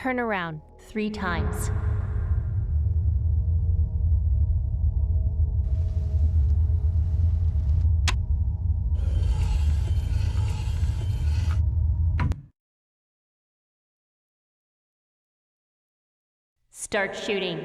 Turn around 3 times. Start shooting.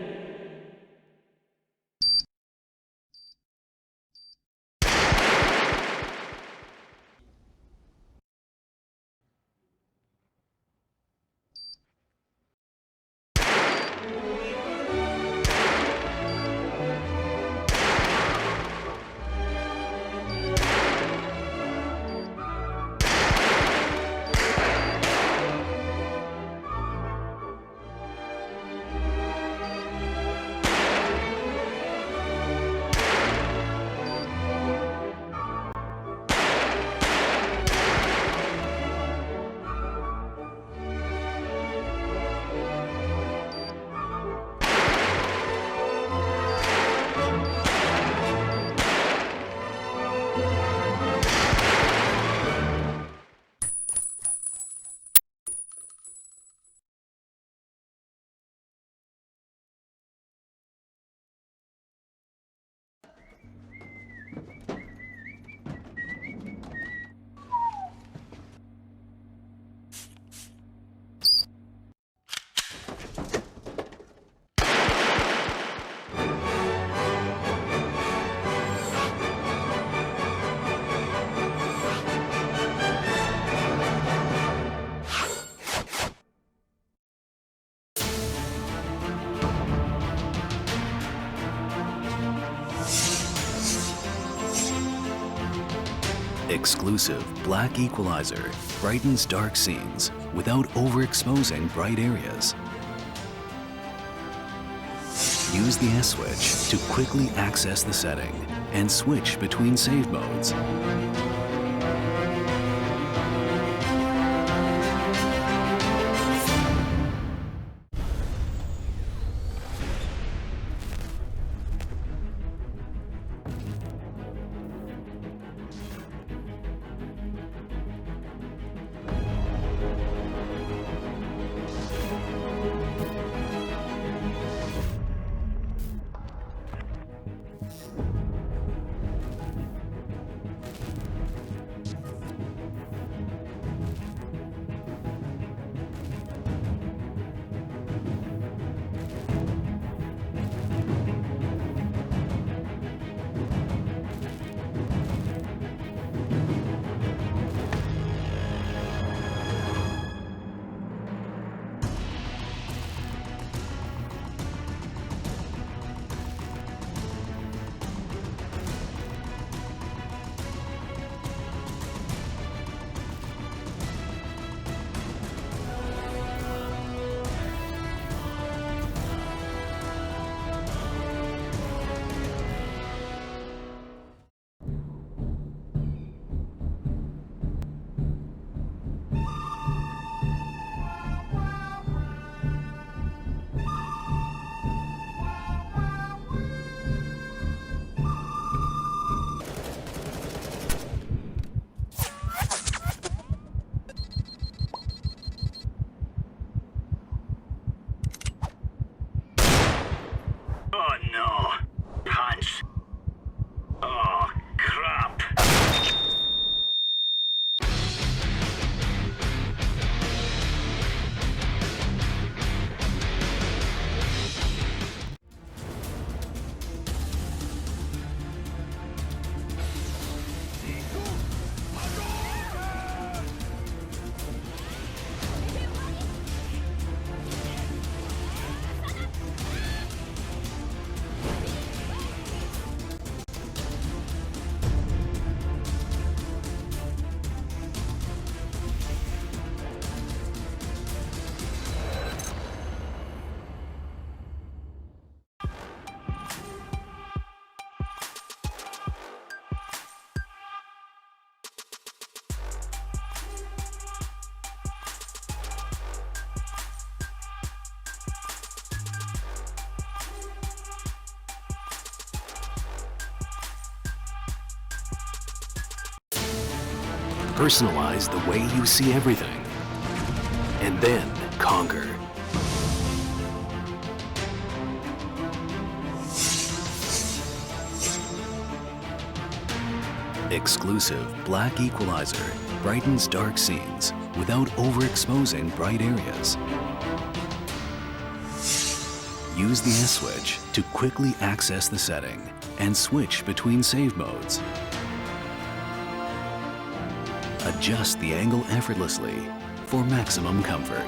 Exclusive Black Equalizer brightens dark scenes without overexposing bright areas. Use the S switch to quickly access the setting and switch between save modes. Personalize the way you see everything, and then conquer. Exclusive black equalizer brightens dark scenes without overexposing bright areas. Use the S switch to quickly access the setting and switch between save modes. Adjust the angle effortlessly for maximum comfort.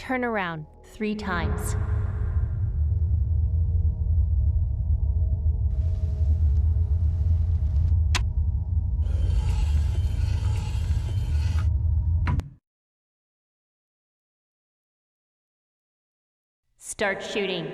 Turn around 3 times. Start shooting.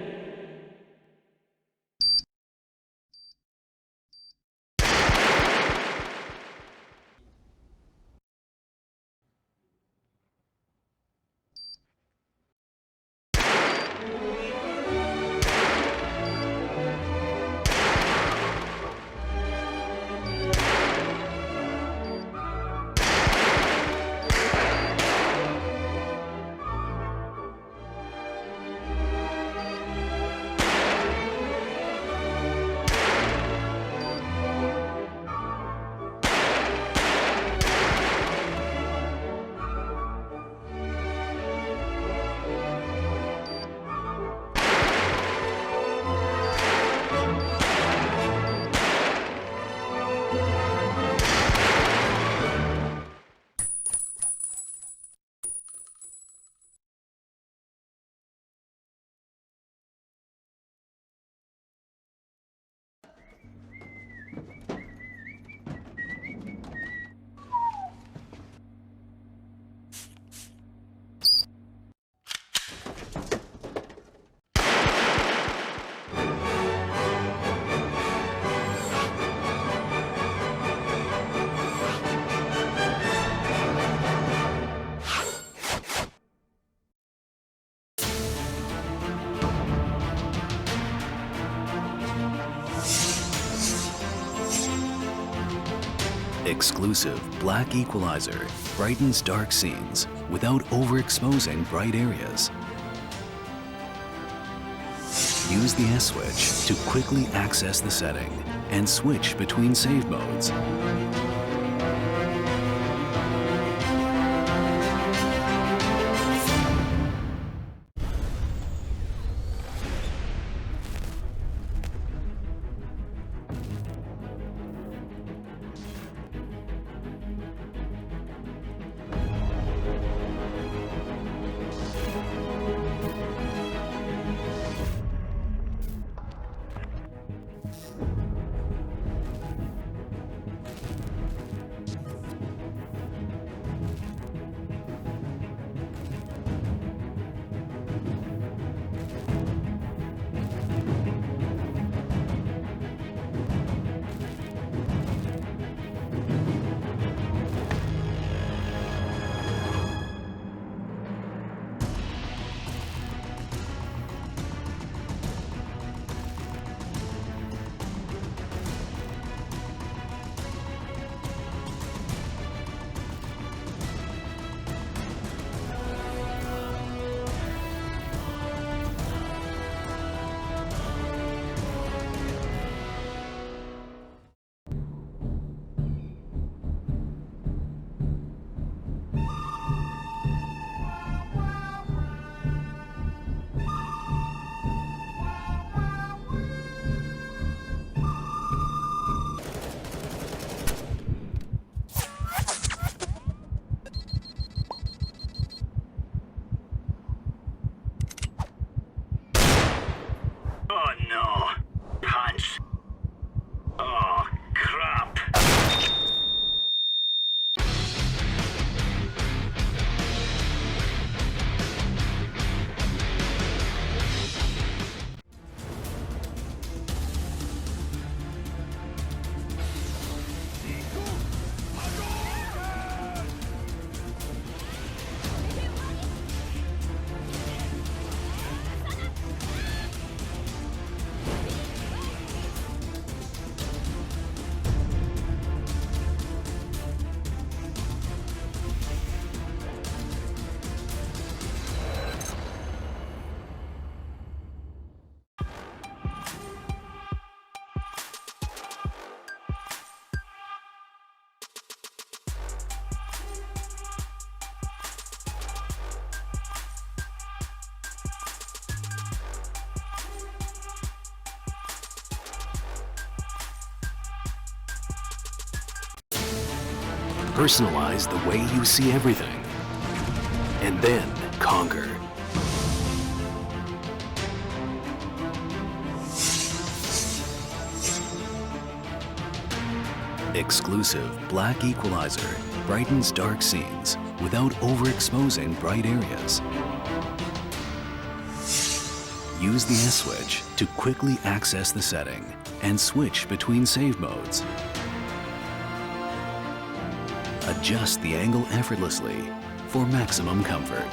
Exclusive black equalizer brightens dark scenes without overexposing bright areas. Use the S switch to quickly access the setting and switch between save modes. Personalize the way you see everything. And then conquer. Exclusive black equalizer brightens dark scenes without overexposing bright areas. Use the S switch to quickly access the setting and switch between save modes. Adjust the angle effortlessly for maximum comfort.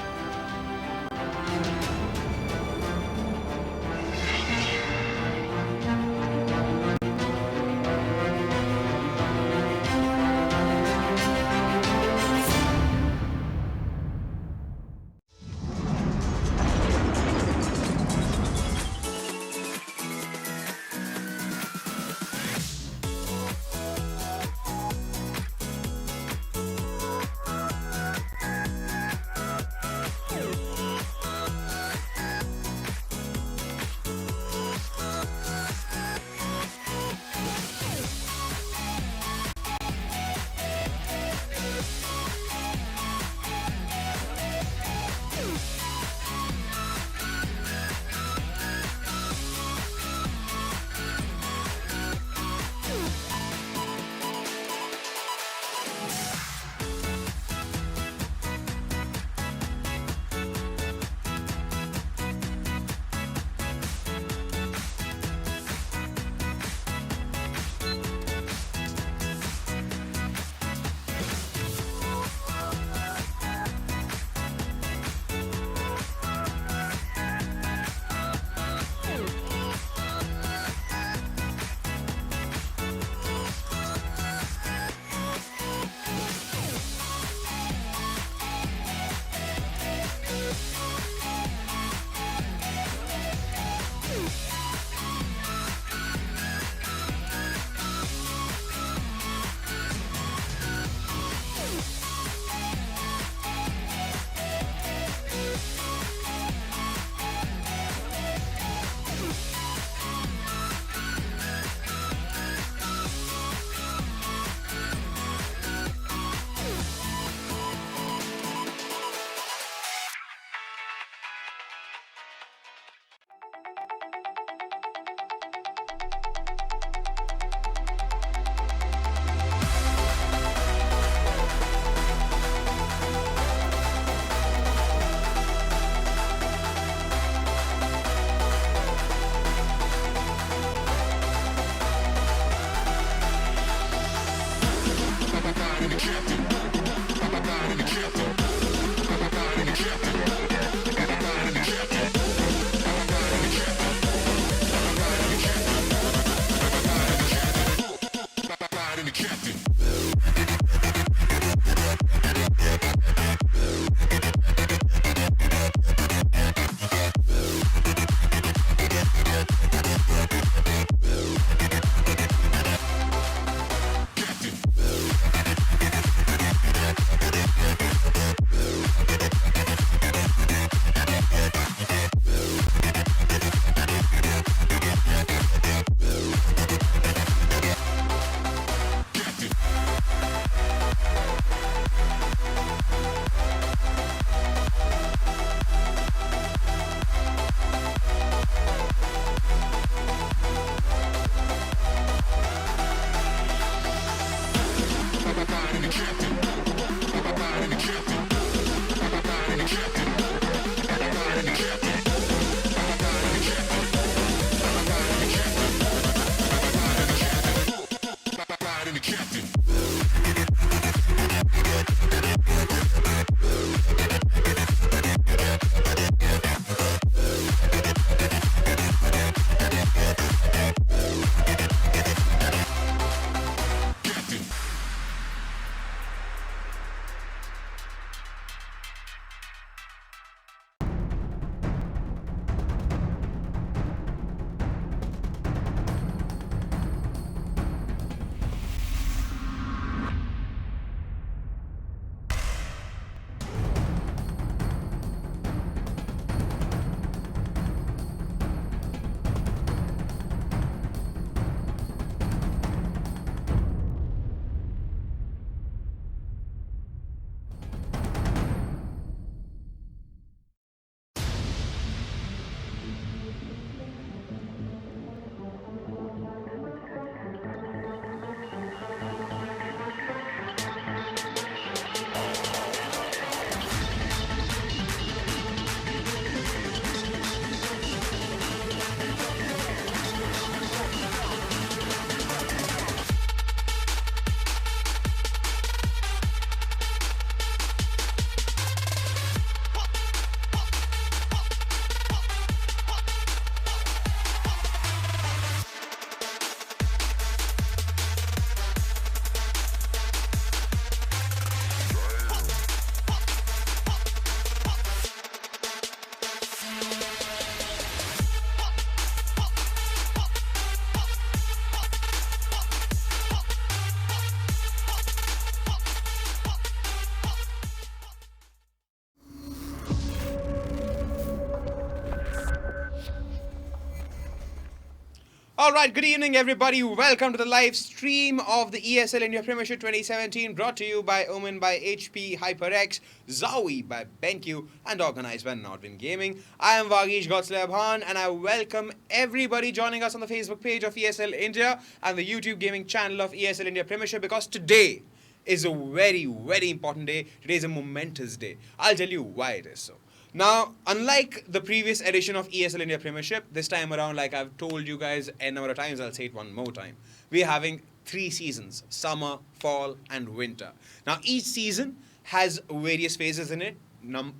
All right, good evening, everybody. Welcome to the live stream of the ESL India Premiership 2017, brought to you by Omen by HP, HyperX, Zowie by BenQ, and organized by Nordwin Gaming. I am Vagish Gotslebhan, and I welcome everybody joining us on the Facebook page of ESL India and the YouTube gaming channel of ESL India Premiership, because today is a very, very important day. Today is a momentous day. I'll tell you why it is so. Now, unlike the previous edition of ESL India Premiership, this time around, like I've told you guys a number of times, I'll say it one more time. We're having 3 seasons: summer, fall, and winter. Now, each season has various phases in it.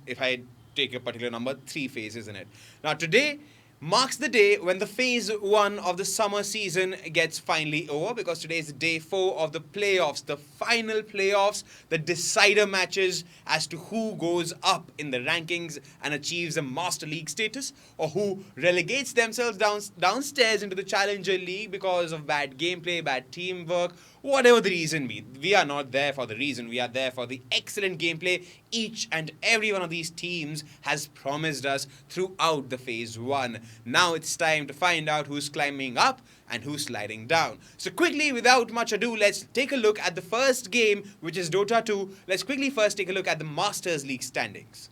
If I take a particular number, 3 phases in it. Now, today marks the day when the phase 1 of the summer season gets finally over, because today is day 4 of the playoffs, the final playoffs, the decider matches as to who goes up in the rankings and achieves a Master League status, or who relegates themselves downstairs into the Challenger League because of bad gameplay, bad teamwork, whatever the reason be. We are not there for the reason, we are there for the excellent gameplay each and every one of these teams has promised us throughout the phase 1. Now it's time to find out who's climbing up and who's sliding down. So quickly, without much ado, let's take a look at the first game, which is Dota 2. Let's quickly first take a look at the Masters League standings.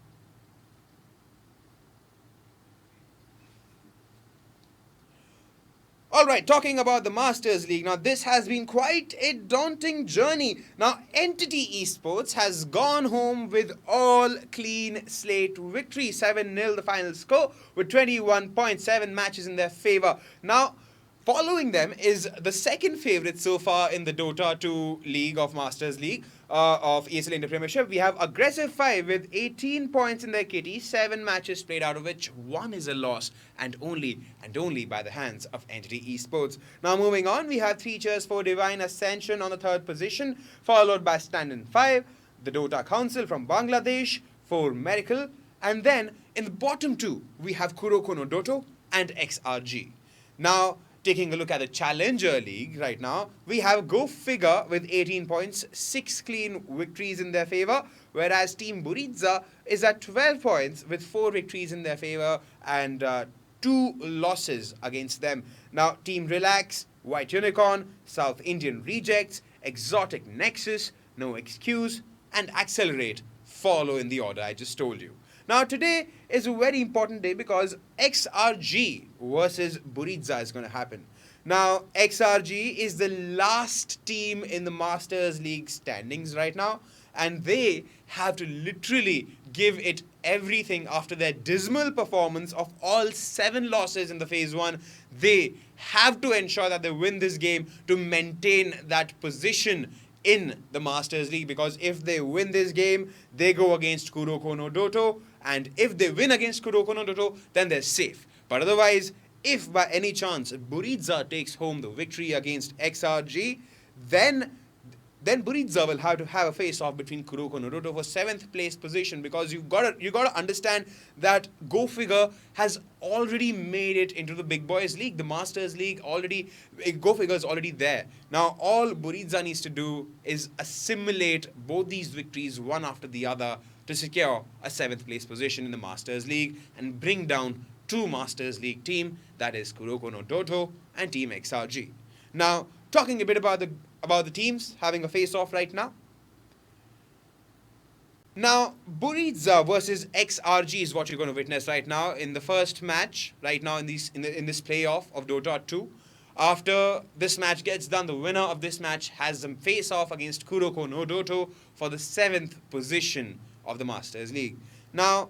Alright, talking about the Masters League, now this has been quite a daunting journey. Now, Entity Esports has gone home with all clean slate victory, 7-0 the final score, with 21.7 matches in their favor. Now, following them is the second favourite so far in the Dota 2 League of Masters League of ESL India Premiership. We have Aggressive 5 with 18 points in their kitty, 7 matches played, out of which 1 is a loss, and only by the hands of Entity Esports. Now moving on, we have 3 cheers for Divine Ascension on the 3rd position, followed by Stand-in 5, the Dota Council from Bangladesh, for Miracle, and then in the bottom 2, we have Kurokono Doto and XRG. Now, taking a look at the Challenger League right now, we have Go Figure with 18 points, 6 clean victories in their favor, whereas Team Buriza is at 12 points with 4 victories in their favor and 2 losses against them. Now, Team Relax, White Unicorn, South Indian Rejects, Exotic Nexus, No Excuse, and Accelerate follow in the order I just told you. Now, today is a very important day because XRG versus Buriza is going to happen. Now, XRG is the last team in the Masters League standings right now, and they have to literally give it everything after their dismal performance of all 7 losses in the phase 1. They have to ensure that they win this game to maintain that position in the Masters League, because if they win this game, they go against Kurokono Doto, and if they win against Kurokono Doto, then they're safe. But otherwise, if by any chance Buriza takes home the victory against XRG, then Buriza will have to have a face-off between Kurokono Doto for 7th place position, because you gotta understand that Go Figure has already made it into the Big Boys League, the Masters League. Already, Go Figure is already there. Now, all Buriza needs to do is assimilate both these victories one after the other to secure a 7th place position in the Masters League and bring down 2 Masters League team, that is Kurokono Doto and Team XRG. Now, talking a bit about the teams having a face-off right now. Now, Buriza versus XRG is what you're going to witness right now in the first match, right now in this playoff of Dota 2. After this match gets done, the winner of this match has a face-off against Kurokono Doto for the 7th position of the Masters League. Now,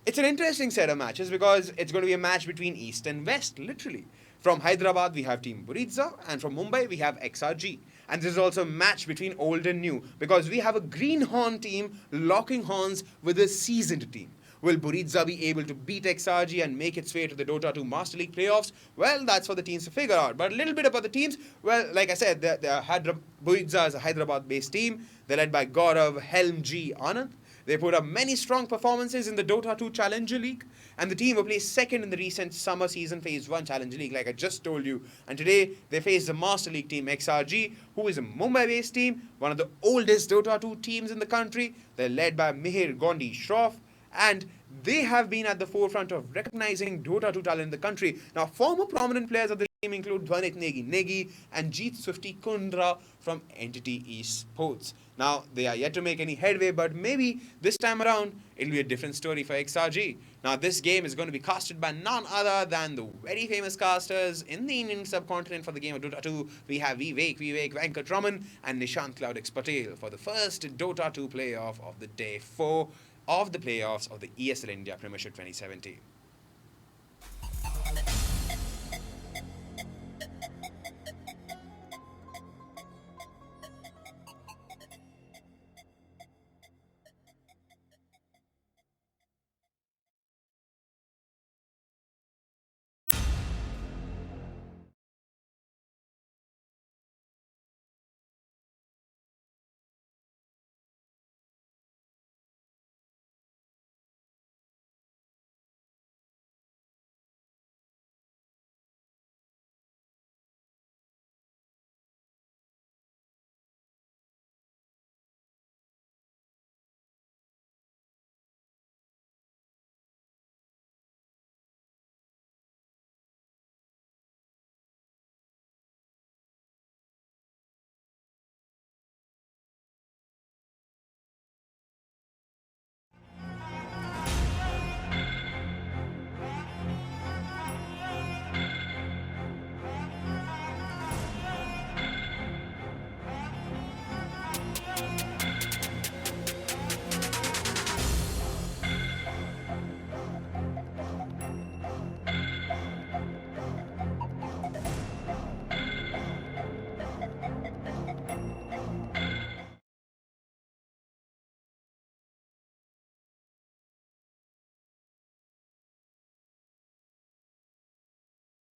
it's an interesting set of matches because it's going to be a match between East and West, literally. From Hyderabad, we have Team Buriza, and from Mumbai, we have XRG. And this is also a match between old and new, because we have a greenhorn team locking horns with a seasoned team. Will Buriza be able to beat XRG and make its way to the Dota 2 Master League playoffs? Well, that's for the teams to figure out. But a little bit about the teams. Well, like I said, Buriza is a Hyderabad-based team. They're led by Gaurav Helm G. Anand. They put up many strong performances in the Dota 2 Challenger League, and the team were placed second in the recent summer season phase 1 Challenger League, like I just told you. And today, they face the Master League team XRG, who is a Mumbai-based team, one of the oldest Dota 2 teams in the country. They're led by Mihir Gondi Shroff, and they have been at the forefront of recognizing Dota 2 talent in the country. Now, former prominent players of the include Dhwanit Negi Negi and Jeet Swifty Kundra from Entity Esports. Now, they are yet to make any headway, but maybe this time around it'll be a different story for XRG. Now, this game is going to be casted by none other than the very famous casters in the Indian subcontinent for the game of Dota 2. We have Vivek Venkat Raman, and Nishant Cloudix Patel for the first Dota 2 playoff of the day 4 of the playoffs of the ESL India Premiership 2017.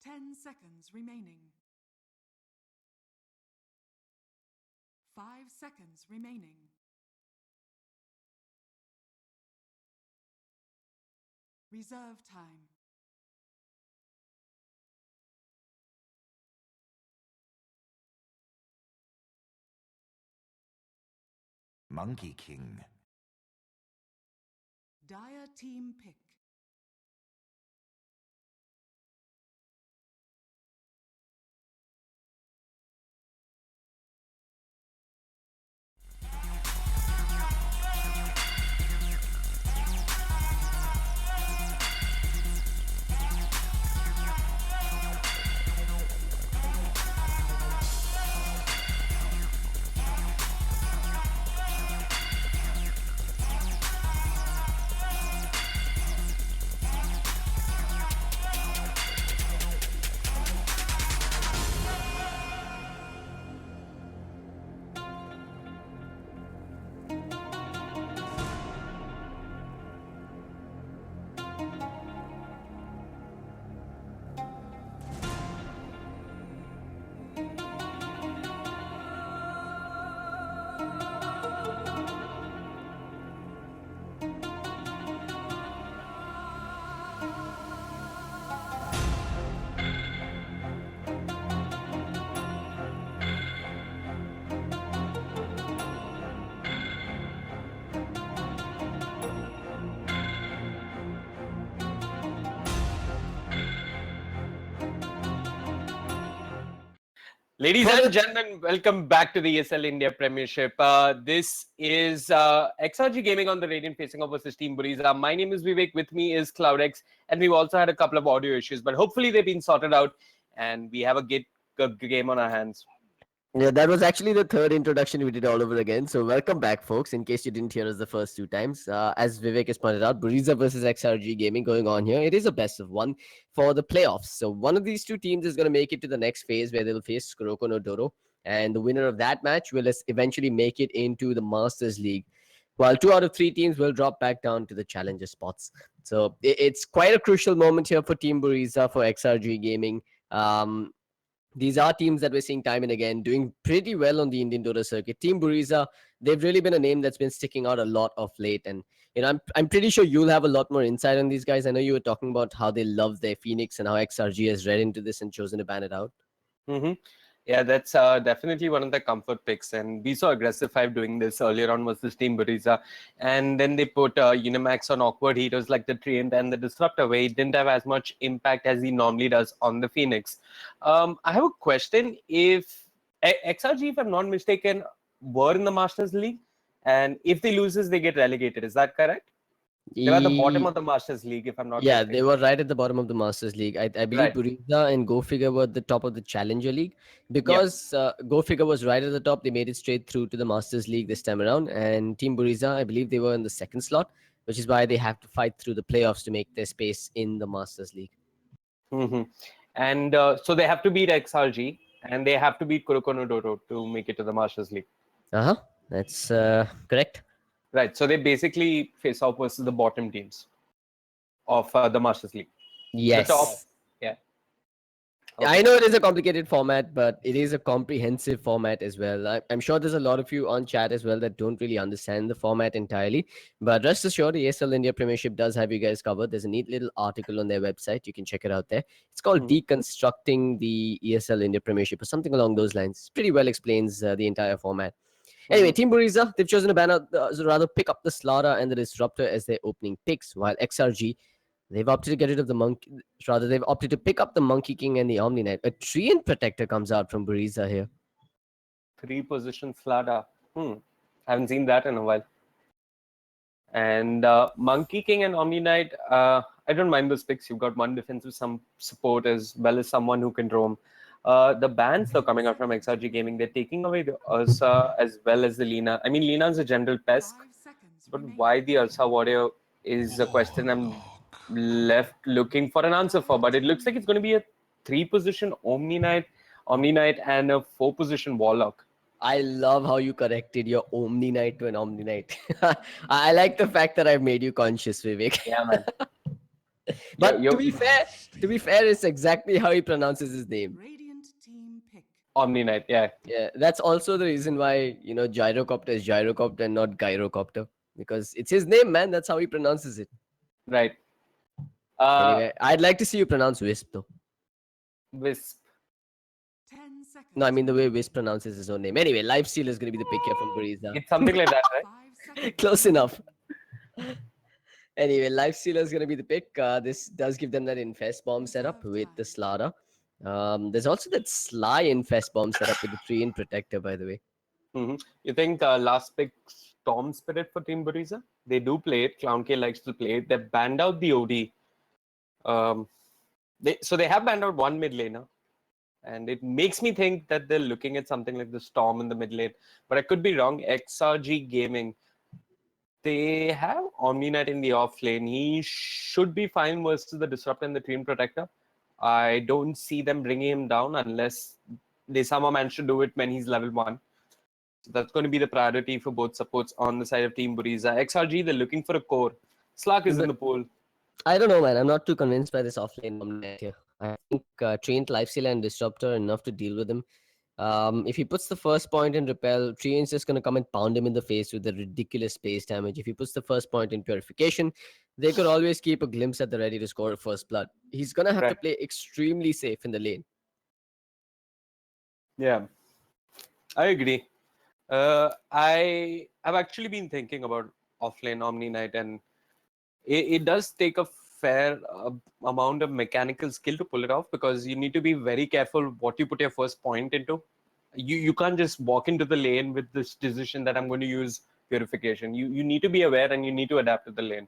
Ten seconds remaining. 5 seconds remaining. Reserve time. Monkey King. Dire team pick. Ladies and gentlemen, welcome back to the ESL India Premiership. This is XRG Gaming on the Radiant facing off versus Team Buriza. My name is Vivek, with me is CloudX, and we've also had a couple of audio issues, but hopefully they've been sorted out, and we have a good game on our hands. Yeah, that was actually the third introduction we did all over again. So welcome back, folks, in case you didn't hear us the first 2 times. As Vivek has pointed out, Buriza versus XRG Gaming going on here. It is a best of 1 for the playoffs. So one of these 2 teams is going to make it to the next phase where they'll face Kurokono or Doto. And the winner of that match will eventually make it into the Masters League, while 2 out of 3 teams will drop back down to the challenger spots. So it's quite a crucial moment here for Team Buriza, for XRG Gaming. These are teams that we're seeing time and again doing pretty well on the Indian Dota circuit. Team Buriza, they've really been a name that's been sticking out a lot of late. And I'm pretty sure you'll have a lot more insight on these guys. I know you were talking about how they love their Phoenix and how XRG has read into this and chosen to ban it out. Mm-hmm. Yeah, that's definitely one of the comfort picks. And we saw Aggressive 5 doing this earlier on versus Team Buriza. And then they put Unimax on awkward heroes like the Treant and the Disruptor, where he didn't have as much impact as he normally does on the Phoenix. I have a question. If XRG, if I'm not mistaken, were in the Masters League, and if they loses, they get relegated. Is that correct? They were at the bottom of the Masters League, if I'm not Yeah, mistaken. they were right at the bottom of the Masters League. I believe Right. Buriza and Go Figure were at the top of the Challenger League. Yep. Because Go Figure was right at the top, they made it straight through to the Masters League this time around. And Team Buriza, I believe they were in the second slot, which is why they have to fight through the playoffs to make their space in the Masters League. And so they have to beat XRG and they have to beat Kurokono Doto to make it to the Masters League. That's correct. Right. So they basically face off versus the bottom teams of the Masters League. Yes. The top. Yeah. I know it is a complicated format, but it is a comprehensive format as well. I'm sure there's a lot of you on chat as well that don't really understand the format entirely. But rest assured, the ESL India Premiership does have you guys covered. There's a neat little article on their website. You can check it out there. It's called Deconstructing the ESL India Premiership or something along those lines. Pretty well explains the entire format. Anyway, Team Buriza, they've chosen to ban out, rather pick up the Slaughter and the Disruptor as their opening picks, while XRG, they've opted to get rid of the Monkey. Rather, they've opted to pick up the Monkey King and the Omni Knight. A Treant Protector comes out from Buriza here. 3-position Slada. Haven't seen that in a while. And Monkey King and Omni Knight, I don't mind those picks. You've got one defensive support as well as someone who can roam. The bans that are coming out from XRG Gaming, they're taking away the Ursa as well as the Lina. I mean, Lina's a general pest, but why the Ursa Warrior is a question I'm left looking for an answer for. But it looks like it's going to be a 3-position Omni Knight, and a 4-position Warlock. I love how you corrected your Omni Knight to an Omni Knight. I like the fact that I've made you conscious, Vivek. Yeah, man. But to be fair, it's exactly how he pronounces his name. Radiant team pick. Omni Knight, yeah. Yeah, that's also the reason why, Gyrocopter is Gyrocopter and not Gyrocopter. Because it's his name, man. That's how he pronounces it. Right. Anyway, I'd like to see you pronounce Wisp, though. Wisp. 10 seconds. No, I mean the way Wisp pronounces his own name. Anyway, Lifesteal is going to be the pick here from Buriza. It's something like that, right? 5 seconds. Close enough. Anyway, Lifestealer is going to be the pick. This does give them that Infest Bomb setup with the Slaughter. There's also that Sly Infest Bomb setup with the Treant Protector, by the way. You think last pick Storm Spirit for Team Buriza? They do play it. Clown K likes to play it. They banned out the OD. So they have banned out one mid laner. And it makes me think that they're looking at something like the Storm in the mid lane. But I could be wrong. XRG Gaming, they have Omni Knight in the off lane. He should be fine versus the Disruptor and the Treant Protector. I don't see them bringing him down unless they somehow manage to do it when he's level 1. So that's going to be the priority for both supports on the side of Team Buriza. XRG, they're looking for a core. Slark is in the pool. I don't know, man. I'm not too convinced by this offlane Omni Knight here. I think Treant, Lifestealer, and Disruptor are enough to deal with him. If he puts the first point in Repel, Treant's just going to come and pound him in the face with the ridiculous space damage. If he puts the first point in Purification, they could always keep a glimpse at the ready to score a first blood. He's going to have to play extremely safe in the lane. Yeah, I agree. I've actually been thinking about offlane Omni Knight, and it does take a fair amount of mechanical skill to pull it off, because you need to be very careful what you put your first point into. You can't just walk into the lane with this decision that I'm going to use Purification. You need to be aware and you need to adapt to the lane.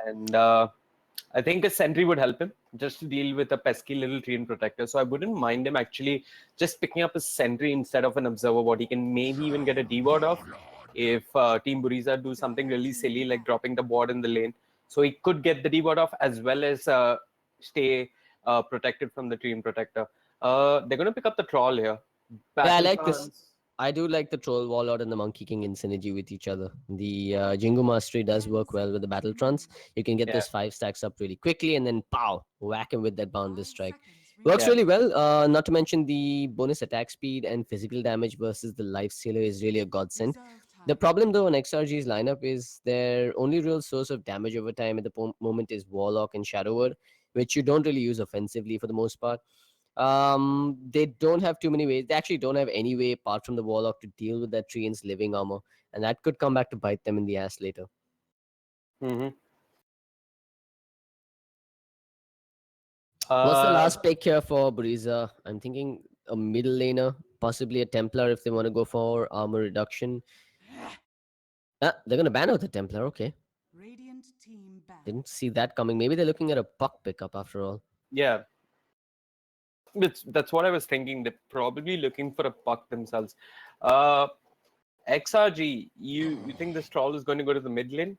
And I think a sentry would help him just to deal with a pesky little Treant Protector. So I wouldn't mind him actually just picking up a sentry instead of an observer bot. He can maybe even get a D-ward off if Team Buriza do something really silly like dropping the board in the lane. So he could get the D-ward off as well as stay protected from the Treant Protector. They're going to pick up the Troll here. Yeah, I like this. I do like the Troll Warlord and the Monkey King in synergy with each other. The Jingo Mastery does work well with the Battle Trance. You can get those 5 stacks up really quickly and then pow, whack him with that Boundless Strike. Works really well. Not to mention the bonus attack speed and physical damage versus the Lifestealer is really a godsend. The problem though on XRG's lineup is their only real source of damage over time at the moment is Warlock and Shadow Word, which you don't really use offensively for the most part. They don't have too many ways. They actually don't have any way apart from the Warlock to deal with that Treant's living armor, and that could come back to bite them in the ass later. Mm-hmm. What's the last pick here for Buriza? I'm thinking a middle laner, possibly a Templar if they want to go for armor reduction. They're gonna ban out the Templar. Okay, Radiant team ban. didn't see that coming. Maybe they're looking at a puck pickup after all. Yeah. That's what I was thinking. They're probably looking for a puck themselves. XRG, you think this troll is going to go to the mid lane?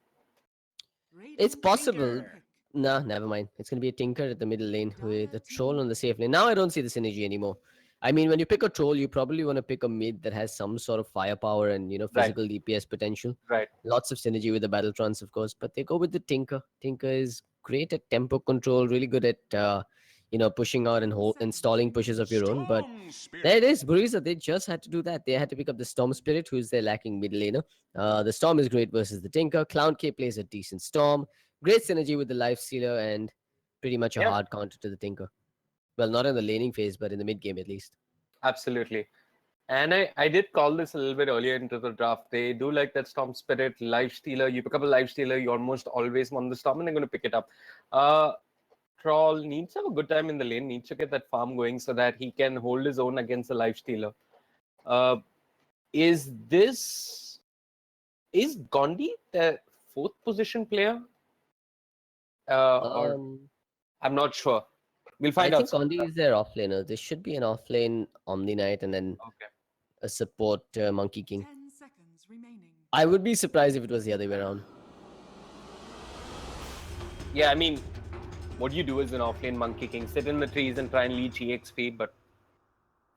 It's Radiant possible. pick. Nah, never mind. It's gonna be a Tinker at the middle lane with a Troll on the safe lane. Now I don't see the synergy anymore. I mean, when you pick a Troll, you probably want to pick a mid that has some sort of firepower and physical DPS potential. Right. Lots of synergy with the battle trance, of course. But they go with the Tinker. Tinker is great at tempo control, really good at pushing out and installing pushes of your own. But there it is, Buriza. They just had to do that. They had to pick up the Storm Spirit, who's their lacking mid laner. The Storm is great versus the Tinker. Clown K plays a decent Storm. Great synergy with the Life Stealer and pretty much a hard counter to the Tinker. Well, not in the laning phase, but in the mid game at least. Absolutely. And I did call this a little bit earlier into the draft. They do like that Storm Spirit, Life Stealer. You pick up a Life Stealer, you almost always want the Storm, and they're going to pick it up. Troll needs to have a good time in the lane, needs to get that farm going so that he can hold his own against the Life Stealer. Is Gondi the fourth position player? Or I'm not sure. We'll find I out. think Condi is their offlaner. This should be an offlane Omni Knight and then a support Monkey King. 10 seconds remaining. I would be surprised if it was the other way around. Yeah, I mean, what do you do as an offlane Monkey King? Sit in the trees and try and leech EXP, but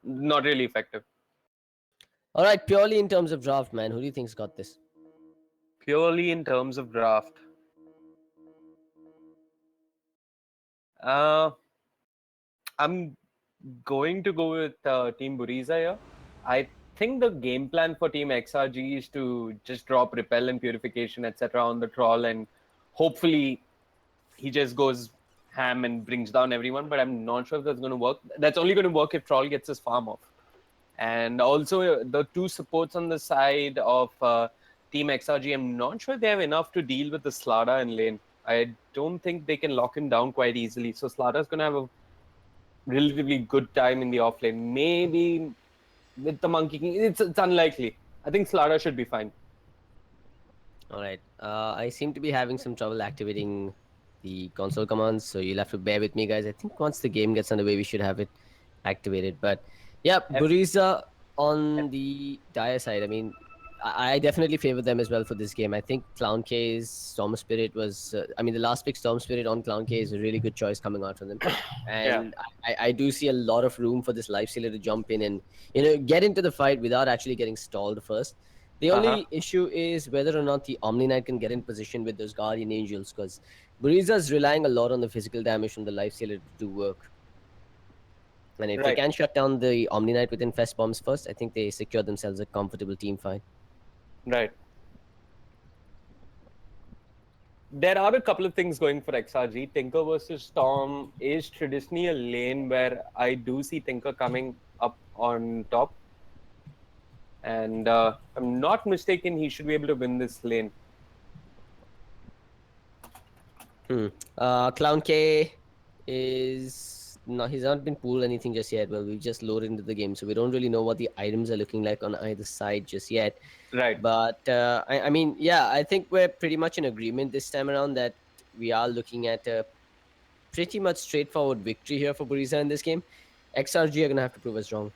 not really effective. All right, purely in terms of draft, man, who do you think's got this? Purely in terms of draft. I'm going to go with Team Buriza here. I think the game plan for Team XRG is to just drop Repel and Purification, etc. on the Troll, and hopefully he just goes ham and brings down everyone, but I'm not sure if that's going to work. That's only going to work if Troll gets his farm off. And also the two supports on the side of Team XRG, I'm not sure they have enough to deal with the Slada in lane. I don't think they can lock him down quite easily. So Slada's going to have a relatively good time in the offlane. Maybe with the Monkey King, it's unlikely. I think Slada should be fine. All right. I seem to be having some trouble activating the console commands, so you'll have to bear with me, guys. I think once the game gets underway, we should have it activated. But yeah, Buriza on the dire side. I mean, I definitely favor them as well for this game. I think Clown K's Storm Spirit was, the last pick Storm Spirit on Clown K is a really good choice coming out from them. And I do see a lot of room for this Lifestealer to jump in and, get into the fight without actually getting stalled first. The only issue is whether or not the Omni Knight can get in position with those Guardian Angels, because Buriza is relying a lot on the physical damage from the Lifestealer to do work. And if they can shut down the Omni Knight with Infest Bombs first, I think they secure themselves a comfortable team fight. Right. There are a couple of things going for XRG. Tinker versus Storm is traditionally a lane where I do see Tinker coming up on top. And if I'm not mistaken, he should be able to win this lane. Clown K is... No, he's not been pulled anything just yet. Well, we've just loaded into the game, so we don't really know what the items are looking like on either side just yet. Right. But, I think we're pretty much in agreement this time around that we are looking at a pretty much straightforward victory here for Buriza in this game. XRG are going to have to prove us wrong.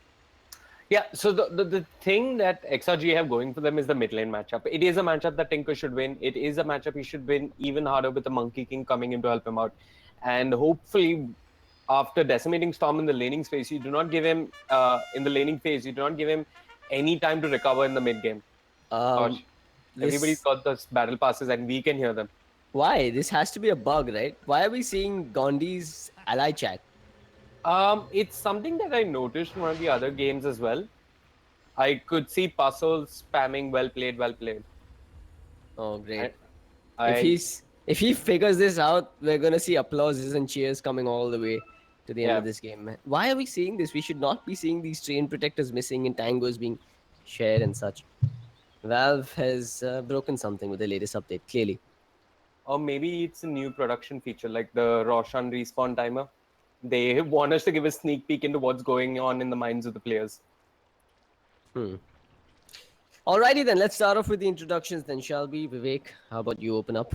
Yeah, so the thing that XRG have going for them is the mid lane matchup. It is a matchup that Tinker should win. It is a matchup he should win even harder with the Monkey King coming in to help him out. And hopefully, after decimating Storm in the laning phase, you do not give him any time to recover in the mid game. Gosh, everybody's got those battle passes and we can hear them. Why? This has to be a bug, right? Why are we seeing Gondi's ally chat? It's something that I noticed in one of the other games as well. I could see Puzzle spamming well played. Oh, great. If he figures this out, we're going to see applauses and cheers coming all the way. to the end of this game. Why are we seeing this? We should not be seeing these train protectors missing and tangos being shared and such. Valve has broken something with the latest update, clearly. Or maybe it's a new production feature like the Roshan respawn timer. They want us to give a sneak peek into what's going on in the minds of the players. Alrighty then, let's start off with the introductions then, shall we? Vivek, how about you open up?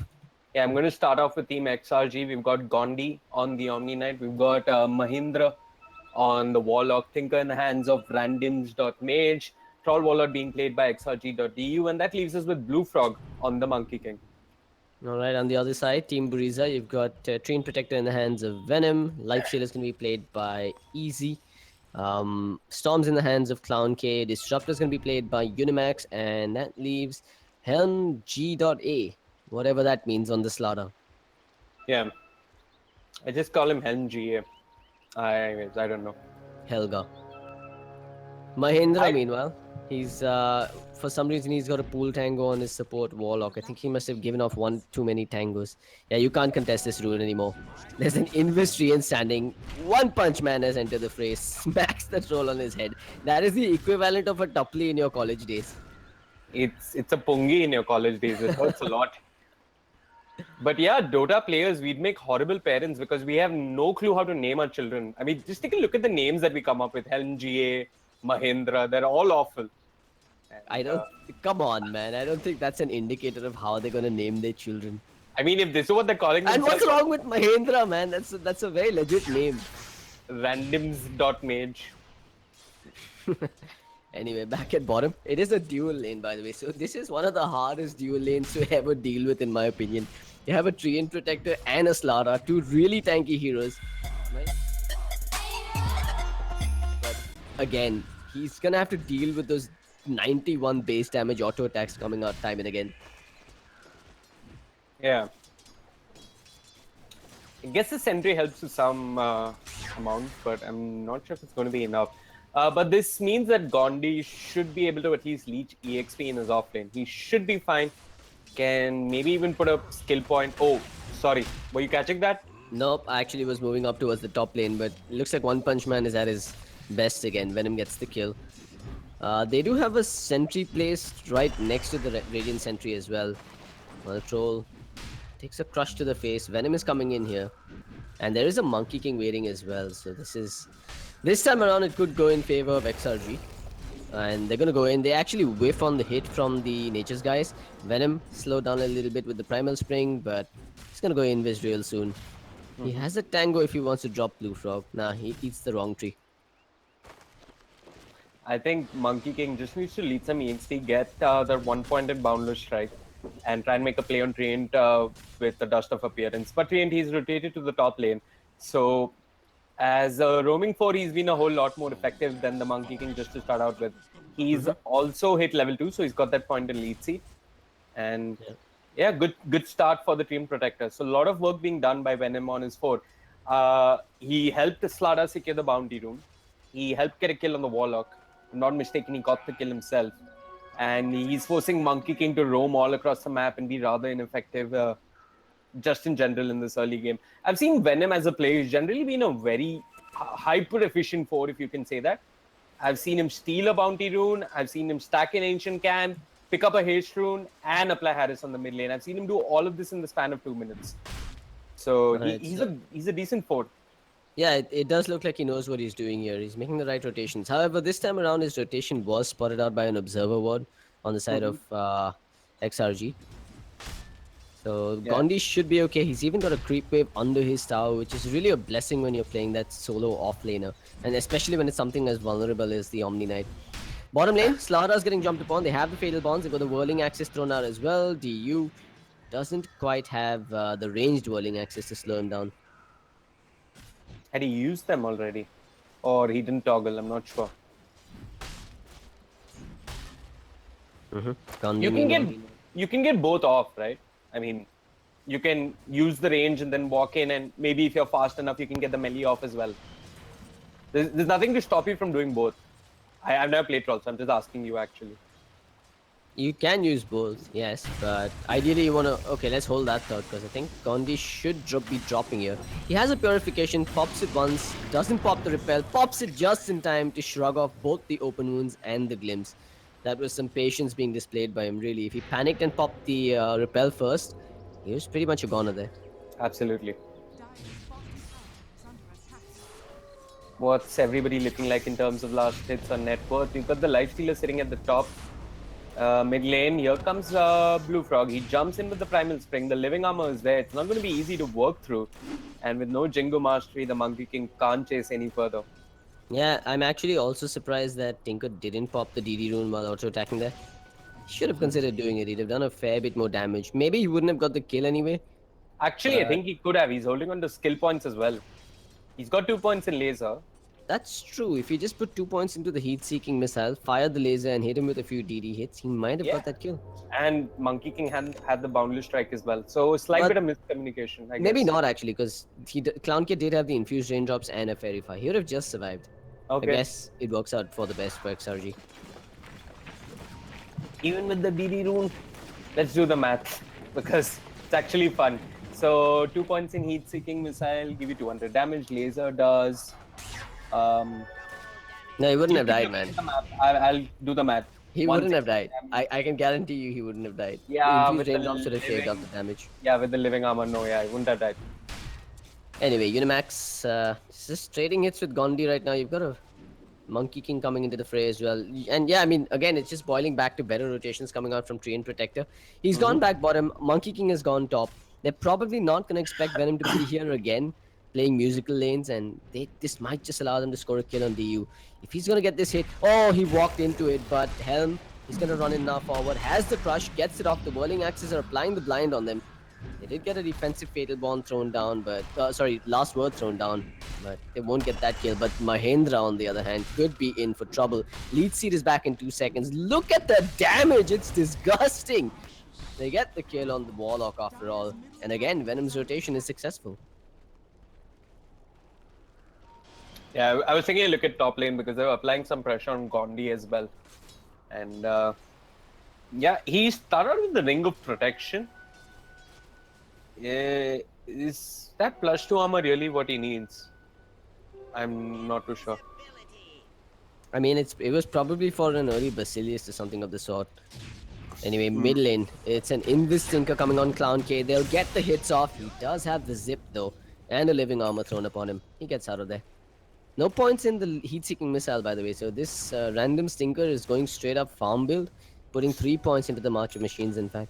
Yeah, I'm going to start off with Team XRG. We've got Gondi on the Omni Knight. We've got Mahindra on the Warlock. Thinker in the hands of Randoms.mage. Troll Warlord being played by XRG.du. And that leaves us with Blue Frog on the Monkey King. Alright, on the other side, Team Buriza, you've got Train Protector in the hands of Venom. Life Stealer is going to be played by Easy. Storms in the hands of Clown K. Disruptor is going to be played by Unimax. And that leaves Helm G.A. Whatever that means on the slaughter. Yeah. I just call him Helm GA. I don't know. Helga. Mahindra, meanwhile, he's for some reason he's got a pool tango on his support Warlock. I think he must have given off one too many tangos. Yeah, you can't contest this rule anymore. There's an Invis Treant standing. One Punch Man has entered the fray, smacks the troll on his head. That is the equivalent of a tuple in your college days. It's a pungi in your college days. It hurts a lot. But yeah, Dota players, we'd make horrible parents because we have no clue how to name our children. I mean, just take a look at the names that we come up with. Helm GA, Mahindra, they're all awful. And, I don't. Come on, man. I don't think that's an indicator of how they're gonna name their children. I mean, if this is what they're calling And themselves, what's wrong with Mahindra, man? That's a very legit name. Randoms.mage. Anyway, back at bottom. It is a dual lane, by the way. So this is one of the hardest dual lanes to ever deal with, in my opinion. You have a Treant Protector and a Slara, two really tanky heroes. Right? But again, he's gonna have to deal with those 91 base damage auto attacks coming out time and again. Yeah. I guess the sentry helps to some amount, but I'm not sure if it's going to be enough. But this means that Gondi should be able to at least leech EXP in his offlane. He should be fine. Can maybe even put a skill point. Oh, sorry. Were you catching that? Nope, I actually was moving up towards the top lane, but it looks like One Punch Man is at his best again. Venom gets the kill. They do have a sentry placed right next to the Radiant Sentry as well. The troll takes a crush to the face. Venom is coming in here. And there is a Monkey King waiting as well. So this time around it could go in favor of XRG. And they're going to go in. They actually whiff on the hit from the Nature's guys. Venom slowed down a little bit with the Primal Spring, but he's going to go Invis real soon. He has a tango if he wants to drop Blue Frog. Nah, he eats the wrong tree. I think Monkey King just needs to lead some EXP, get the one-pointed Boundless Strike, and try and make a play on Treant with the Dust of Appearance. But Treant, he's rotated to the top lane. So as a roaming 4, he's been a whole lot more effective than the Monkey King just to start out with. He's also hit level 2, so he's got that point in lead seat. And yeah, good start for the Treant Protector. So a lot of work being done by Venom on his 4. He helped Slada secure the bounty room. He helped get a kill on the Warlock. If I'm not mistaken, he got the kill himself. And he's forcing Monkey King to roam all across the map and be rather ineffective just in general in this early game. I've seen Venom as a player. He's generally been a very hyper-efficient 4, if you can say that. I've seen him steal a bounty rune. I've seen him stack an ancient can, pick up a haste rune, and apply Harris on the mid lane. I've seen him do all of this in the span of 2 minutes. So Right, he's a decent 4. Yeah, it does look like he knows what he's doing here. He's making the right rotations. However, this time around, his rotation was spotted out by an observer ward on the side of XRG. So Gondi should be okay. He's even got a creep wave under his tower, which is really a blessing when you're playing that solo offlaner, and especially when it's something as vulnerable as the Omni Knight. Bottom lane, Slaughter's getting jumped upon. They have the Fatal Bonds. They've got the Whirling Axis thrown out as well. DU doesn't quite have the ranged Whirling Axis to slow him down. Had he used them already? Or he didn't toggle, I'm not sure. You can get both off, right? I mean, you can use the range and then walk in, and maybe if you're fast enough, you can get the melee off as well. There's nothing to stop you from doing both. I've never played Troll, so I'm just asking you actually. You can use both, yes, but ideally you want to... Okay, let's hold that thought because I think Gondi should be dropping here. He has a Purification, pops it once, doesn't pop the Repel, pops it just in time to shrug off both the Open Wounds and the Glimpse. That was some patience being displayed by him, really. If he panicked and popped the Repel first, he was pretty much a goner there. Absolutely. Dire's bottom tower is under attack. What's everybody looking like in terms of last hits on net worth? You've got the Lifestealer sitting at the top. Mid lane, here comes Blue Frog. He jumps in with the Primal Spring. The Living Armor is there. It's not going to be easy to work through. And with no Jingo Mastery, the Monkey King can't chase any further. Yeah, I'm actually also surprised that Tinker didn't pop the DD rune while auto-attacking there. He should have considered doing it. He'd have done a fair bit more damage. Maybe he wouldn't have got the kill anyway. Actually, I think he could have. He's holding on to skill points as well. He's got 2 points in laser. That's true. If he just put 2 points into the heat-seeking missile, fired the laser and hit him with a few DD hits, he might have got that kill. And Monkey King had the Boundless Strike as well. So slight bit of miscommunication, I guess. Maybe not actually, because Clown Kid did have the infused raindrops and a Fairy Fire. He would have just survived. Okay. I guess it works out for the best for XRG. Even with the DD rune, let's do the math because it's actually fun. So 2 points in heat seeking missile, give you 200 damage. Laser does. No, he wouldn't have died, man. I'll do the math. He wouldn't have died. I can guarantee you he wouldn't have died. Yeah, the with infused the raindrops would have shaved off the damage. Yeah, with the living armor, no, yeah, I wouldn't have died. Anyway, Unimax just trading hits with Gondi right now. You've got a Monkey King coming into the fray as well. And yeah, I mean, again, it's just boiling back to better rotations coming out from Tree and Protector. He's gone back bottom. Monkey King has gone top. They're probably not going to expect Venom to be here again, playing musical lanes, and this might just allow them to score a kill on DU. If he's going to get this hit... Oh, he walked into it, but Helm is going to run in now forward. Has the crush, gets it off. The Whirling Axes are applying the blind on them. They did get a defensive Fatal Bond thrown down, but... sorry, Last Word thrown down, but they won't get that kill. But Mahendra, on the other hand, could be in for trouble. Lead seed is back in 2 seconds. Look at the damage! It's disgusting! They get the kill on the Warlock after all. And again, Venom's rotation is successful. Yeah, I was thinking look at top lane because they were applying some pressure on Gondi as well. And yeah, he started with the Ring of Protection. Is that +2 armor really what he needs? I'm not too sure. I mean, it was probably for an early Basilius or something of the sort. Anyway, mid lane, it's an Invis Tinker coming on Clown K. They'll get the hits off. He does have the zip though, and a living armor thrown upon him. He gets out of there. No points in the heat-seeking missile, by the way. So this random Stinker is going straight up farm build, putting 3 points into the March of Machines, in fact.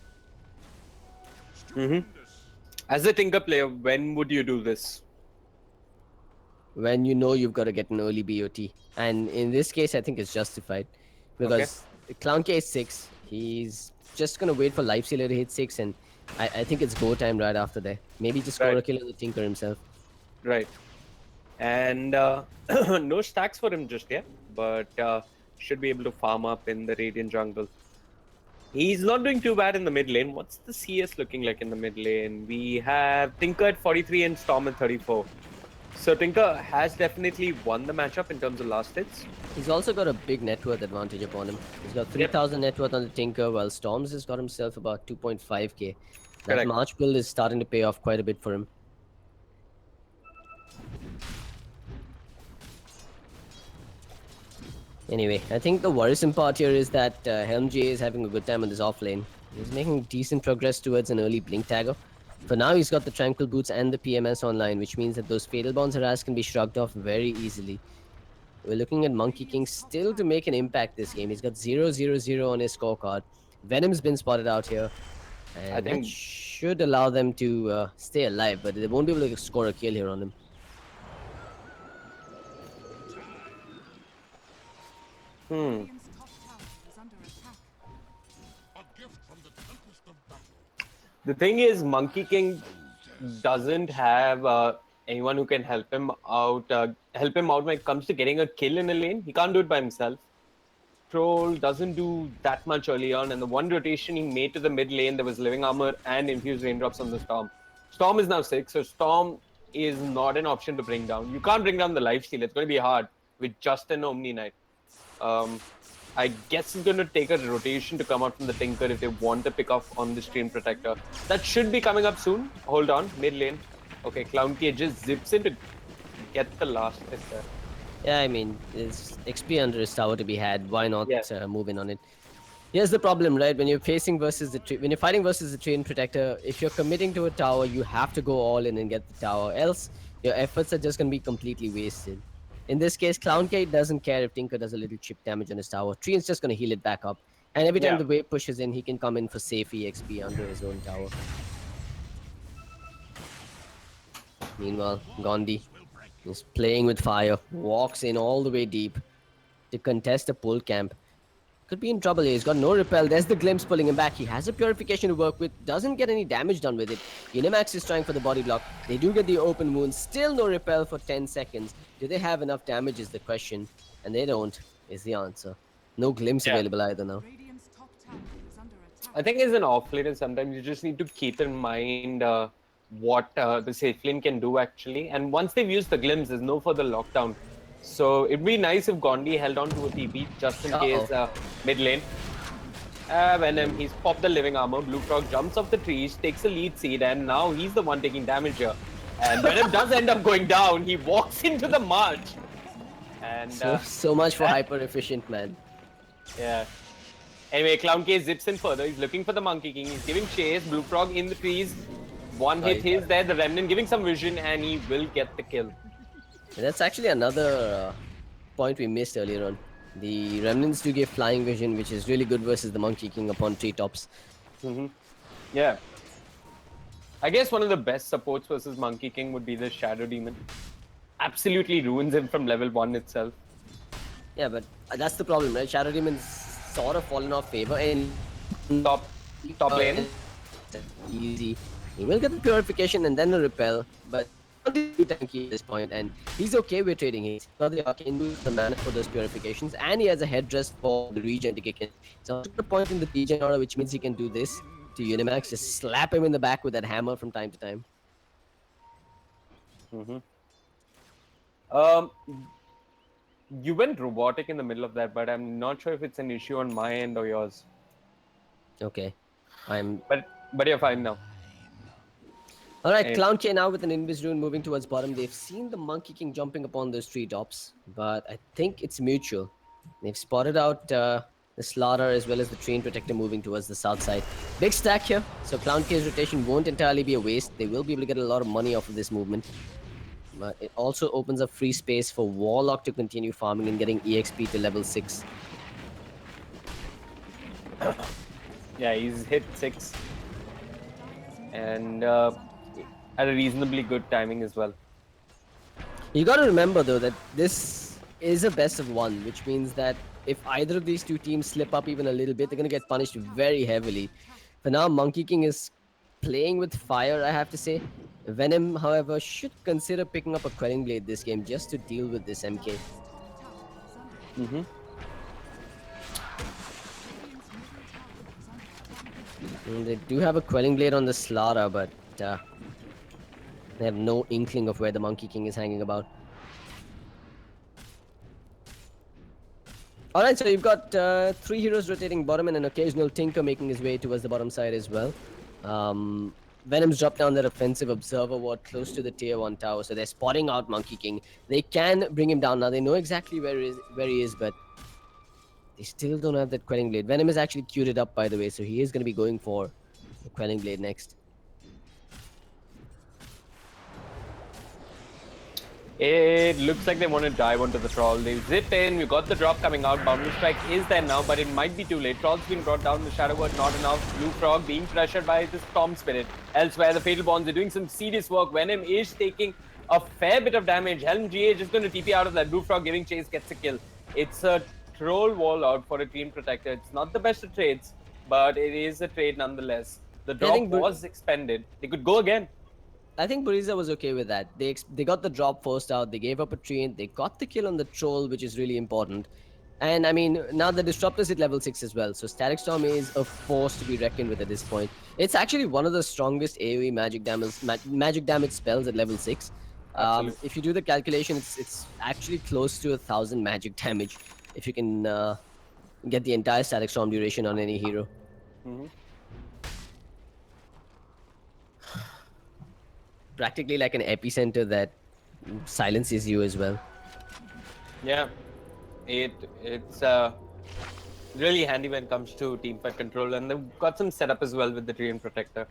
As a Tinker player, when would you do this? When you know you've got to get an early BOT. And in this case, I think it's justified. Because Clown K is 6. He's just going to wait for Lifestealer to hit 6. And I think it's go time right after there. Maybe just score a kill on the Tinker himself. Right. And no stacks for him just yet. But should be able to farm up in the Radiant jungle. He's not doing too bad in the mid lane. What's the CS looking like in the mid lane? We have Tinker at 43 and Storm at 34. So Tinker has definitely won the matchup in terms of last hits. He's also got a big net worth advantage upon him. He's got 3,000 net worth on the Tinker, while Storms has got himself about 2.5k. That March build is starting to pay off quite a bit for him. Anyway, I think the worrisome part here is that Helm J is having a good time on this off lane. He's making decent progress towards an early Blink Tagger. For now, he's got the Tranquil Boots and the PMS online, which means that those Fatal Bonds harass can be shrugged off very easily. We're looking at Monkey King still to make an impact this game. He's got 0-0-0 on his scorecard. Venom's been spotted out here. And I think that should allow them to stay alive, but they won't be able to score a kill here on him. Radiant's top tower is under attack. The thing is, Monkey King doesn't have anyone who can help him out. When it comes to getting a kill in a lane. He can't do it by himself. Troll doesn't do that much early on, and the one rotation he made to the mid lane, there was living armor and infused raindrops on the Storm. Storm is now 6, so Storm is not an option to bring down. You can't bring down the lifesteal. It's going to be hard with just an Omni Knight. I guess it's going to take a rotation to come out from the Tinker if they want to pick off on the Stream Protector. That should be coming up soon. Hold on, mid lane. Okay, Clown K just zips in to get the last hit there. Yeah, I mean, there's XP under his tower to be had. Why not Yeah. move in on it? Here's the problem, right? When you're facing versus when you're fighting versus the Train Protector, if you're committing to a tower, you have to go all in and get the tower. Else, your efforts are just going to be completely wasted. In this case, Clown K doesn't care if Tinker does a little chip damage on his tower. Train's just going to heal it back up. And every time Yeah. the wave pushes in, he can come in for safe EXP under his own tower. Meanwhile, Gandhi is playing with fire, walks in all the way deep to contest a pull camp. Could be in trouble here. He's got no repel. There's the glimpse pulling him back. He has a purification to work with. Doesn't get any damage done with it. Unimax is trying for the body block. They do get the open wound. Still no repel for 10 seconds. Do they have enough damage is the question. And they don't is the answer. No glimpse available either now. Radiant's top tower is under attack. I think as an off lane, sometimes you just need to keep in mind what the safe lane can do actually. And once they've used the glimpse, there's no further lockdown. So it'd be nice if Gandhi held on to a TP just in case mid lane. Venom, he's popped the living armor. Blue Frog jumps off the trees, takes a lead seed, and now he's the one taking damage here. And Venom does end up going down. He walks into the march. And So much for hyper efficient, man. yeah. Anyway, Clown K zips in further. He's looking for the Monkey King. He's giving chase. Blue Frog in the trees. One hit is there. The Remnant giving some vision, and he will get the kill. And that's actually another point we missed earlier on. The Remnants do give flying vision, which is really good versus the Monkey King upon treetops. Yeah. I guess one of the best supports versus Monkey King would be the Shadow Demon. Absolutely ruins him from level 1 itself. Yeah, but that's the problem, right? Shadow Demon's sort of fallen off favor in Top lane. Easy. He will get the purification and then the repel, but not too tanky at this point, and he's okay with trading. He's got the arcane boost, the mana for those purifications, and he has a headdress for the regen to kick in. So to the point in the regen aura, which means he can do this to Unimax, just slap him in the back with that hammer from time to time. You went robotic in the middle of that, but I'm not sure if it's an issue on my end or yours. Okay, But you're fine now. all right. Hey. Clown K now with an Invis rune moving towards bottom. They've seen the Monkey King jumping upon those treetops, but I think it's mutual. They've spotted out the Slaughter as well as the Train Protector moving towards the south side. Big stack here, so Clown K's rotation won't entirely be a waste. They will be able to get a lot of money off of this movement. But it also opens up free space for Warlock to continue farming and getting EXP to level 6. Yeah, he's hit 6. And at a reasonably good timing as well. You got to remember though that this is a best of 1, which means that if either of these two teams slip up even a little bit, they're going to get punished very heavily. For now, Monkey King is playing with fire, I have to say. Venom, however, should consider picking up a Quelling Blade this game just to deal with this MK. And they do have a Quelling Blade on the Slaughter, but they have no inkling of where the Monkey King is hanging about. Alright, so you've got 3 heroes rotating bottom and an occasional Tinker making his way towards the bottom side as well. Venom's dropped down their offensive observer ward close to the tier 1 tower, so they're spotting out Monkey King. They can bring him down now. They know exactly where he is, but they still don't have that Quelling Blade. Venom is actually queued it up, by the way, so he is going to be going for the Quelling Blade next. It looks like they want to dive onto the Troll. They zip in, we got the drop coming out. Boundary Strike is there now, but it might be too late. Troll's being brought down, the Shadow Word not enough. Blue Frog being pressured by the Storm Spirit. Elsewhere, the Fatal Bonds are doing some serious work. Venom is taking a fair bit of damage. Helm GA just going to TP out of that. Blue Frog giving chase, gets a kill. It's a Troll wall out for a Team Protector. It's not the best of trades, but it is a trade nonetheless. The drop was expended. They could go again. I think Buriza was okay with that. They got the drop forced out. They gave up a treant. They got the kill on the Troll, which is really important. And I mean, now the Disruptor's at level 6 as well. So Static Storm is a force to be reckoned with at this point. It's actually one of the strongest AoE magic damage spells at level 6. If you do the calculation, it's actually close to 1,000 magic damage if you can get the entire static storm duration on any hero. Practically like an epicenter that silences you as well. Yeah, it's really handy when it comes to teamfight control, and they've got some setup as well with the Treant Protector.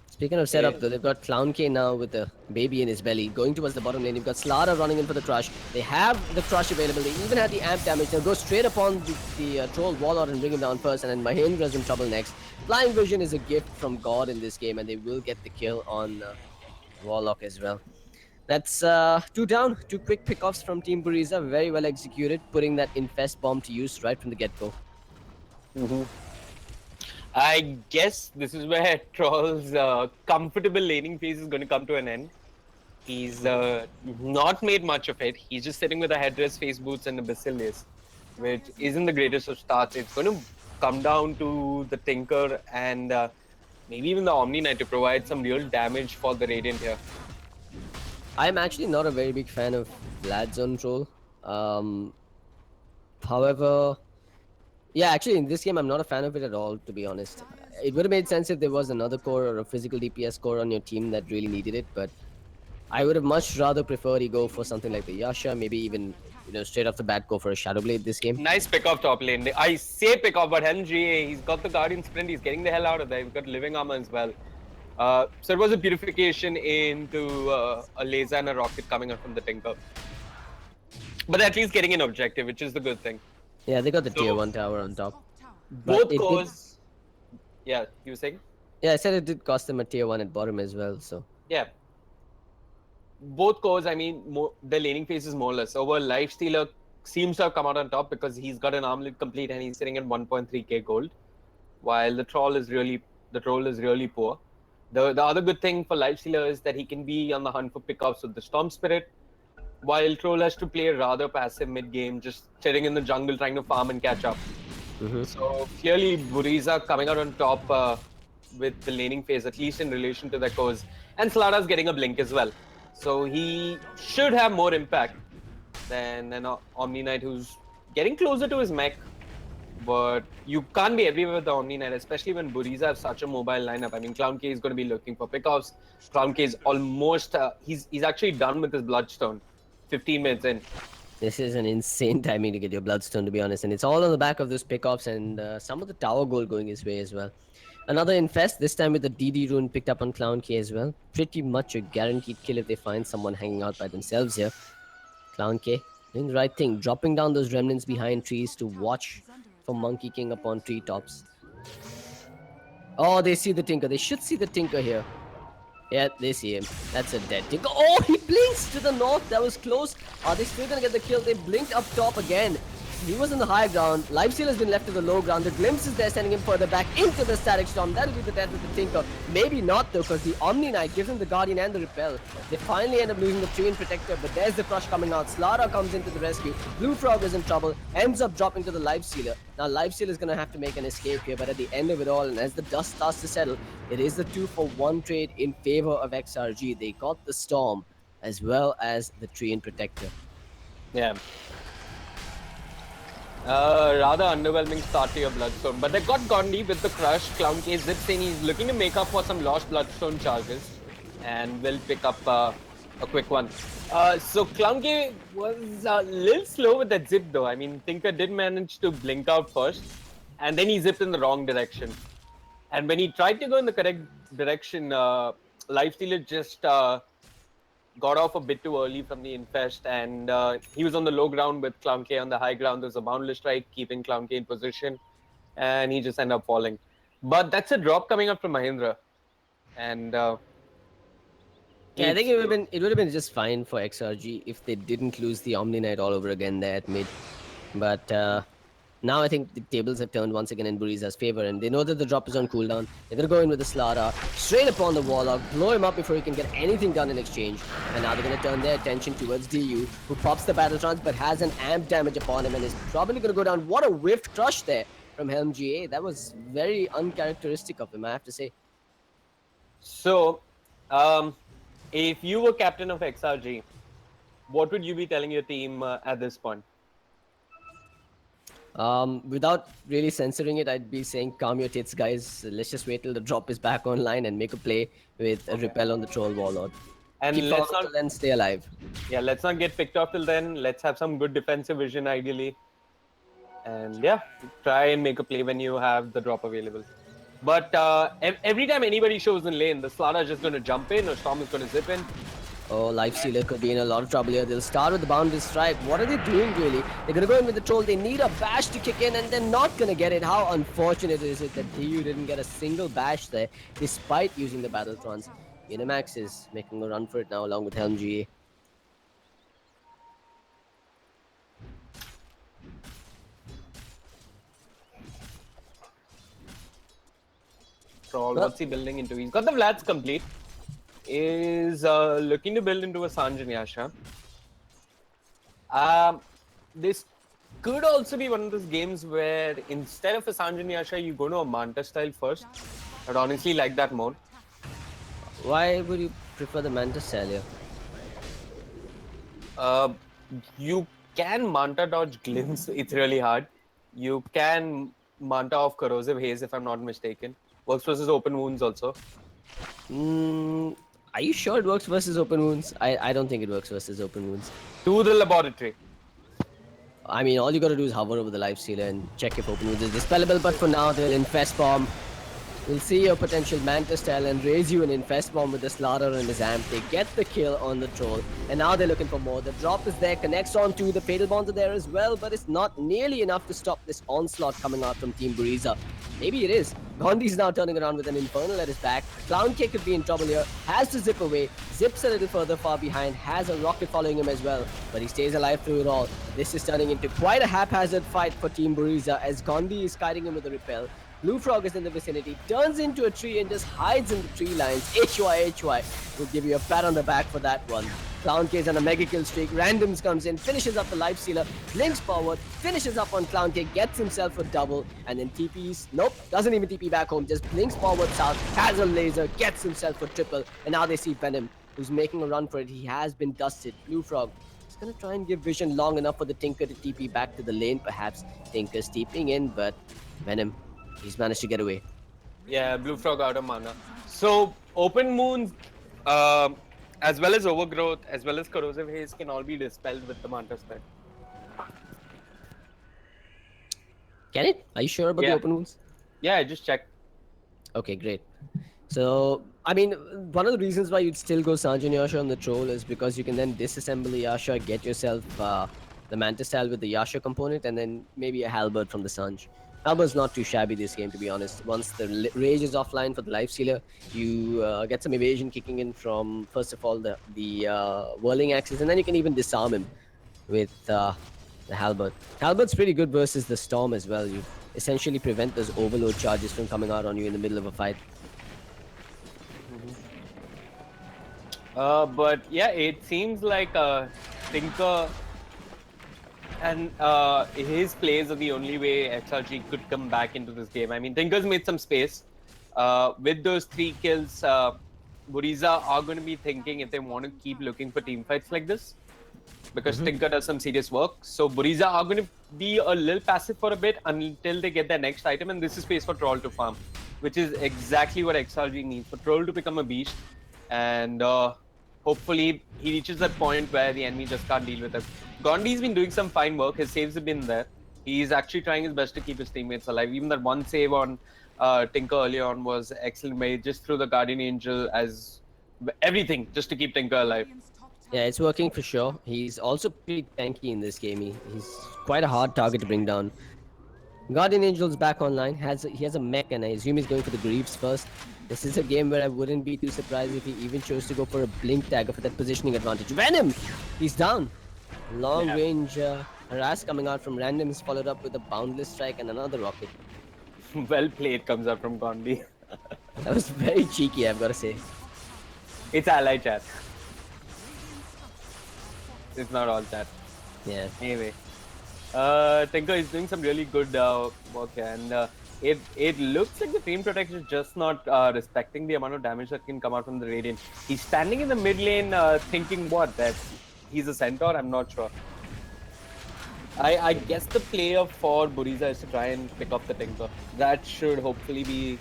Speaking of setup, though, they've got Clown K now with a baby in his belly going towards the bottom lane. You've got Slaughter running in for the crush. They have the crush available. They even have the amp damage. They'll go straight upon the troll Warlord and bring him down first, and then Mahendra's in trouble next. Flying Vision is a gift from God in this game, and they will get the kill on Warlock as well. That's 2 down, 2 quick pickoffs from Team Buriza. Very well executed, putting that Infest bomb to use right from the get-go. I guess this is where Troll's comfortable laning phase is going to come to an end. He's not made much of it. He's just sitting with a headdress, face boots, and a Basilius, which isn't the greatest of starts. It's going to come down to the Tinker and maybe even the Omni Knight to provide some real damage for the Radiant here. I'm actually not a very big fan of Vlad's on troll. However, yeah, actually in this game I'm not a fan of it at all, to be honest. It would have made sense if there was another core or a physical DPS core on your team that really needed it, but I would have much rather preferred he go for something like the Yasha, maybe even, you know, straight off the bat go for a Shadowblade this game. Nice pick off top lane. I say pick off, but HelmGA, he's got the Guardian Sprint, he's getting the hell out of there. He's got living armor as well. So it was a purification into a laser and a rocket coming out from the Tinker. But at least getting an objective, which is the good thing. Yeah, they got the tier 1 tower on top. Both cores... Yeah, you were saying? Yeah, I said it did cost them a tier 1 at bottom as well, so... Yeah. Both cores, I mean, the laning phase is more or less over. Lifestealer seems to have come out on top because he's got an armlet complete and he's sitting at 1.3k gold. While the troll is really poor. The other good thing for Lifestealer is that he can be on the hunt for pickups with the Storm Spirit, while Troll has to play rather passive mid-game, just sitting in the jungle trying to farm and catch up. So clearly Buriza coming out on top with the laning phase, at least in relation to the cores. And Slada's getting a blink as well. So he should have more impact than an Omni Knight who's getting closer to his mech. But you can't be everywhere with the Omni Knight, especially when Buriza has such a mobile lineup. I mean, Clown K is going to be looking for pickoffs. Clown K is almost, he's actually done with his Bloodstone, 15 minutes in. This is an insane timing to get your Bloodstone, to be honest. And it's all on the back of those pickoffs and some of the tower gold going his way as well. Another Infest, this time with the DD rune picked up on Clown K as well. Pretty much a guaranteed kill if they find someone hanging out by themselves here. Clown K doing the right thing, dropping down those remnants behind trees to watch for Monkey King upon treetops. Oh, they see the Tinker. They should see the Tinker here. Yeah, they see him. That's a dead Tinker. Oh, he blinks to the north. That was close. Are they still going to get the kill? They blinked up top again. He was in the high ground. Lifesteal has been left to the low ground. The glimpse is there, sending him further back into the static storm. That'll be the death of the Tinker. Maybe not though, because the Omni Knight gives him the Guardian and the Repel. They finally end up losing the Treant Protector, but there's the crush coming out. Slaughter comes into the rescue. Blue Frog is in trouble, ends up dropping to the Lifestealer. Now Lifestealer is going to have to make an escape here, but at the end of it all, and as the dust starts to settle, it is the 2-for-1 trade in favor of XRG. They got the Storm as well as the Treant Protector. Yeah. Rather underwhelming start to your Bloodstone, but they got Gondi with the crush. Clown K zip saying he's looking to make up for some lost Bloodstone charges and will pick up a quick one. So Clown K was a little slow with that zip though. I mean, Tinker did manage to blink out first and then he zipped in the wrong direction. And when he tried to go in the correct direction, Lifestealer just got off a bit too early from the Infest, and he was on the low ground with Clown K on the high ground. There's a Boundless Strike keeping Clown K in position, and he just ended up falling. But that's a drop coming up from Mahendra, and yeah, I think it would have been just fine for XRG if they didn't lose the Omni Knight all over again there at mid. But now I think the tables have turned once again in Buriza's favor, and they know that the drop is on cooldown. They're going to go in with the Slaughter, straight upon the Warlock, blow him up before he can get anything done in exchange. And now they're going to turn their attention towards DU, who pops the battle trance but has an amp damage upon him and is probably going to go down. What a whiffed crush there from HelmGA. That was very uncharacteristic of him, I have to say. So, if you were captain of XRG, what would you be telling your team at this point? Without really censoring it, I'd be saying calm your tits, guys. Let's just wait till the drop is back online and make a play with a repel on the troll warlord. And Keep let's farming not, till then, stay alive. yeah, let's not get picked off till then. Let's have some good defensive vision, ideally. And yeah, try and make a play when you have the drop available. But every time anybody shows in lane, the Slaughter is just going to jump in, or Storm is going to zip in. Oh, Lifestealer could be in a lot of trouble here. They'll start with the boundary strike. What are they doing, really? They're going to go in with the troll. They need a bash to kick in, and they're not going to get it. How unfortunate is it that DU didn't get a single bash there, despite using the Battletrons. Unimax is making a run for it now, along with Helm GA. Troll, what's he building into? He's got the Vlads complete. Is looking to build into a Sanj and Yasha. This could also be one of those games where instead of a Sanj and Yasha, you go to a Manta style first. I'd honestly like that more. Why would you prefer the Manta style here? You can Manta dodge Glimpse, it's really hard. You can Manta off Corrosive Haze, if I'm not mistaken. Works versus open wounds also. Are you sure it works versus open wounds? I don't think it works versus open wounds. To the laboratory. I mean, all you gotta do is hover over the Lifestealer and check if open wounds is dispellable, but for now, they'll Infest Bomb. We'll see your potential Manta style and raise you an Infest Bomb with the Slaughter and his Amp. They get the kill on the Troll, and now they're looking for more. The drop is there, connects on to the Fatal Bonds are there as well, but it's not nearly enough to stop this onslaught coming out from Team Buriza. Maybe it is. Gondi's now turning around with an Infernal at his back. Clown K could be in trouble here, has to zip away, zips a little further far behind, has a rocket following him as well, but he stays alive through it all. This is turning into quite a haphazard fight for Team Buriza as Gondi is kiting him with a repel. Blue Frog is in the vicinity, turns into a tree and just hides in the tree lines. HY will give you a pat on the back for that one. Clown K is on a mega kill streak. Randoms comes in, finishes up the Lifestealer, blinks forward, finishes up on Clown K, gets himself a double, and then TPs. Nope, doesn't even TP back home, just blinks forward south, has a laser, gets himself a triple, and now they see Venom, who's making a run for it. He has been dusted. Blue Frog is going to try and give vision long enough for the Tinker to TP back to the lane, perhaps. Tinker's TPing in, but Venom, he's managed to get away. Yeah, Blue Frog out of mana. So, Open Moons, as well as Overgrowth, as well as Corrosive Haze can all be dispelled with the Manta spell. Can it? Are you sure about the open wounds? Yeah, I just checked. Okay, great. So, I mean, one of the reasons why you'd still go Sanj and Yasha on the Troll is because you can then disassemble the Yasha, get yourself the Manta style with the Yasha component, and then maybe a Halberd from the Sanj. Halberd's not too shabby this game, to be honest. Once the Rage is offline for the Lifestealer, you get some evasion kicking in from, first of all, the Whirling Axes, and then you can even disarm him with the Halberd. Halberd's pretty good versus the Storm as well. You essentially prevent those overload charges from coming out on you in the middle of a fight. But yeah, it seems like Tinker and his plays are the only way XRG could come back into this game. I mean, Tinker's made some space. With those 3 kills, Buriza are going to be thinking if they want to keep looking for team fights like this. Because Tinker does some serious work. So Buriza are going to be a little passive for a bit until they get their next item. And this is space for Troll to farm. Which is exactly what XRG needs. For Troll to become a beast. And hopefully he reaches that point where the enemy just can't deal with it. Gondi's been doing some fine work. His saves have been there. He's actually trying his best to keep his teammates alive. Even that one save on Tinker earlier on was excellent. Made just through the Guardian Angel as everything just to keep Tinker alive. Yeah, it's working for sure. He's also pretty tanky in this game. He's quite a hard target to bring down. Guardian Angel's back online. He has a mech, and I assume he's going for the Greaves first. This is a game where I wouldn't be too surprised if he even chose to go for a Blink Dagger for that positioning advantage. Venom! He's down. Long range harass coming out from Randoms, followed up with a Boundless Strike and another rocket. Well played comes out from Gondi. That was very cheeky, I've got to say. It's ally chat. It's not all chat. Yeah. Anyway, Tinker is doing some really good work here, and it looks like the Flame Protector is just not respecting the amount of damage that can come out from the Radiant. He's standing in the mid lane thinking what? That he's a Centaur? I'm not sure. I guess the play for Buriza is to try and pick up the Tinker. That should hopefully be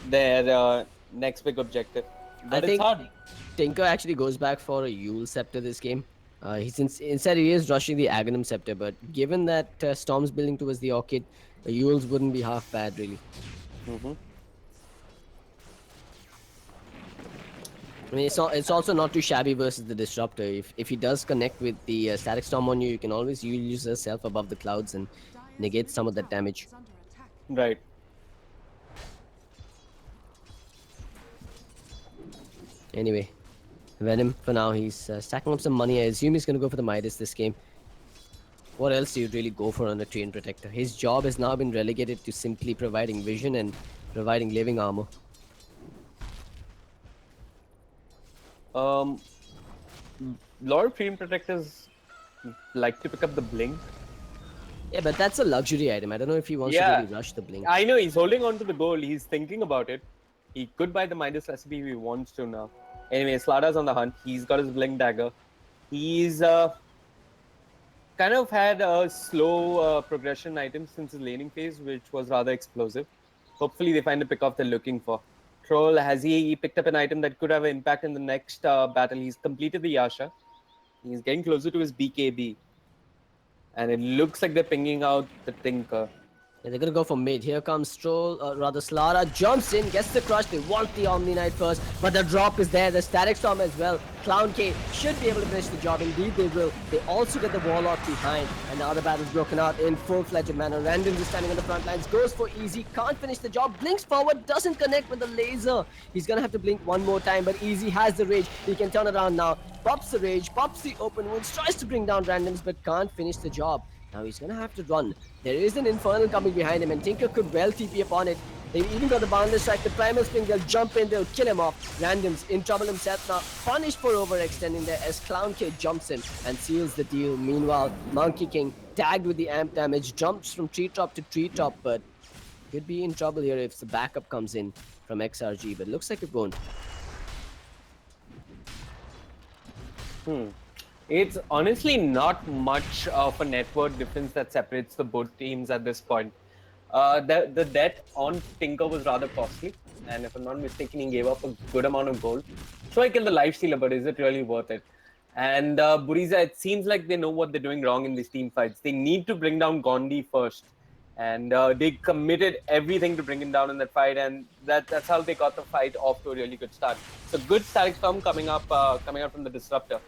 their next big objective. But I it's think hard. Tinker actually goes back for a Yule Scepter this game. Instead he is rushing the Aghanim Scepter, but given that Storm's building towards the Orchid, the Yules wouldn't be half bad really. Mm-hmm. I mean, it's also not too shabby versus the Disruptor. If he does connect with the Static Storm on you, you can always use yourself above the clouds and negate some of that damage. Is under attack. Right. Anyway, Venom for now, he's stacking up some money. I assume he's going to go for the Midas this game. What else do you really go for on a Train Protector? His job has now been relegated to simply providing vision and providing living armor. Lot of Train Protectors like to pick up the Blink. Yeah, but that's a luxury item. I don't know if he wants to really rush the Blink. I know he's holding on to the goal. He's thinking about it. He could buy the Midas recipe if he wants to now. Anyway, Slada's on the hunt. He's got his Blink Dagger. He's kind of had a slow progression item since his laning phase, which was rather explosive. Hopefully they find the pick-off they're looking for. Troll, has he picked up an item that could have an impact in the next battle? He's completed the Yasha. He's getting closer to his BKB. And it looks like they're pinging out the Tinker. Yeah, they're gonna go for mid. Here comes Stroll, rather Slara jumps in, gets the crush. They want the Omni Knight first, but the drop is there. The Static Storm as well. Clown K should be able to finish the job. Indeed, they will. They also get the Warlock behind, and now the battle's broken out in full-fledged manner. Randoms is standing on the front lines, goes for easy, can't finish the job. Blinks forward, doesn't connect with the laser. He's gonna have to blink one more time, but Easy has the rage. He can turn around now. Pops the rage, pops the open wounds, tries to bring down Randoms, but can't finish the job. Now he's gonna have to run. There is an Infernal coming behind him, and Tinker could well TP upon it. They've even got the Boundless Strike, the Primal Spring, they'll jump in, they'll kill him off. Randoms in trouble himself now, punished for overextending there as Clown Kid jumps in and seals the deal. Meanwhile, Monkey King tagged with the amp damage, jumps from treetop to treetop, but could be in trouble here if the backup comes in from XRG, but looks like it won't. It's honestly not much of a network difference that separates the both teams at this point. The debt on Tinker was rather costly, and if I'm not mistaken, he gave up a good amount of gold. So I killed the Lifestealer, but is it really worth it? And Buriza, it seems like they know what they're doing wrong in these team fights. They need to bring down Gondi first, and they committed everything to bring him down in that fight, and that's how they got the fight off to a really good start. So good Static Storm coming out from the Disruptor.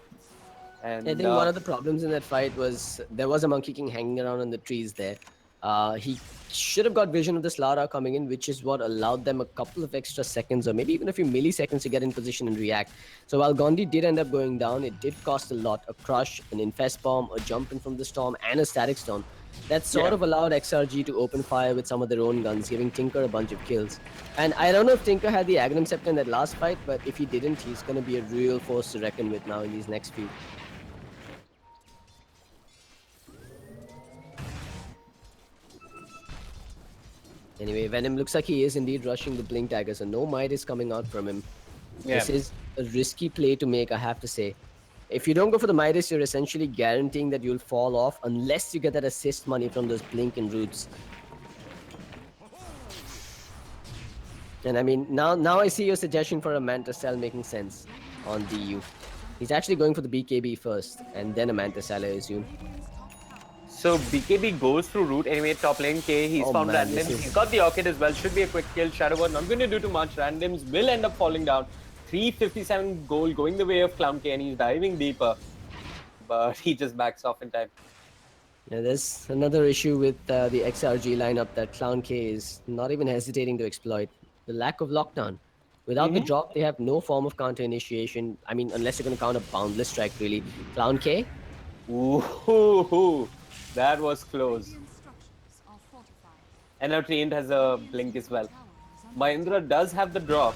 And I think one of the problems in that fight was there was a Monkey King hanging around in the trees there. He should have got vision of the Slara coming in, which is what allowed them a couple of extra seconds or maybe even a few milliseconds to get in position and react. So while Gondi did end up going down, it did cost a lot. A crush, an Infest Bomb, a jump in from the Storm, and a Static Storm. That sort of allowed XRG to open fire with some of their own guns, giving Tinker a bunch of kills. And I don't know if Tinker had the Aghanim Scepter in that last fight, but if he didn't, he's going to be a real force to reckon with now in these next few. Anyway, Venom looks like he is indeed rushing the Blink Dagger, so no might is coming out from him. Yeah. This is a risky play to make, I have to say. If you don't go for the Midas, you're essentially guaranteeing that you'll fall off unless you get that assist money from those Blink and Roots. And I mean, now I see your suggestion for a Manta Cell making sense on DU. He's actually going for the BKB first, and then a Manta Cell, I assume. So BKB goes through route. Anyway, top lane K, he's found man, Randoms. He's got the Orchid as well. Should be a quick kill. Shadowbird not going to do too much. Randoms will end up falling down. 357 gold going the way of Clown K, and he's diving deeper. But he just backs off in time. Yeah, there's another issue with the XRG lineup that Clown K is not even hesitating to exploit. The lack of lockdown. Without the drop, they have no form of counter initiation. I mean, unless you're going to count a Boundless Strike, really. Clown K? Ooh, that was close. Structures are fortified. And now Trained has a blink as well. Mahindra does have the drop.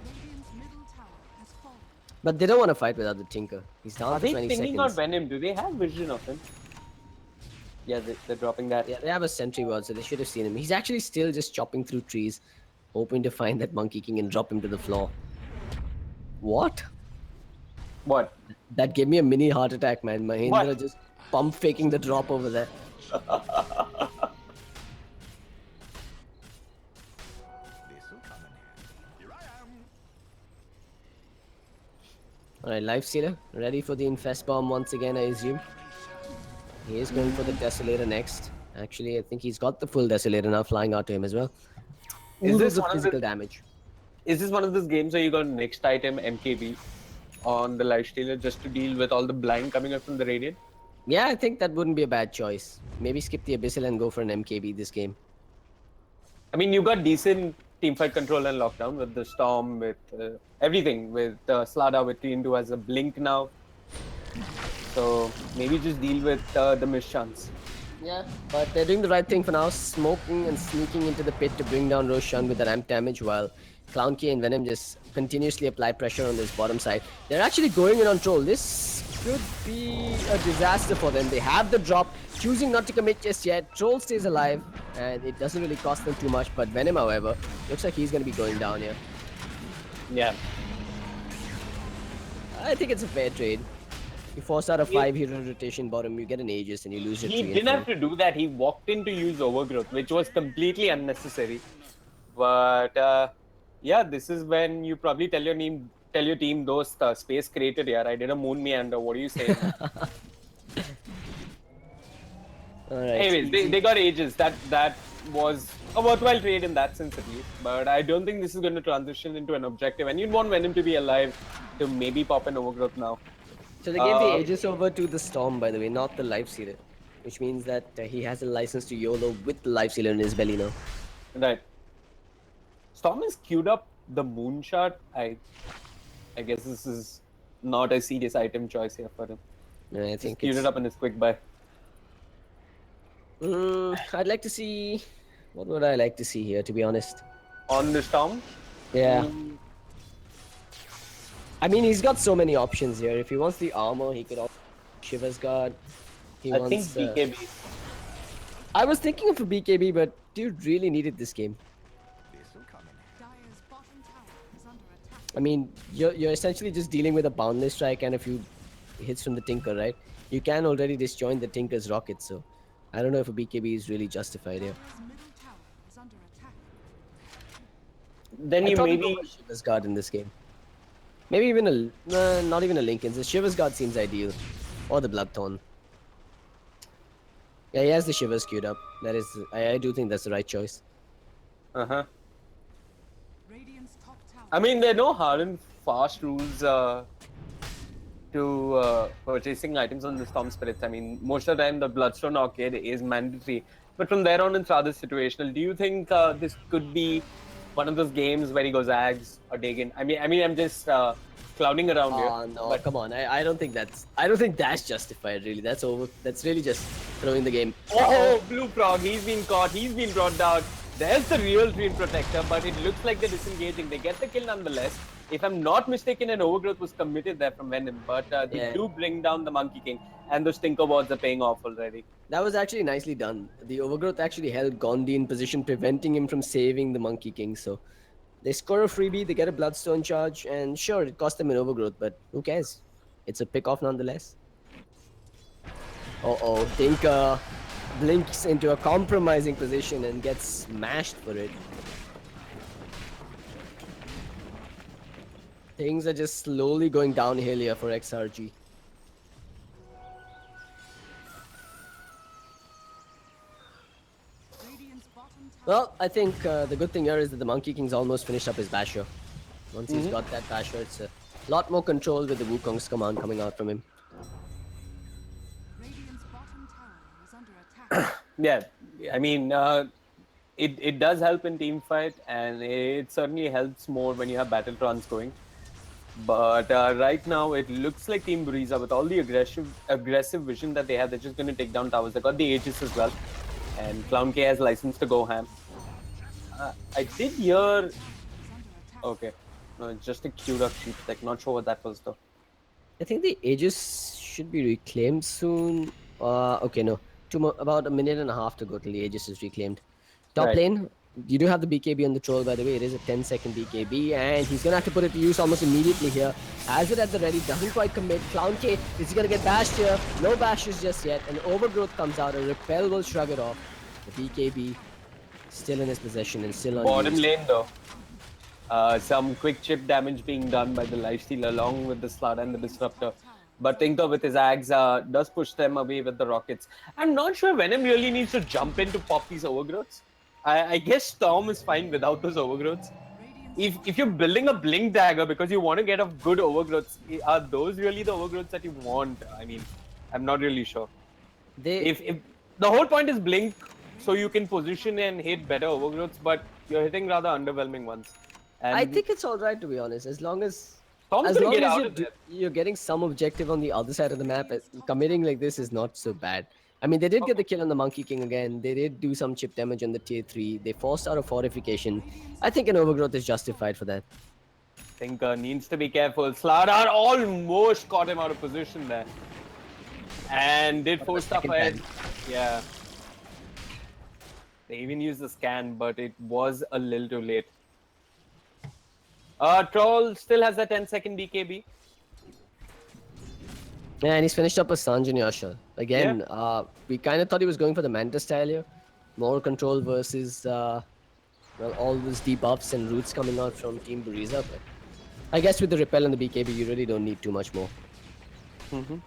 Radiant's middle tower has fallen. But they don't want to fight without the Tinker. He's down Are for they 20 pinging out seconds. Venom? Do they have vision of him? Yeah, they're dropping that. Yeah, they have a sentry ward, so they should have seen him. He's actually still just chopping through trees, hoping to find that Monkey King and drop him to the floor. What? What? That gave me a mini heart attack, man. Mahindra What? just pump faking the drop over there. This'll come in handy. Here I am. Alright, Life Stealer, ready for the Infest Bomb once again, I assume. He is going for the Desolator next. Actually, I think he's got the full Desolator now flying out to him as well. Is this Oodles of one of the- physical damage. Is this one of those games where you got next item MKB on the Lifestealer just to deal with all the blind coming up from the Radiant? Yeah, I think that wouldn't be a bad choice. Maybe skip the Abyssal and go for an MKB this game. I mean, you got decent teamfight control and lockdown with the Storm, with everything, with Slada, with T2 as a blink now. So maybe just deal with the mischance. Yeah, but they're doing the right thing for now, smoking and sneaking into the pit to bring down Roshan with the ramp damage, while Clown K and Venom just continuously apply pressure on this bottom side. They're actually going in on Troll. This could be a disaster for them. They have the drop, choosing not to commit just yet. Troll stays alive, and it doesn't really cost them too much, but Venom, however, looks like he's going to be going down here. Yeah. I think it's a fair trade. You force out a 5-hero rotation bottom, you get an Aegis, and you lose your He tree. didn't have to do that. He walked in to use Overgrowth, which was completely unnecessary. But yeah, this is when you probably tell your team those space created here. I did a moon meander. What do you say? Alright. Anyways, they got Aegis. That was a worthwhile trade in that sense at least. But I don't think this is going to transition into an objective. And you'd want Venom to be alive to maybe pop an Overgrowth now. So they gave the Aegis over to the Storm, by the way, not the Lifestealer. Which means that he has a license to YOLO with the Lifestealer in his belly now. Right. Storm has queued up the Moonshot. I guess this is not a serious item choice here for him. Yeah, I Just think queued it's... it up in his quick buy. I'd like to see... What would I like to see here, to be honest? On the Storm? Yeah. Mm, I mean, he's got so many options here. If he wants the armor, he could also Shiva's Guard. He I wants, think BKB. I was thinking of a BKB, but dude really needed this game. This'll come in handy. Dire's bottom tower is under attack. I mean, you're essentially just dealing with a boundless strike and a few hits from the Tinker, right? You can already disjoin the Tinker's rocket, so I don't know if a BKB is really justified here. Dire's middle tower is under attack. Then I'd you probably maybe go for Shiva's Guard in this game. Maybe even a... not even a Lincoln's. The Shiva's Guard seems ideal. Or the Bloodthorn. Yeah, he has the Shivers queued up. That is... I do think that's the right choice. uh-huh. Radiant's top tower. I mean, there are no hard and fast rules to purchasing items on the Storm Spirits. I mean, most of the time the Bloodstone Arcade is mandatory. But from there on, it's rather situational. Do you think this could be one of those games where he goes Ags or Dagon? I mean, I'm just clouding around here. Oh no, but- come on. I don't think that's justified really. That's over. That's really just throwing the game. Oh, Blue Frog, he's been caught, he's been brought down. There's the real Dream Protector, but it looks like they're disengaging. They get the kill nonetheless. If I'm not mistaken, an Overgrowth was committed there from Venom, but they Yeah. do bring down the Monkey King, and those Tinker Wards are paying off already. That was actually nicely done. The Overgrowth actually held Gondi in position, preventing him from saving the Monkey King. So they score a freebie, they get a Bloodstone charge, and sure, it cost them an Overgrowth, but who cares? It's a pick-off nonetheless. Uh-oh, Tinker blinks into a compromising position and gets smashed for it. Things are just slowly going downhill here for XRG. Radiant's bottom tower. Well, I think the good thing here is that the Monkey King's almost finished up his Basher. Once he's got that Basher, it's a lot more control with the Wukong's command coming out from him. Radiant's bottom tower is under attack. Yeah, I mean, it does help in team fight, and it certainly helps more when you have Battletrons going. But right now, it looks like Team Buriza, with all the aggressive vision that they have, they're just going to take down towers. They got the Aegis as well, and Clown K has license to go ham. I did hear. Okay, no, it's just a queued up sheep tech. Not sure what that was though. I think the Aegis should be reclaimed soon. Okay, no. About a minute and a half to go till the Aegis is reclaimed. Top Right. lane, You do have the BKB on the troll, by the way. It is a 10-second BKB, and he's gonna have to put it to use almost immediately here. Has it at the ready, doesn't quite commit. Clown K is gonna get bashed here. No bashes just yet. An overgrowth comes out. A repel will shrug it off. The BKB still in his possession and still on. Bottom lane though. Some quick chip damage being done by the lifesteal along with the Slaughter and the Disruptor. But Tinker with his Ags does push them away with the rockets. I'm not sure Venom really needs to jump in to pop these overgrowths. I guess Storm is fine without those overgrowths. If you're building a Blink Dagger because you want to get a good overgrowths, are those really the overgrowths that you want? I mean, I'm not really sure. If the whole point is Blink, so you can position and hit better overgrowths, but you're hitting rather underwhelming ones. And I think it's all right, to be honest, as long as Storm's gonna get out of there. you're getting some objective on the other side of the map. Committing like this is not so bad. I mean, they did get the kill on the Monkey King again. They did do some chip damage on the tier 3. They forced out a fortification. I think an overgrowth is justified for that. Tinker needs to be careful. Slardar almost caught him out of position there. And did force stuff ahead. Yeah. They even used the scan, but it was a little too late. Troll still has a 10-second BKB. Yeah, and he's finished up a Sanjay Yasha. Again, we kind of thought he was going for the Manta style here. More control versus, well, all these debuffs and roots coming out from Team Buriza. But I guess with the Repel and the BKB, you really don't need too much more. You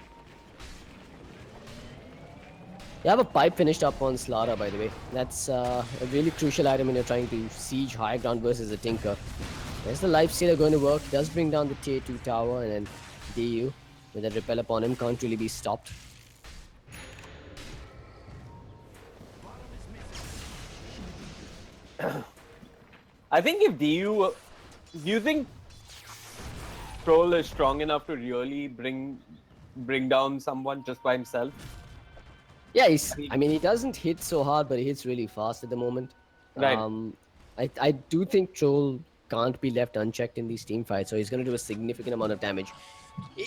have a pipe finished up on Slara, by the way. That's a really crucial item when you're trying to siege high ground versus a Tinker. There's the Lifestealer going to work. Does bring down the tier 2 tower, and then DU with a repel upon him can't really be stopped. I think if do you think Troll is strong enough to really bring down someone just by himself? Yeah, I mean, he doesn't hit so hard, but he hits really fast at the moment. Right. I do think Troll can't be left unchecked in these team fights, so he's going to do a significant amount of damage,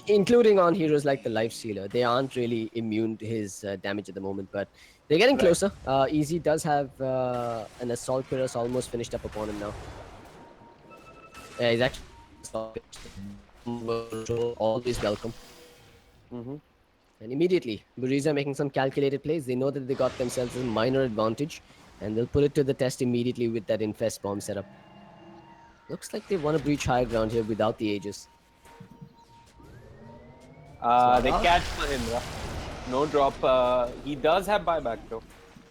including on heroes like the Lifestealer. They aren't really immune to his damage at the moment, but they're getting closer. Easy does have an Assault Cuirass almost finished up upon him now. Yeah, he's actually always welcome. And immediately, Buriza making some calculated plays. They know that they got themselves a minor advantage, and they'll put it to the test immediately with that Infest bomb setup. Looks like they want to breach high ground here without the Aegis. They catch Mahindra. No drop. He does have buyback though.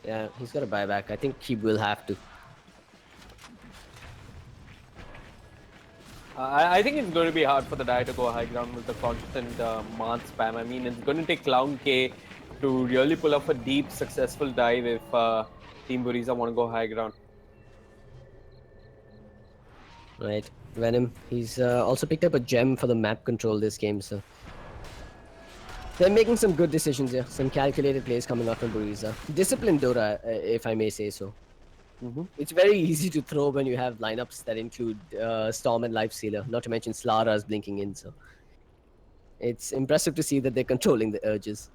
Yeah, he's got a buyback. I think he will have to. I think it's going to be hard for the Dire to go high ground with the constant Mart spam. I mean, it's going to take Clown K to really pull off a deep, successful dive if Team Buriza want to go high ground. Right, Venom. He's also picked up a gem for the map control this game, so they're making some good decisions here. Some calculated plays coming out from Buriza. Disciplined Dota, if I may say so. It's very easy to throw when you have lineups that include Storm and Lifestealer, not to mention Slara's blinking in, so it's impressive to see that they're controlling the urges.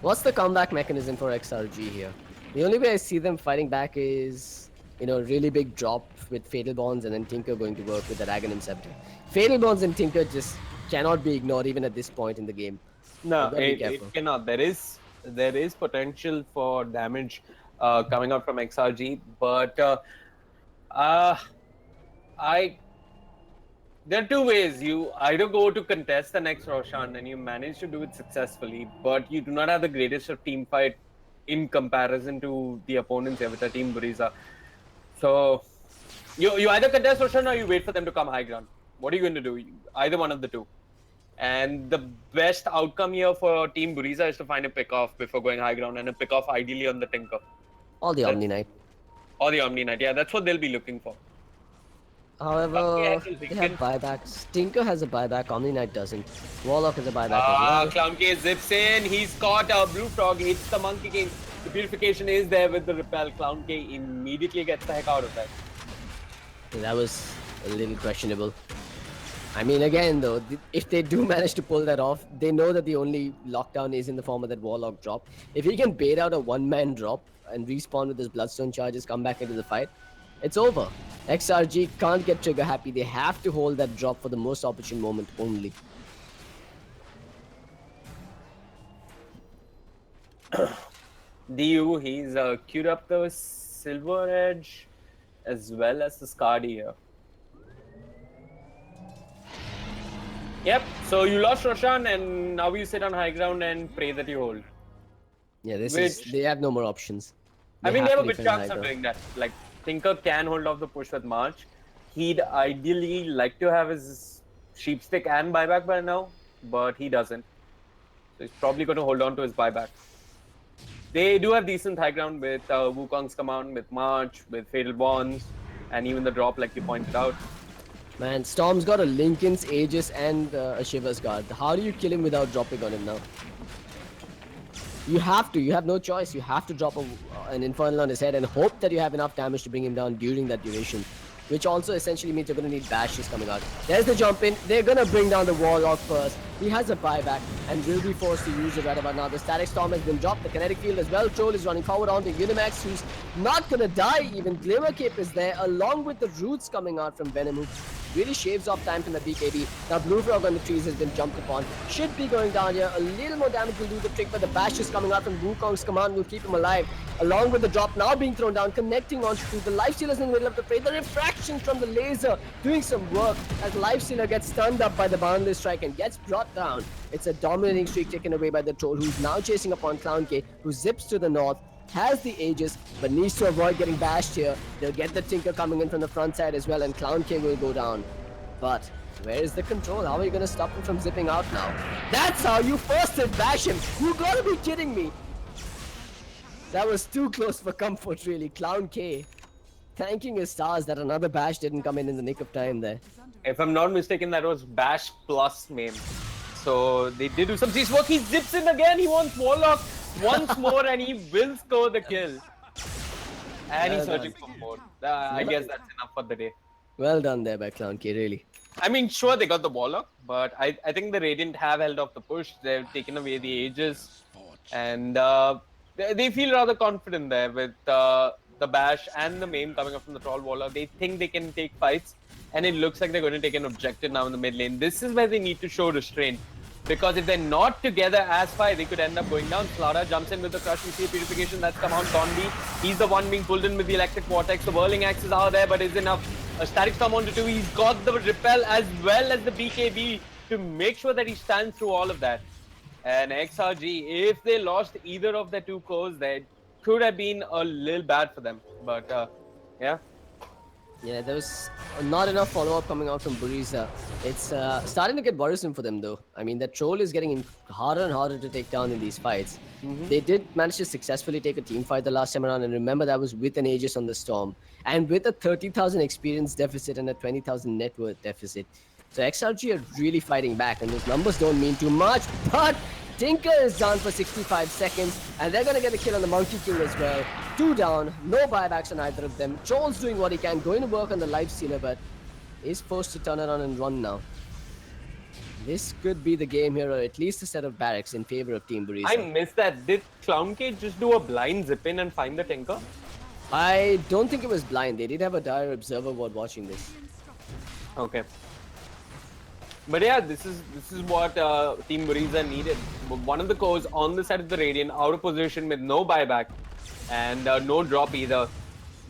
What's the comeback mechanism for XRG here? The only way I see them fighting back is, you know, really big drop with Fatal Bonds and then Tinker going to work with the Aghanim Scepter. Fatal Bonds and Tinker just cannot be ignored even at this point in the game. No, it cannot. There is potential for damage coming out from XRG, but there are two ways. You either go to contest the next Roshan and you manage to do it successfully, but you do not have the greatest of team fight in comparison to the opponents here with the Team Buriza. So you either contest Roshan or you wait for them to come high ground. What are you going to do? Either one of the two. And the best outcome here for Team Buriza is to find a pick-off before going high ground, and a pick-off ideally on the Tinker. Or the Omni Knight. Or the Omni Knight, yeah, that's what they'll be looking for. However, they have buybacks. Tinker has a buyback, Omni Knight doesn't. Warlock has a buyback as well. Clown K zips in, he's caught a Blue Frog, hits the Monkey King. The purification is there with the repel. Clown K immediately gets the heck out of that. That was a little questionable. I mean, again, though, if they do manage to pull that off, they know that the only lockdown is in the form of that Warlock drop. If he can bait out a one-man drop and respawn with his Bloodstone charges, come back into the fight, it's over. XRG can't get trigger happy. They have to hold that drop for the most opportune moment only. DU, he's queued up the Silver Edge as well as the Skadi here. Yep, so you lost Roshan and now you sit on high ground and pray that you hold. Yeah, they have no more options. I mean, they have a to good defend chance high of ground. doing that. Like, Tinker can hold off the push with March. He'd ideally like to have his Sheepstick and buyback by now, but he doesn't. So he's probably going to hold on to his buyback. They do have decent high ground with Wukong's command, with March, with Fatal Bonds, and even the drop like you pointed out. Man, Storm's got a Linken's, Aegis, and a Shiva's Guard. How do you kill him without dropping on him now? You have to. You have no choice. You have to drop an Infernal on his head and hope that you have enough damage to bring him down during that duration. Which also essentially means you're going to need bashes coming out. There's the jump in. They're going to bring down the Warlock first. He has a buyback and will be forced to use it right about now. The Static Storm has been dropped. The Kinetic Field as well. Troll is running forward onto Unimax, who's not going to die. Even Glimmer Cape is there, along with the Roots coming out from Venom, who really shaves off time from the BKB. Now Blue Frog on the trees has been jumped upon. Should be going down here. A little more damage will do the trick, but the bash is coming out from Wukong's command will keep him alive. Along with the drop now being thrown down, connecting onto the Lifestealers in the middle of the fray. The refraction from the laser doing some work as Lifestealer gets stunned up by the boundless strike and gets brought down. It's a dominating streak taken away by the Troll, who's now chasing upon Clown K, who zips to the north, has the Aegis, but needs to avoid getting bashed here. They'll get the Tinker coming in from the front side as well, and Clown K will go down. But where is the control? How are you going to stop him from zipping out now? That's how you first did bash him! You gotta be kidding me! That was too close for comfort, really. Clown K thanking his stars that another bash didn't come in the nick of time there. If I'm not mistaken, that was bash plus maim. So they did do some cheese work. He zips in again. He wants Warlock once more and he will score the kill. And he's searching for more. I guess that's enough for the day. Well done there by Clown K, really. I mean, sure, they got the Warlock, but I think the Radiant have held off the push. They've taken away the Aegis. And they feel rather confident there with the bash and the maim coming up from the Troll Warlock. They think they can take fights. And it looks like they're going to take an objective now in the mid lane. This is where they need to show restraint. Because if they're not together as five, they could end up going down. Slara jumps in with the crush. We see a purification that's come on Tondi. He's the one being pulled in with the electric vortex. The whirling axes are there, but is enough. A static storm onto two. He's got the repel as well as the BKB to make sure that he stands through all of that. And XRG, if they lost either of their two cores, that could have been a little bad for them. But yeah. Yeah, there was not enough follow-up coming out from Buriza. It's starting to get worrisome for them, though. I mean, the Troll is getting harder and harder to take down in these fights. They did manage to successfully take a team fight the last time around, and remember that was with an Aegis on the Storm. And with a 30,000 experience deficit and a 20,000 net worth deficit. So XRG are really fighting back, and those numbers don't mean too much, but Tinker is down for 65 seconds, and they're going to get a kill on the Monkey King as well. 2 down, no buybacks on either of them. Troll's doing what he can, going to work on the Lifestealer, but is forced to turn around and run now. This could be the game here, or at least a set of barracks in favor of Team Buriza. I missed that. Did Clown K just do a blind zip in and find the Tinker? I don't think it was blind. They did have a dire observer ward watching this. Okay. But yeah, this is what Team Buriza needed. One of the cores on the side of the Radiant, out of position with no buyback and no drop either.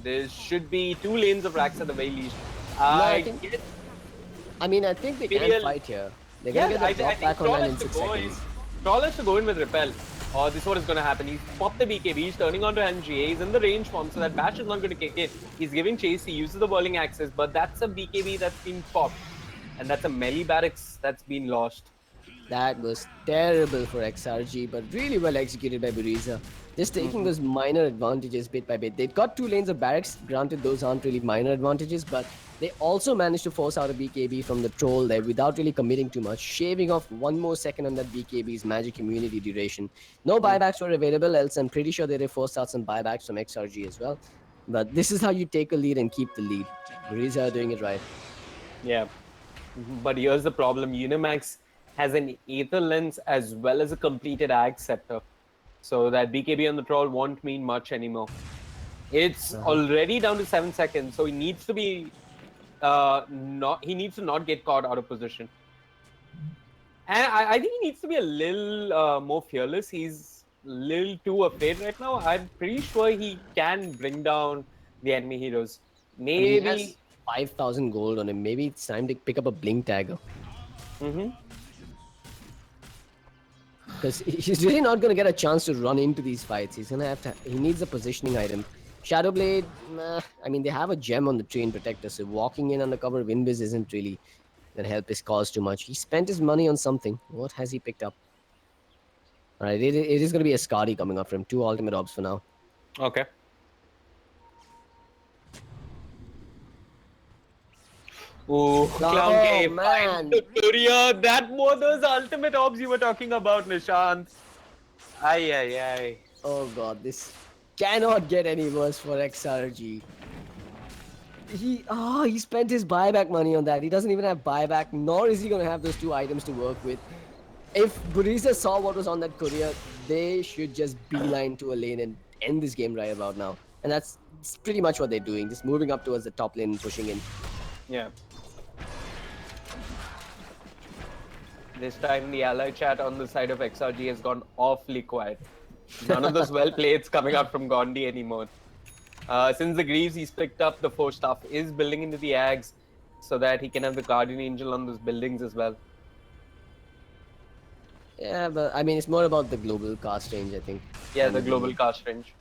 There should be 2 lanes of racks at the very least. I think they can fight here. They're going to get the drop back online in 6 seconds. Troll has to go in with repel. Or this is what is going to happen. He's popped the BKB, he's turning onto NGA, he's in the range form, so that bash is not going to kick in. He's giving chase, he uses the whirling axis, but that's a BKB that's been popped. And that's a melee barracks that's been lost. That was terrible for XRG, but really well executed by Buriza. Just taking those minor advantages bit by bit. They've got 2 lanes of barracks. Granted, those aren't really minor advantages, but they also managed to force out a BKB from the Troll there without really committing too much, shaving off 1 more second on that BKB's magic immunity duration. No buybacks were available, else I'm pretty sure they forced out some buybacks from XRG as well. But this is how you take a lead and keep the lead. Buriza are doing it right. Yeah. But here's the problem. Unimax has an Aether Lens as well as a completed Ag Scepter. So that BKB on the troll won't mean much anymore. It's already down to 7 seconds, so he needs to be not get caught out of position. And I think he needs to be a little more fearless. He's a little too afraid right now. I'm pretty sure he can bring down the enemy heroes. He has Maybe 5,000 gold on him. Maybe it's time to pick up a blink tagger. Because he's really not going to get a chance to run into these fights. He's going to have to. He needs a positioning item. Shadowblade, nah. I mean, they have a gem on the Train Protector, so walking in under cover of Invis isn't really going to help his cause too much. He spent his money on something. What has he picked up? Alright, it is going to be a Skadi coming up for him. 2 ultimate orbs for now. okay. Oh, Clown man. Victoria, that were those ultimate orbs you were talking about, Nishant. Ay. Oh god, this cannot get any worse for XRG. He spent his buyback money on that. He doesn't even have buyback, nor is he going to have those 2 items to work with. If Buriza saw what was on that courier, they should just beeline to a lane and end this game right about now. And that's pretty much what they're doing, just moving up towards the top lane and pushing in. Yeah. This time the ally chat on the side of XRG has gone awfully quiet. None of those well plays coming out from Gondi anymore. Since the Greaves he's picked up, the 4 stuff is building into the Ags so that he can have the Guardian Angel on those buildings as well. Yeah, but I mean, it's more about the global cast range, I think. Yeah, the global cast range.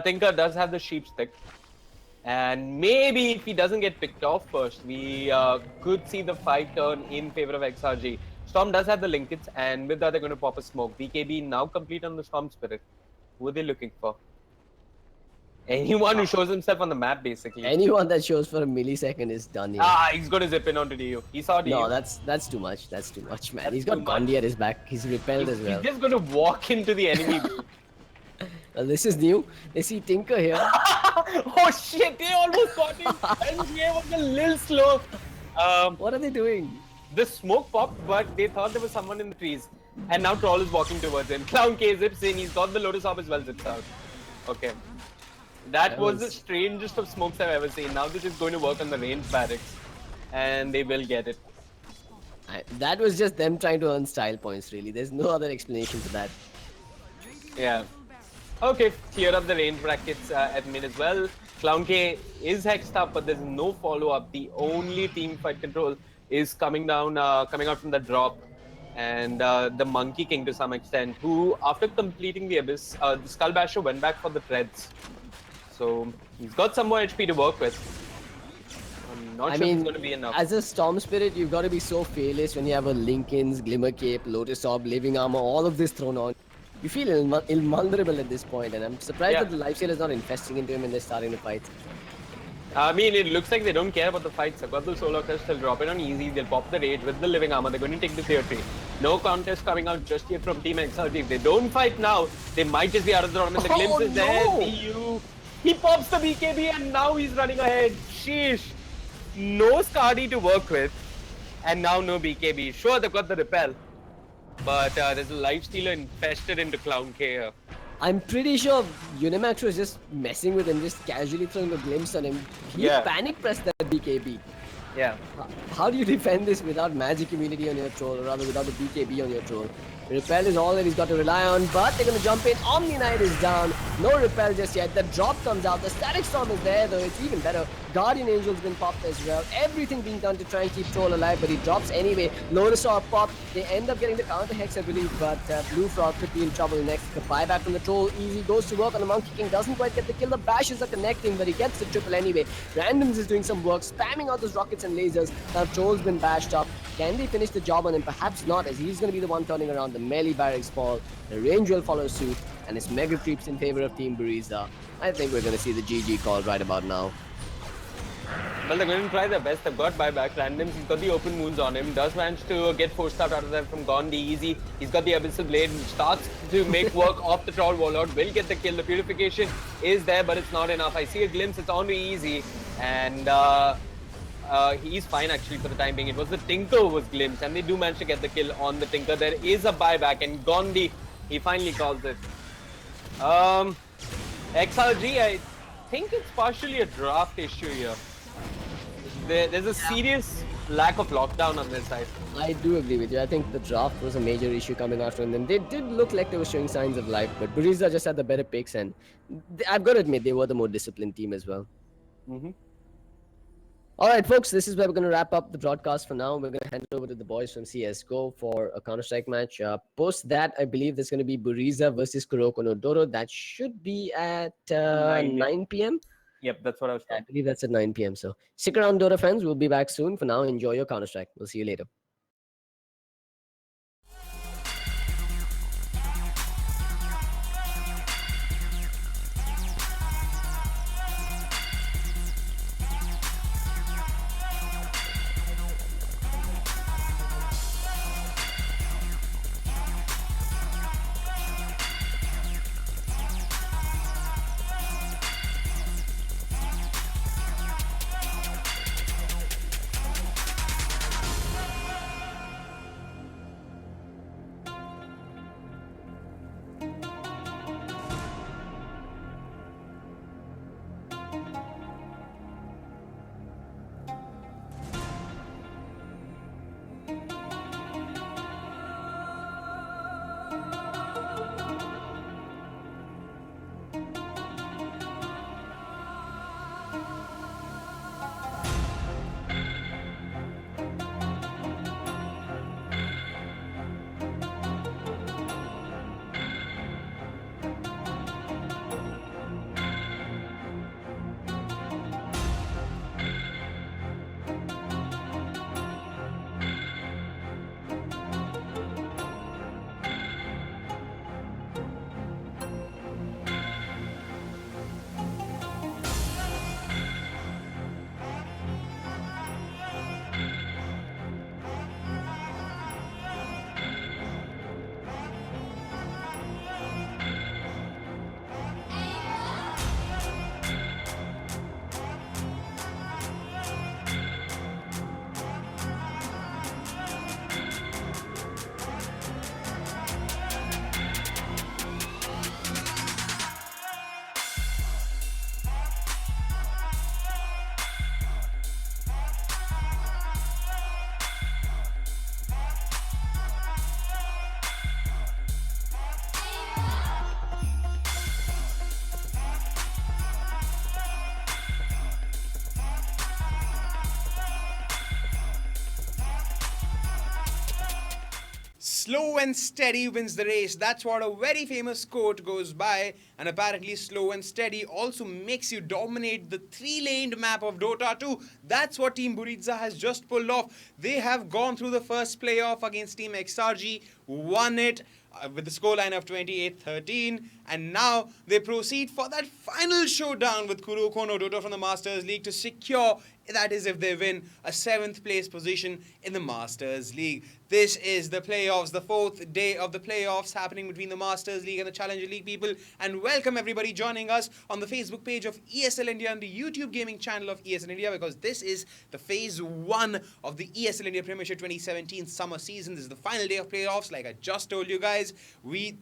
Tinker does have the sheep stick. And maybe if he doesn't get picked off first, we could see the fight turn in favor of XRG. Storm does have the linkage, and with that they're going to pop a smoke. BKB now complete on the Storm Spirit. Who are they looking for? Anyone who shows himself on the map, basically. Anyone that shows for a millisecond is done here. He's going to zip in onto DU. He saw DU. No, that's too much. That's too much, man. He's got Gondi at his back. He's repelled as well. He's just going to walk into the enemy. Well, this is new. They see Tinker here. Oh shit, they almost got him. NGA was a little slow. What are they doing? The smoke popped, but they thought there was someone in the trees. And now Troll is walking towards him. Clown K zips in. He's got the Lotus Orb as well, zips out. Okay. That was the strangest of smokes I've ever seen. Now this is going to work on the range barracks. And they will get it. That was just them trying to earn style points, really. There's no other explanation to that. Yeah. Okay, clear up the range brackets at mid as well. Clown K is hexed up, but there's no follow-up. The only team fight control is coming down, coming out from the drop. And the Monkey King to some extent, who after completing the Abyss, the Skull Basher went back for the Treads. So he's got some more HP to work with. I'm not sure it's going to be enough. As a Storm Spirit, you've got to be so fearless when you have a Linken's, Glimmer Cape, Lotus Orb, Living Armor, all of this thrown on. You feel invulnerable at this point, and I'm surprised that the Lifesteal is not infesting into him when they're starting to fight. I mean, it looks like they don't care about the fights. They've got the Solar Crest, they'll drop it on easy, they'll pop the Rage with the Living Armor, they're going to take the Tier 3. No contest coming out just yet from Team XRG. If they don't fight now, they might just be out of the tournament. The glimpse is there. He pops the BKB and now he's running ahead. Sheesh. No Skadi to work with. And now no BKB. Sure, they've got the Repel. But there's a Lifestealer infested into Clown K here. I'm pretty sure Unimax was just messing with him, just casually throwing a glimpse on him. He panic pressed that BKB. Yeah. How do you defend this without magic immunity on your troll, or rather without the BKB on your troll? Repel is all that he's got to rely on, but they're going to jump in. Omni Knight is down. No Repel just yet. The drop comes out. The Static Storm is there, though. It's even better. Guardian Angel's been popped as well. Everything being done to try and keep Troll alive, but he drops anyway. Lotus Orb pop. They end up getting the counter Hex, I believe, but Blue Frog could be in trouble next. The buyback from the Troll. Easy goes to work on the Monkey King. Doesn't quite get the kill. The bashes are connecting, but he gets the triple anyway. Randoms is doing some work, spamming out those rockets and lasers. Now Troll's been bashed up. Can they finish the job on him? Perhaps not, as he's going to be the one turning around the melee barracks ball. The range will follow suit, and it's mega creeps in favor of Team Buriza. I think we're going to see the GG call right about now. Well, they're going to try their best. They've got buyback. Randoms, he's got the open wounds on him. Does manage to get 4-star out of them from Gondi easy. He's got the Abyssal Blade, which starts to make work off the Troll Warlord. Will get the kill. The Purification is there, but it's not enough. I see a glimpse. It's on to easy. And He's fine actually for the time being. It was the Tinker who was glimpsed, and they do manage to get the kill on the Tinker. There is a buyback, and Gondi, he finally calls it. XRG, I think it's partially a draft issue here. There's a serious lack of lockdown on their side. I do agree with you. I think the draft was a major issue coming out from them. They did look like they were showing signs of life, but Buriza just had the better picks, and I've got to admit, they were the more disciplined team as well. All right, folks, this is where we're going to wrap up the broadcast for now. We're going to hand it over to the boys from CSGO for a Counter-Strike match. Post that, I believe there's going to be Buriza versus Kurokono Doto. That should be at 9 p.m. Yep, that's what I was I told. believe that's at 9 p.m. So stick around, Dota fans. We'll be back soon. For now, enjoy your Counter-Strike. We'll see you later. Slow and steady wins the race. That's what a very famous quote goes by. And apparently slow and steady also makes you dominate the three-laned map of Dota 2. That's what Team Buriza has just pulled off. They have gone through the first playoff against Team XRG, won it with the scoreline of 28-13, and now they proceed for that final showdown with Kurokono Doto from the Masters League to secure, that is if they win, a 7th place position in the Masters League. This is the playoffs, the 4th day of the playoffs happening between the Masters League and the Challenger League people. And welcome everybody joining us on the Facebook page of ESL India and the YouTube gaming channel of ESL India, because this is the phase 1 of the ESL India Premiership 2017 summer season. This is the final day of playoffs, like I just told you guys.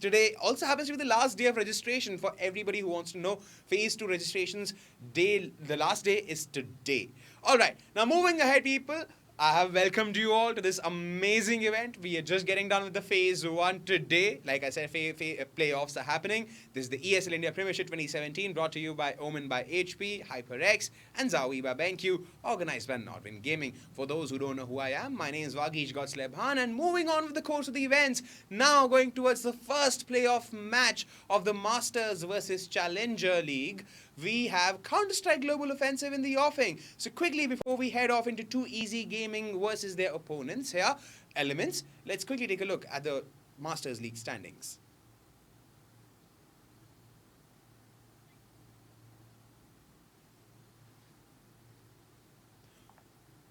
Today also happens to be the last day of registration for everybody who wants to know. Phase 2 registrations day, the last day is today. Alright, now moving ahead people, I have welcomed you all to this amazing event. We are just getting done with the phase 1 today. Like I said, playoffs are happening. This is the ESL India Premiership 2017, brought to you by Omen by HP, HyperX, and Zawi by BenQ, organized by Nordwind Gaming. For those who don't know who I am, my name is Vagish Gotslebhan, and moving on with the course of the events, now going towards the first playoff match of the Masters versus Challenger League. We have Counter-Strike Global Offensive in the offing. So quickly, before we head off into 2EZ Gaming versus their opponents here, Elements, let's quickly take a look at the Masters League standings.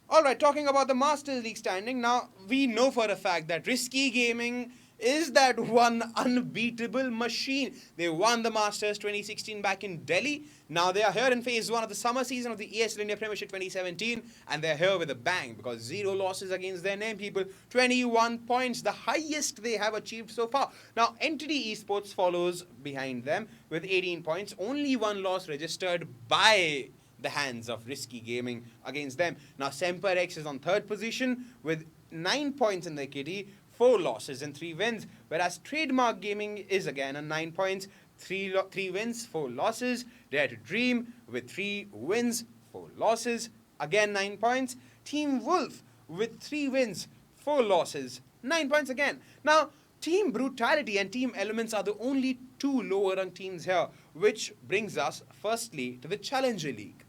Alright, talking about the Masters League standing, now we know for a fact that Risky Gaming is that one unbeatable machine. They won the Masters 2016 back in Delhi. Now they are here in phase 1 of the summer season of the ESL India Premiership 2017, and they're here with a bang because 0 losses against their name people, 21 points, the highest they have achieved so far. Now Entity Esports follows behind them with 18 points, only 1 loss registered by the hands of Risky Gaming against them. Now Semper X is on 3rd position with 9 points in their kitty, 4 losses and 3 wins, whereas Trademark Gaming is again on 9 points, 3 wins, 4 losses. Dare to Dream with 3 wins, 4 losses, again 9 points. Team Wolf with 3 wins, 4 losses, 9 points again. Now, Team Brutality and Team Elements are the only 2 lower ranked teams here, which brings us firstly to the Challenger League.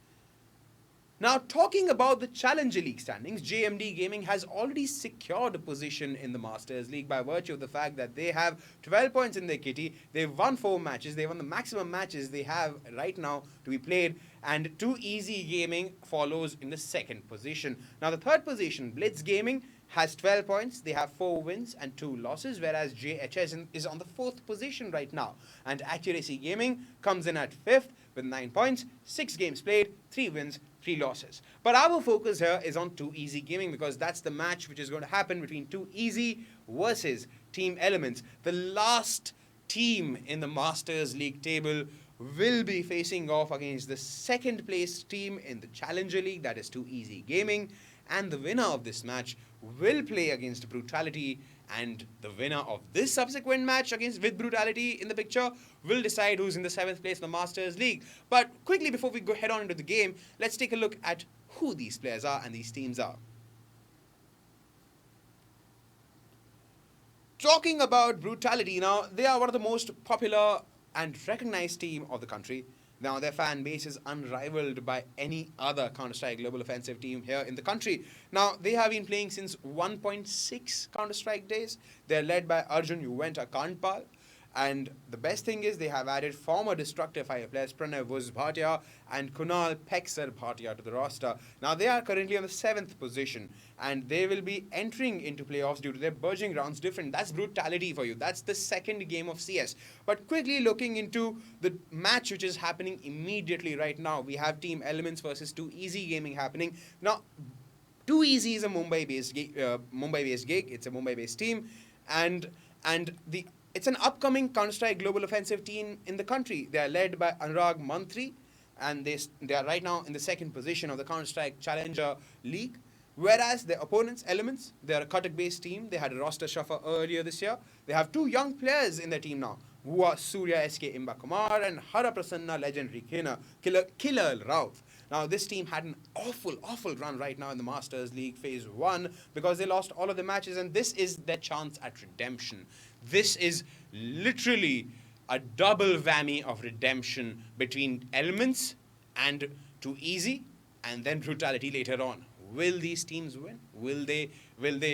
Now, talking about the Challenger League standings, JMD Gaming has already secured a position in the Masters League by virtue of the fact that they have 12 points in their kitty. They've won 4 matches. They won the maximum matches they have right now to be played. And 2 Easy Gaming follows in the 2nd position. Now, the 3rd position, Blitz Gaming, has 12 points. They have 4 wins and 2 losses, whereas JHS is on the 4th position right now. And Accuracy Gaming comes in at 5th with 9 points, 6 games played, 3 wins, 3 losses. But our focus here is on 2 Easy Gaming because that's the match which is going to happen between 2 Easy versus Team Elements. The last team in the Masters League table will be facing off against the 2nd place team in the Challenger League, that is 2 Easy Gaming. And the winner of this match will play against Brutality, and the winner of this subsequent match with Brutality in the picture will decide who's in the 7th place in the Masters League. But quickly, before we go head on into the game, let's take a look at who these players are and these teams are. Talking about Brutality, now they are one of the most popular and recognized team of the country. Now, their fan base is unrivaled by any other Counter-Strike Global Offensive team here in the country. Now, they have been playing since 1.6 Counter-Strike days. They're led by Arjun Uwenta Kantpal. And the best thing is they have added former Destructive Fire players Pranav Vuz Bhatia and Kunal Peksar Bhatia to the roster. Now, they are currently on the 7th position, and they will be entering into playoffs due to their burgeoning grounds different. That's Brutality for you. That's the 2nd game of CS. But quickly looking into the match which is happening immediately right now, we have Team Elements versus 2 Easy Gaming happening. Now, 2 Easy is a Mumbai-based gig. It's a Mumbai-based team, and it's an upcoming Counter-Strike Global Offensive team in the country. They are led by Anurag Mantri, and they are right now in the 2nd position of the Counter-Strike Challenger League. Whereas their opponents, Elements, they are a Cuttack-based team. They had a roster shuffle earlier this year. They have 2 young players in their team now, who are Surya SK Imba Kumar and Hara Prasanna legendary Killer Rauf. Now, this team had an awful run right now in the Masters League Phase 1 because they lost all of the matches, and this is their chance at redemption. This is literally a double whammy of redemption between Elements and 2 Easy, and then Brutality later on. Will these teams win? Will they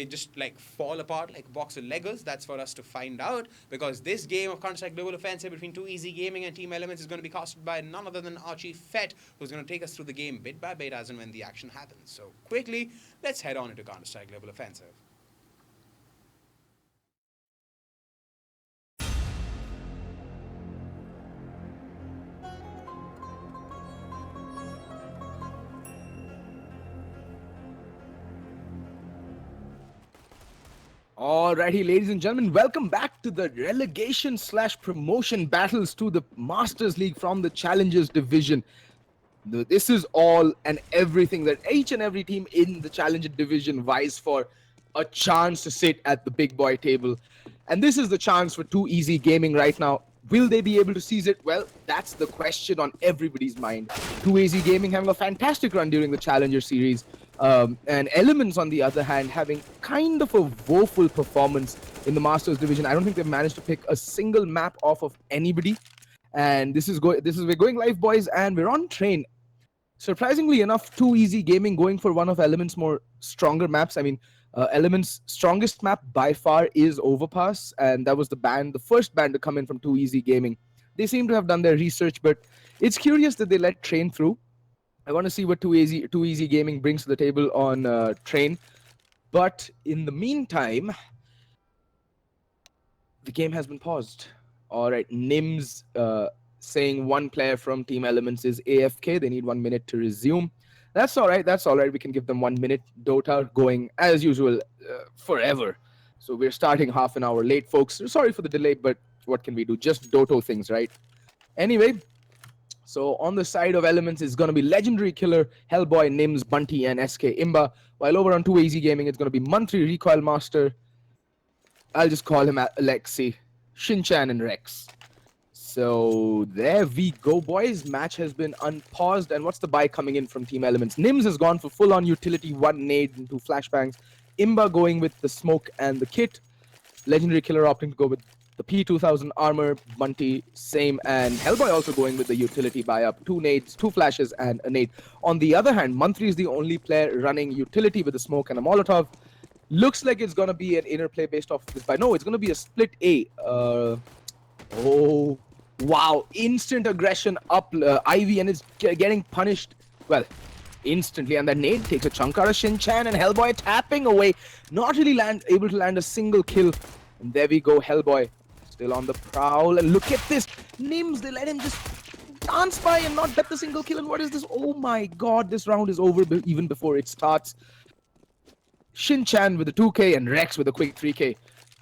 just like fall apart like a box of Legos? That's for us to find out, because this game of Counter-Strike Global Offensive between 2 Easy Gaming and Team Elements is going to be casted by none other than Archie Fett, who's going to take us through the game bit by bit as and when the action happens. So quickly, let's head on into Counter-Strike Global Offensive. Alrighty, ladies and gentlemen, welcome back to the relegation/promotion battles to the Masters League from the Challengers Division. This is all and everything that each and every team in the Challenger Division vies for, a chance to sit at the big boy table. And this is the chance for 2 Easy Gaming right now. Will they be able to seize it? Well, that's the question on everybody's mind. 2 Easy Gaming having a fantastic run during the Challenger series. And Elements, on the other hand, having kind of a woeful performance in the Masters Division. I don't think they've managed to pick a single map off of anybody. And we're going live, boys, and we're on train. Surprisingly enough, 2 Easy Gaming going for one of Elements' more stronger maps. I mean, Elements' strongest map by far is Overpass, and that was the first ban to come in from 2 Easy Gaming. They seem to have done their research, but it's curious that they let Train through. I want to see what 2 Easy Gaming brings to the table on Train. But in the meantime, the game has been paused. All right, Nims saying one player from Team Elements is AFK. They need 1 minute to resume. That's all right. That's all right. We can give them 1 minute. Dota going as usual forever. So we're starting half an hour late, folks. Sorry for the delay, but what can we do? Just Doto things, right? Anyway, so on the side of Elements is going to be Legendary Killer, Hellboy, Nims, Bunty, and SK Imba. While over on 2AZ Gaming, it's going to be Mantri, Recoil Master. I'll just call him Alexi, Shinchan, and Rex. So there we go, boys. Match has been unpaused. And what's the buy coming in from Team Elements? Nims has gone for full-on utility, 1 nade and 2 flashbangs. Imba going with the smoke and the kit. Legendary Killer opting to go with the P2000 armor. Bunty, same. And Hellboy also going with the utility buy-up. 2 nades, 2 flashes, and a nade. On the other hand, Mantri is the only player running utility with a smoke and a Molotov. Looks like it's going to be an interplay based off this buy. No, it's going to be a split A. Oh... Wow, instant aggression up Ivy, and it's getting punished, well, instantly. And that nade takes a chunk out of Shinchan, and Hellboy tapping away, not really able to land a single kill. And there we go, Hellboy still on the prowl. And look at this, Nims, they let him just dance by and not get the single kill. And what is this? Oh my god, this round is over even before it starts. Shinchan with a 2k and Rex with a quick 3k.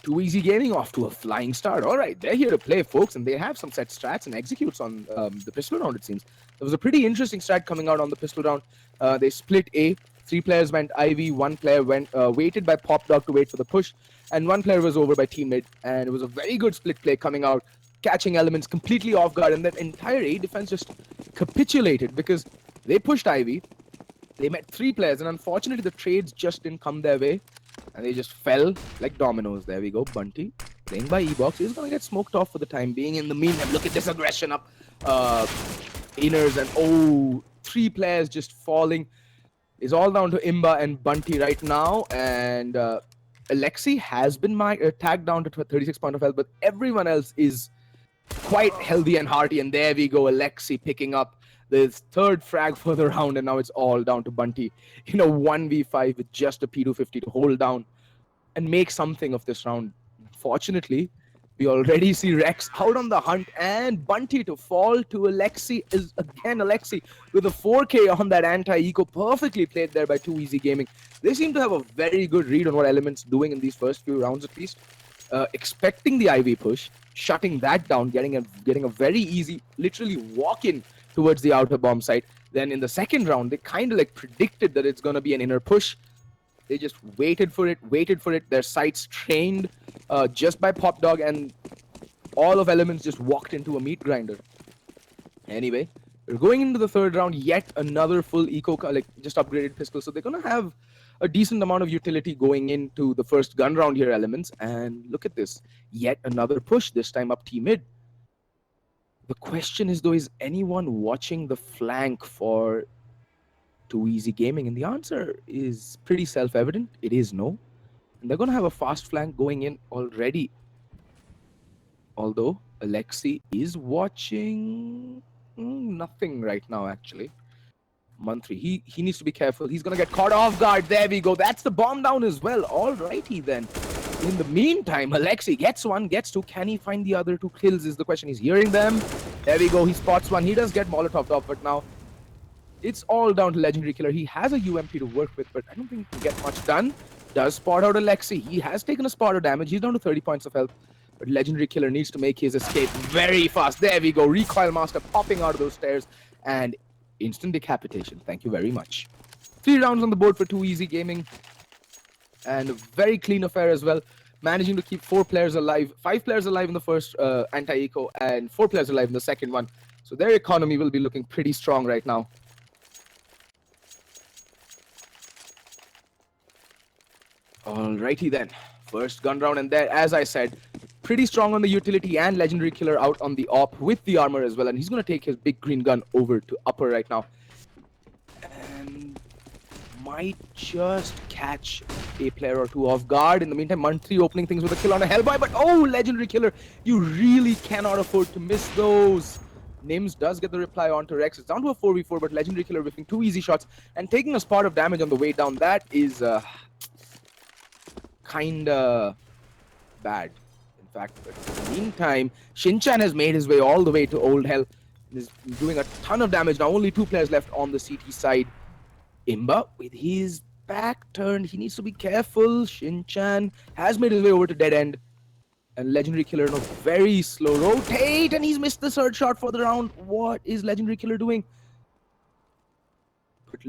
2EZ Gaming off to a flying start. All right, they're here to play, folks, and they have some set strats and executes on the pistol round, it seems. There was a pretty interesting strat coming out on the pistol round. They split A. 3 players went Ivy. 1 player went waited by Pop Dog to wait for the push, and 1 player was over by Team Mid. And it was a very good split play coming out, catching Elements completely off guard, and that entire A defense just capitulated because they pushed Ivy. They met 3 players, and unfortunately the trades just didn't come their way. And they just fell like dominoes. There we go. Bunty playing by E-Box. He's going to get smoked off for the time being. In the meantime, look at this aggression up. Inners and oh, 3 players just falling. It's all down to Imba and Bunty right now. And Alexi has been tagged down to 36 point of health. But everyone else is quite healthy and hearty. And there we go. Alexi picking up the 3rd frag for the round, and now it's all down to Bunty in a 1v5 with just a P250 to hold down and make something of this round. Fortunately, we already see Rex out on the hunt, and Bunty to fall to Alexi is again Alexi with a 4k on that anti-eco. Perfectly played there by 2EZ Gaming. They seem to have a very good read on what Element's doing in these first few rounds at least. Expecting the IV push, shutting that down, getting a very easy, literally walk-in towards the outer bomb site. Then in the second round, they kind of like predicted that it's going to be an inner push. They just waited for it. Their sights trained just by Pop Dog, and all of Elements just walked into a meat grinder. Anyway, we're going into the 3rd round, yet another full eco, like just upgraded pistol. So they're going to have a decent amount of utility going into the first gun round here, Elements. And look at this, yet another push, this time up T mid. The question is, though, is anyone watching the flank for 2EZ Gaming? And the answer is pretty self-evident. It is no. And they're going to have a fast flank going in already. Although, Alexi is watching nothing right now, actually. Mantri, he needs to be careful. He's going to get caught off guard. There we go. That's the bomb down as well. Alrighty then. In the meantime, Alexi gets 1, gets 2. Can he find the other 2 kills is the question. He's hearing them. There we go. He spots 1. He does get Molotov off, but now it's all down to Legendary Killer. He has a UMP to work with, but I don't think he can get much done. Does spot out Alexi. He has taken a spot of damage. He's down to 30 points of health, but Legendary Killer needs to make his escape very fast. There we go. Recoil Master popping out of those stairs, and instant decapitation. Thank you very much. 3 rounds on the board for 2EZ Gaming. And a very clean affair as well. Managing to keep 4 players alive, 5 players alive in the first anti-eco, and 4 players alive in the second one. So their economy will be looking pretty strong right now. Alrighty then. First gun round, and there, as I said, pretty strong on the utility, and Legendary Killer out on the op with the armor as well. And he's going to take his big green gun over to upper right now. And might just catch a player or 2 off guard. In the meantime, Mantri opening things with a kill on a Hellboy, but oh, Legendary Killer, you really cannot afford to miss those. Nims does get the reply onto Rex. It's down to a 4v4, but Legendary Killer whiffing 2 easy shots and taking a spot of damage on the way down. That is kinda bad, in in fact. But in the meantime, Shinchan has made his way all the way to Old Hell and is doing a ton of damage. Now only 2 players left on the CT side. Imba, with his back turned, he needs to be careful. Shinchan has made his way over to Dead End. And Legendary Killer in a very slow rotate, and he's missed the third shot for the round. What is Legendary Killer doing? But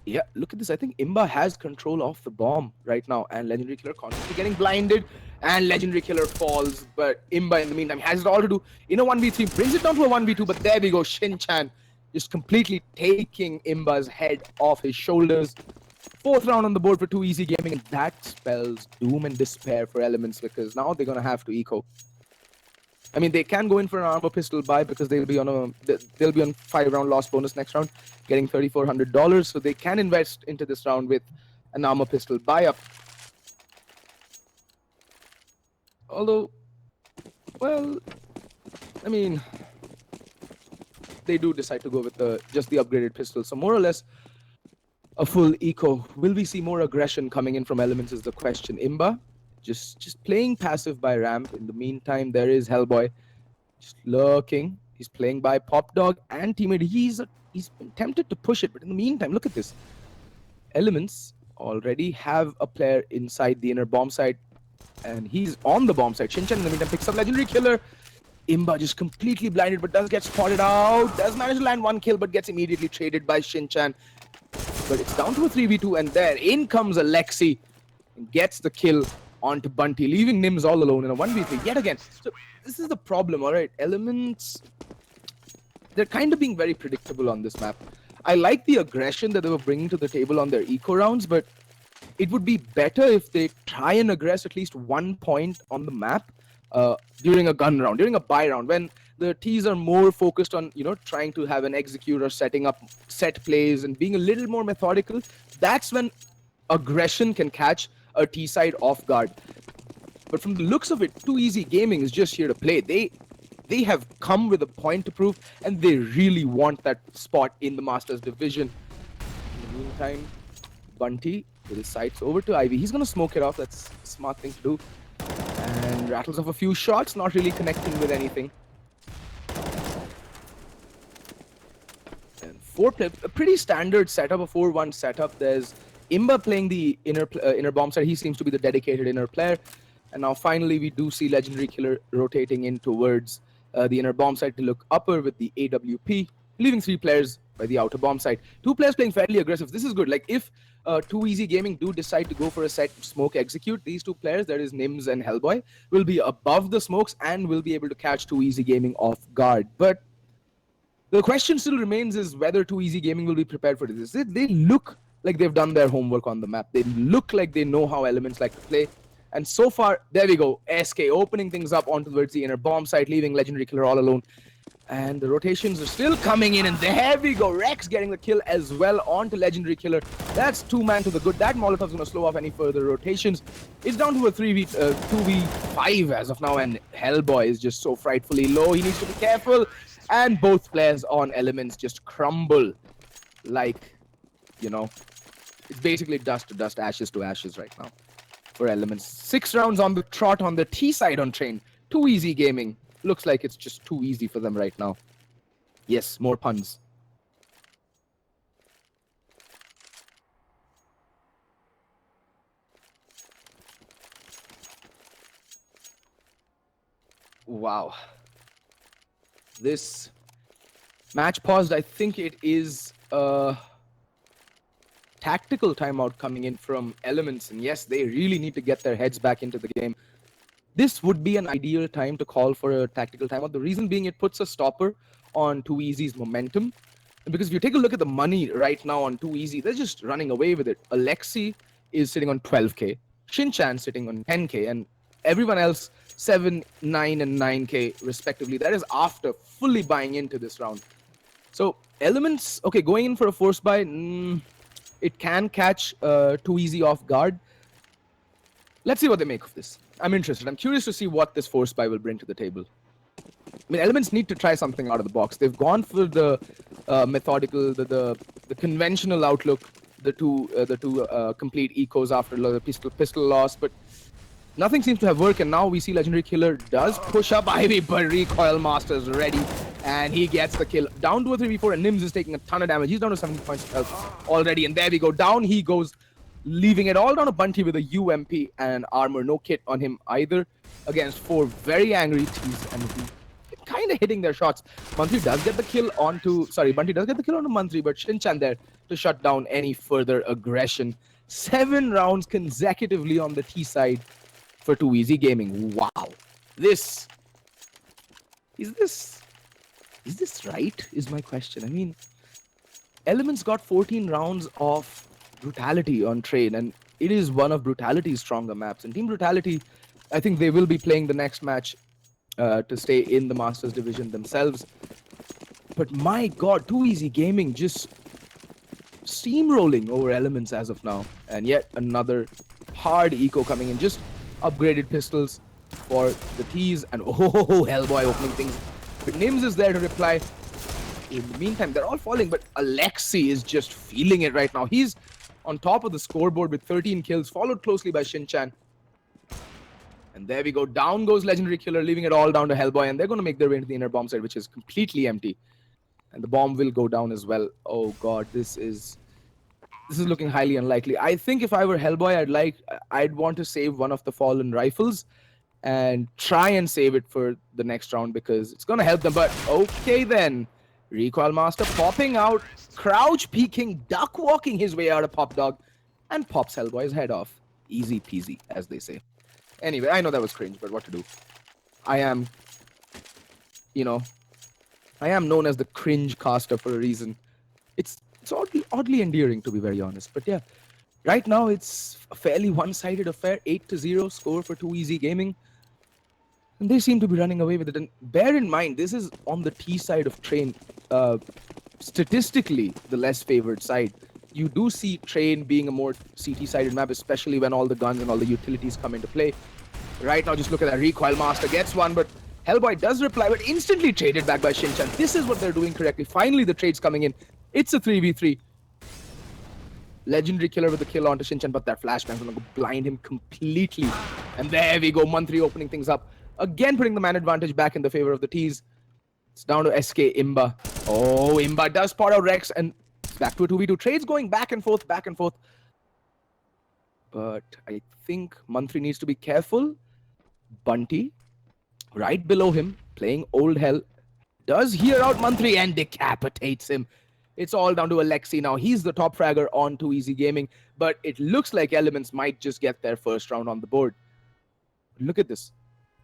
yeah, look at this. I think Imba has control of the bomb right now, and Legendary Killer constantly getting blinded, and Legendary Killer falls. But Imba, in the meantime, has it all to do in a 1v3, brings it down to a 1v2. But there we go, Shinchan just completely taking Imba's head off his shoulders. 4th round on the board for 2EZ Gaming, and that spells doom and despair for Elements because now they're gonna have to eco. I mean, they can go in for an armor pistol buy because they'll be on 5-round loss bonus next round, getting $3,400. So they can invest into this round with an armor pistol buy up. Although, well, I mean, they do decide to go with just the upgraded pistol. So more or less, a full eco. Will we see more aggression coming in from Elements is the question. Imba just playing passive by ramp. In the meantime, there is Hellboy just lurking. He's playing by Pop Dog and teammate. He's been tempted to push it, but in the meantime, look at this. Elements already have a player inside the inner bomb site, and he's on the bomb site. Shinchan in the meantime picks up Legendary Killer. Imba just completely blinded, but does get spotted out. Does manage to land 1 kill, but gets immediately traded by Shinchan. But it's down to a 3v2, and there in comes Alexi and gets the kill onto Bunty, leaving Nims all alone in a 1v3 yet again. So this is the problem, all right? Elements, they're kind of being very predictable on this map. I like the aggression that they were bringing to the table on their eco rounds, but it would be better if they try and aggress at least 1 point on the map during a gun round, during a buy round, when the T's are more focused on, trying to have an executor, setting up set plays and being a little more methodical. That's when aggression can catch a T side off guard. But from the looks of it, 2EZ Gaming is just here to play. They have come with a point to prove, and they really want that spot in the Masters division. In the meantime, Bunty with his sights over to Ivy. He's going to smoke it off. That's a smart thing to do. And rattles off a few shots, not really connecting with anything. And 4-play, a pretty standard setup, a 4-1 setup. There's Imba playing the inner bomb side. He seems to be the dedicated inner player. And now finally we do see Legendary Killer rotating in towards the inner bomb side to look upper with the AWP, leaving 3 players by the outer bomb side. 2 players playing fairly aggressive. This is good. Like if 2EZ Gaming do decide to go for a set smoke execute, these 2 players, that is Nims and Hellboy, will be above the smokes and will be able to catch 2EZ Gaming off guard. But the question still remains is whether 2EZ Gaming will be prepared for this. They look like they've done their homework on the map. They look like they know how Elements like to play. And so far, there we go. SK opening things up onto towards the inner bomb site, leaving Legendary Killer all alone. And the rotations are still coming in, and there we go. Rex getting the kill as well onto Legendary Killer. That's 2-man to the good. That Molotov's going to slow off any further rotations. It's down to a 2v5 as of now, and Hellboy is just so frightfully low. He needs to be careful. And both players on Elements just crumble like, it's basically dust to dust, ashes to ashes right now for Elements. 6 rounds on the trot on the T side on Train. 2EZ Gaming. Looks like it's just too easy for them right now. Yes, more puns. Wow. This match paused. I think it is a tactical timeout coming in from Elements. And yes, they really need to get their heads back into the game. This would be an ideal time to call for a tactical timeout. The reason being it puts a stopper on 2EZ's momentum. And because if you take a look at the money right now on 2EZ, they're just running away with it. Alexi is sitting on 12k. Shinchan sitting on 10k. And everyone else 7, 9, and 9k respectively. That is after fully buying into this round. So Elements, okay, going in for a force buy, it can catch 2EZ off guard. Let's see what they make of this. I'm interested. I'm curious to see what this force buy will bring to the table. I mean, Elements need to try something out of the box. They've gone for the methodical, the conventional outlook, the two complete ecos after the pistol loss. But Nothing seems to have worked, and now we see Legendary Killer does push up Ivy, but Recoil Master's ready, and he gets the kill. Down to a 3v4, and Nims is taking a ton of damage. He's down to 70 points of health already, and there we go. Down he goes, leaving it all down to Bunty with a UMP and armor. No kit on him either, against 4 very angry T's, and kind of hitting their shots. Bunty does get the kill onto Mantri, but Shinchan there to shut down any further aggression. 7 rounds consecutively on the T side for Too Easy Gaming. Wow. Is this right, is my question. I mean, Elements got 14 rounds of Brutality on Train, and it is one of Brutality's stronger maps. And Team Brutality, I think they will be playing the next match to stay in the Masters division themselves. But my god, Too Easy Gaming just steamrolling over Elements as of now. And yet another hard eco coming in. Just upgraded pistols for the T's, and oh, Hellboy opening things. But Nims is there to reply. In the meantime, they're all falling, but Alexi is just feeling it right now. He's on top of the scoreboard with 13 kills, followed closely by Shinchan. And there we go. Down goes Legendary Killer, leaving it all down to Hellboy, and they're going to make their way into the inner bomb site, which is completely empty. And the bomb will go down as well. Oh god, this is looking highly unlikely. I think if I were Hellboy, I'd want to save one of the fallen rifles and try and save it for the next round, because it's going to help them. But okay then. Recoil Master popping out, crouch peeking, duck walking his way out of Pop Dog, and pops Hellboy's head off. Easy peasy, as they say. Anyway, I know that was cringe, but what to do? I am known as the cringe caster for a reason. It's oddly endearing, to be very honest. But yeah, right now it's a fairly one-sided affair. 8-0 score for Too Easy Gaming. And they seem to be running away with it. And bear in mind, this is on the T side of Train. Statistically, the less favored side. You do see Train being a more CT-sided map, especially when all the guns and all the utilities come into play. Right now, just look at that. Recoil Master gets one, but Hellboy does reply, but instantly traded back by Shinchan. This is what they're doing correctly. Finally, the trade's coming in. It's a 3v3. Legendary Killer with the kill onto Shinchan, but that flashbang's gonna blind him completely. And there we go, Mantri opening things up. Again, putting the man advantage back in the favor of the T's. It's down to SK Imba. Oh, Imba does spot out Rex, and back to a 2v2. Trades going back and forth, back and forth. But I think Mantri needs to be careful. Bunty, right below him, playing Old Hell, does hear out Mantri and decapitates him. It's all down to Alexi now. He's the top fragger on Too Easy Gaming, but it looks like Elements might just get their first round on the board. Look at this.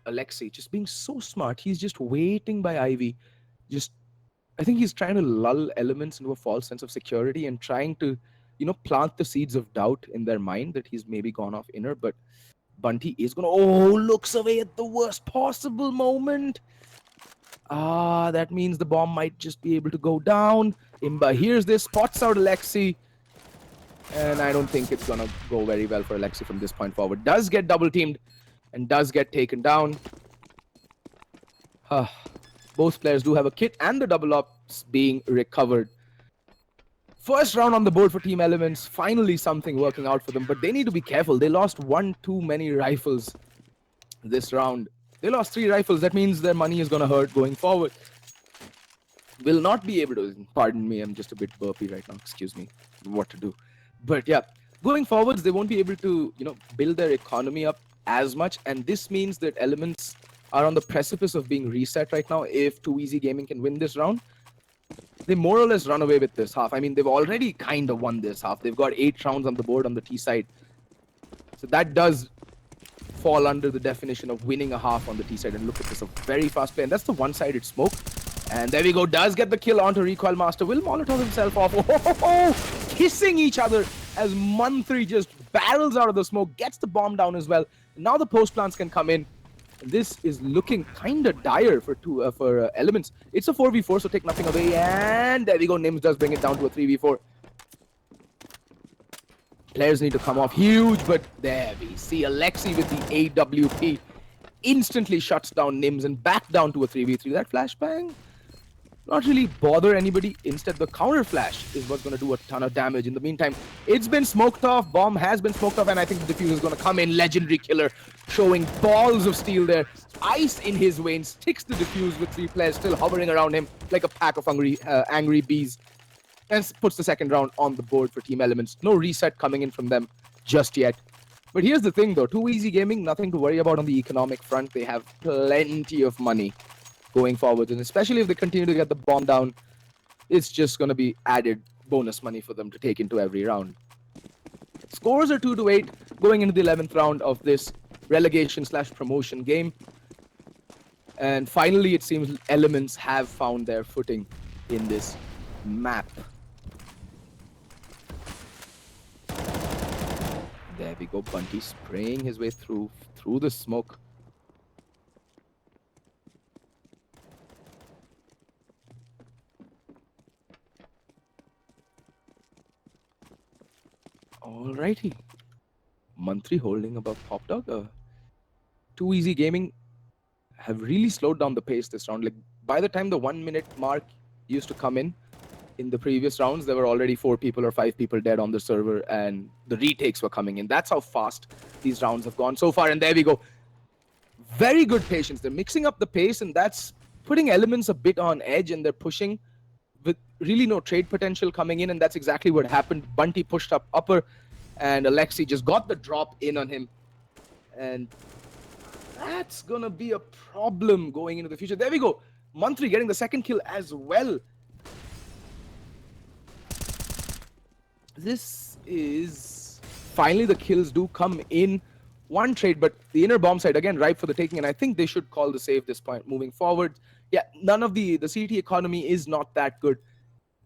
Alexi just being so smart. He's just waiting by Ivy. I think he's trying to lull Elements into a false sense of security and trying to, plant the seeds of doubt in their mind that he's maybe gone off inner. But Bunty is going to, looks away at the worst possible moment. That means the bomb might just be able to go down. Imba hears this, spots out Alexi. And I don't think it's going to go very well for Alexi from this point forward. Does get double teamed and does get taken down. Both players do have a kit and the double ups being recovered. First round on the board for Team Elements. Finally something working out for them, but they need to be careful. They lost one too many rifles this round. They lost 3 rifles. That means their money is going to hurt going forward. Will not be able to, pardon me, I'm just a bit burpy right now. Excuse me, what to do. But yeah, going forwards, they won't be able to, build their economy up as much. And this means that Elements are on the precipice of being reset right now. If Too Easy Gaming can win this round, they more or less run away with this half. I mean, they've already kind of won this half. They've got 8 rounds on the board on the T side. So that does fall under the definition of winning a half on the T side. And look at this, a very fast play. And that's the one-sided smoke. And there we go, does get the kill onto Recoil Master. Will Molotov himself off. Kissing each other as Mantri just barrels out of the smoke, gets the bomb down as well. Now the post plants can come in. This is looking kind of dire for Elements. It's a 4v4, so take nothing away. And there we go, Nims does bring it down to a 3v4. Players need to come off huge, but there we see Alexi with the AWP. Instantly shuts down Nims and back down to a 3v3. That flashbang not really bother anybody. Instead, the counter flash is what's going to do a ton of damage. In the meantime, it's been smoked off. Bomb has been smoked off, and I think the defuse is going to come in. Legendary killer showing balls of steel there. Ice in his veins, sticks the defuse with 3 players still hovering around him like a pack of angry bees. And puts the second round on the board for Team Elements. No reset coming in from them just yet. But here's the thing though, Too Easy Gaming, nothing to worry about on the economic front. They have plenty of money going forward, and especially if they continue to get the bomb down, it's just going to be added bonus money for them to take into every round. Scores are 2-8 going into the 11th round of this relegation/promotion game. And finally, it seems Elements have found their footing in this map. There we go, Bunty spraying his way through the smoke. Alrighty. Mantri holding above Pop Dog. Too Easy Gaming have really slowed down the pace this round. Like, by the time the 1 minute mark used to come in the previous rounds, there were already 4 people or 5 people dead on the server, and the retakes were coming in. That's how fast these rounds have gone so far. And there we go. Very good patience. They're mixing up the pace, and that's putting Elements a bit on edge, and they're pushing with really no trade potential coming in, and that's exactly what happened. Bunty pushed up upper, and Alexi just got the drop in on him. And that's gonna be a problem going into the future. There we go. Mantri getting the second kill as well. This is... Finally, the kills do come in. 1 trade, but the inner bomb site, again, ripe for the taking, and I think they should call the save this point moving forward. Yeah, none of the CT economy is not that good.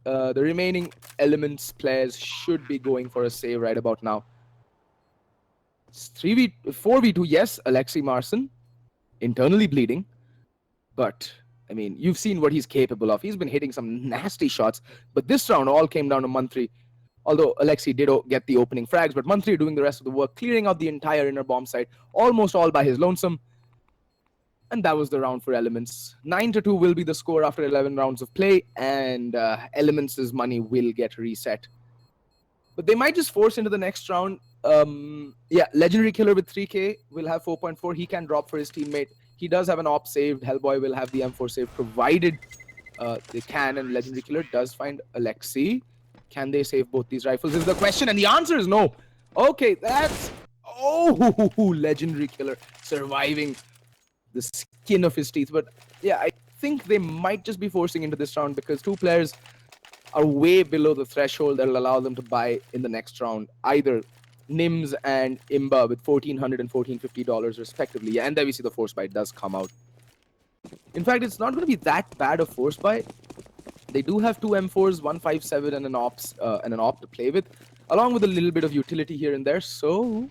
The remaining Elements players should be going for a save right about now. It's 4v2, yes, Alexi Marson, internally bleeding, but I mean, you've seen what he's capable of. He's been hitting some nasty shots, but this round all came down to Mantri. Although Alexi did get the opening frags, but Mantri doing the rest of the work, clearing out the entire inner bomb site, almost all by his lonesome. And that was the round for Elements. 9-2 will be the score after 11 rounds of play, and Elements' money will get reset. But they might just force into the next round. Yeah, Legendary Killer with 3k will have 4.4. He can drop for his teammate. He does have an op saved. Hellboy will have the M4 saved, provided they can, and Legendary Killer does find Alexi. Can they save both these rifles is the question, and the answer is no. Okay, that's... Oh, Legendary Killer surviving the skin of his teeth. But yeah, I think they might just be forcing into this round because 2 players are way below the threshold that will allow them to buy in the next round. Either Nims and Imba with $1,400 and $1,450 respectively. Yeah, and there we see the force buy does come out. In fact, it's not going to be that bad a force buy. They do have 2 M4s, 157 and an op to play with, along with a little bit of utility here and there. So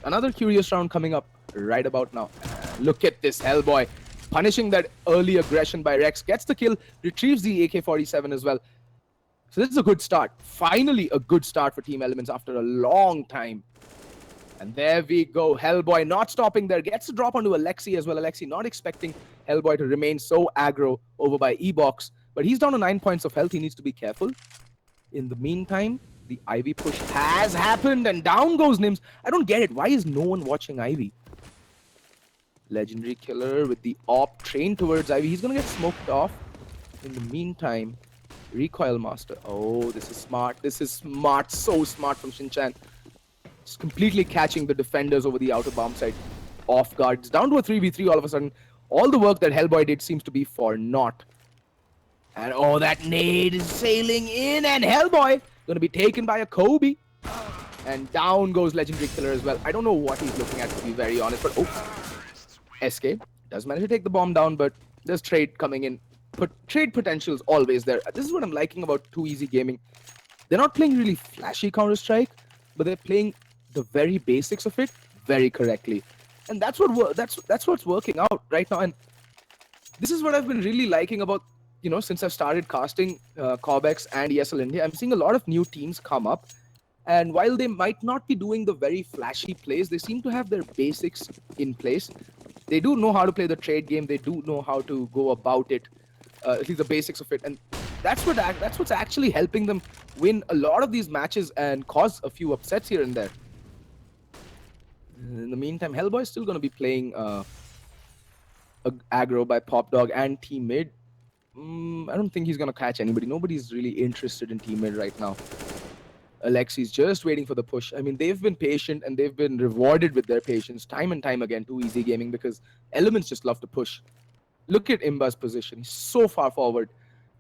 another curious round coming up right about now. Look at this Hellboy punishing that early aggression by Rex, gets the kill, retrieves the AK-47 as well. So this is a good start. Finally a good start for Team Elements after a long time. And there we go. Hellboy not stopping there. Gets a drop onto Alexi as well. Alexi not expecting Hellboy to remain so aggro over by E-Box. But he's down to 9 points of health. He needs to be careful. In the meantime, the Ivy push has happened. And down goes Nims. I don't get it. Why is no one watching Ivy? Legendary Killer with the op trained towards Ivy. He's going to get smoked off. In the meantime, Recoil Master. Oh, this is smart. This is smart. So smart from Shinchan. Just completely catching the defenders over the outer bomb side off guard. It's down to a 3v3 all of a sudden. All the work that Hellboy did seems to be for naught. And oh, that nade is sailing in, and Hellboy going to be taken by a Kobe. And down goes Legendary Killer as well. I don't know what he's looking at, to be very honest, but oh, escape. Does manage to take the bomb down, but there's trade coming in. But trade potential is always there. This is what I'm liking about Too Easy Gaming. They're not playing really flashy Counter-Strike, but they're playing the very basics of it very correctly. And that's what's working out right now. And this is what I've been really liking about, you know, since I've started casting Corbex and ESL India. I'm seeing a lot of new teams come up. And while they might not be doing the very flashy plays, they seem to have their basics in place. They do know how to play the trade game. They do know how to go about it at least the basics of it, and that's what's actually helping them win a lot of these matches and cause a few upsets here and there. In the meantime, Hellboy is still going to be playing aggro by Pop Dog and Team Mid. I don't think he's going to catch anybody. Nobody's really interested in Team Mid right now. Alexi's just waiting for the push. I mean, they've been patient and they've been rewarded with their patience time and time again. Too Easy Gaming, because Elements just love to push. Look at Imba's position. He's so far forward.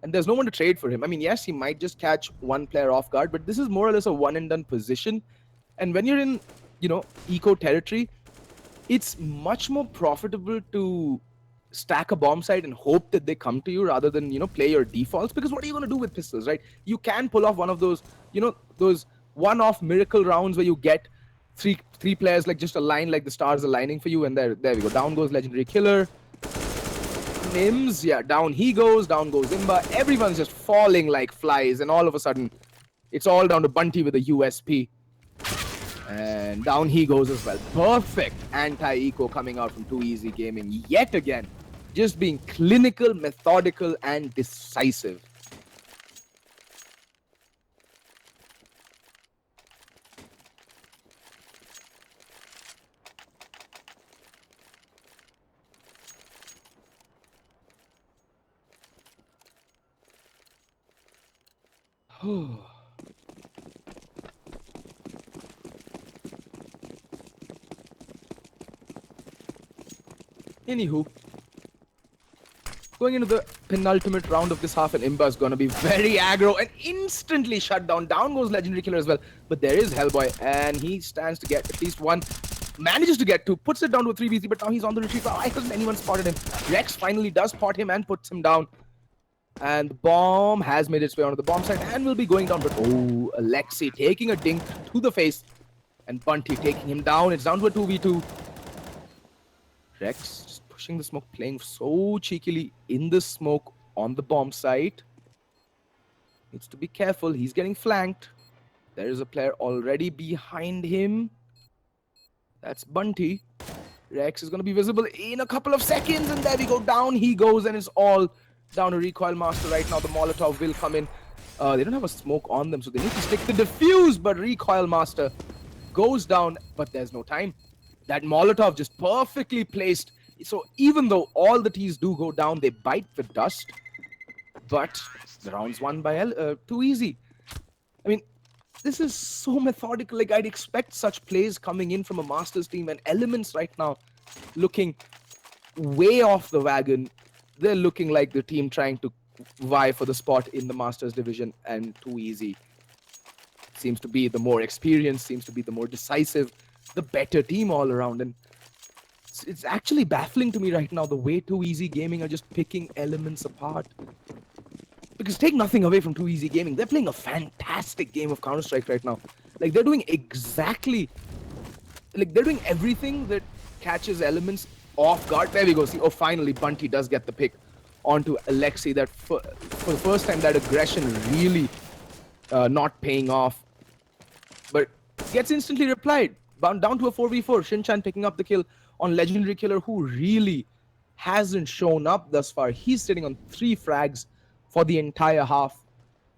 And there's no one to trade for him. I mean, yes, he might just catch one player off guard, but this is more or less a one-and-done position. And when you're in, eco territory, it's much more profitable to stack a bomb site and hope that they come to you rather than, play your defaults. Because what are you going to do with pistols, right? You can pull off one of those, those one-off miracle rounds where you get three players like just align like the stars aligning for you, and there we go. Down goes Legendary Killer. Nims, yeah, down goes Imba. Everyone's just falling like flies, and all of a sudden, it's all down to Bunty with a USP. And down he goes as well. Perfect anti-eco coming out from Too Easy Gaming yet again. Just being clinical, methodical, and decisive. Anywho, going into the penultimate round of this half, and Imba is going to be very aggro and instantly shut down. Down goes Legendary Killer as well. But there is Hellboy, and he stands to get at least one. Manages to get two, puts it down to a 3v3, but now he's on the retreat. Why hasn't anyone spotted him? Rex finally does spot him and puts him down. And the bomb has made its way onto the bomb site and will be going down. But oh, Alexi taking a dink to the face. And Bunty taking him down. It's down to a 2v2. Rex just pushing the smoke, playing so cheekily in the smoke on the bomb site. Needs to be careful. He's getting flanked. There is a player already behind him. That's Bunty. Rex is going to be visible in a couple of seconds. And there we go. Down he goes. And it's all down to Recoil Master right now. The Molotov will come in. They don't have a smoke on them, so they need to stick the defuse. But Recoil Master goes down. But there's no time. That Molotov just perfectly placed. So even though all the T's do go down, they bite the dust. But the round's won by Too Easy. I mean, this is so methodical. Like, I'd expect such plays coming in from a Masters team, and Elements right now looking way off the wagon. They're looking like the team trying to vie for the spot in the Masters division, and Too Easy seems to be the more experienced, seems to be the more decisive, the better team all around. And it's actually baffling to me right now the way Too Easy Gaming are just picking Elements apart. Because take nothing away from Too Easy Gaming, they're playing a fantastic game of Counter-Strike right now. Like, they're doing exactly, like, they're doing everything that catches Elements off guard. There we go. See, oh, finally Bunty does get the pick onto Alexi. That for the first time, that aggression really not paying off, but gets instantly replied. Down to a 4v4. Shinchan picking up the kill on Legendary Killer, who really hasn't shown up thus far. He's sitting on 3 frags for the entire half.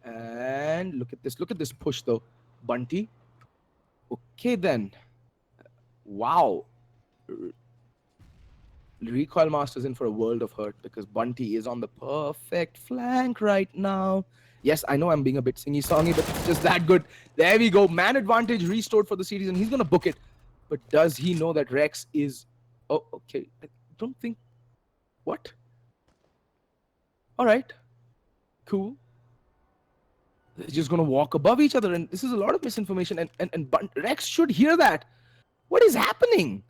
And look at this push though. Bunty. Okay then. Wow. Recoil Master's in for a world of hurt because Bunty is on the perfect flank right now. Yes, I know I'm being a bit singy-songy, but it's just that good. There we go. Man advantage restored for the series, and he's going to book it. But does he know that Rex is... Oh, okay. I don't think... What? All right. Cool. They're just going to walk above each other, and this is a lot of misinformation, and Rex should hear that. What is happening?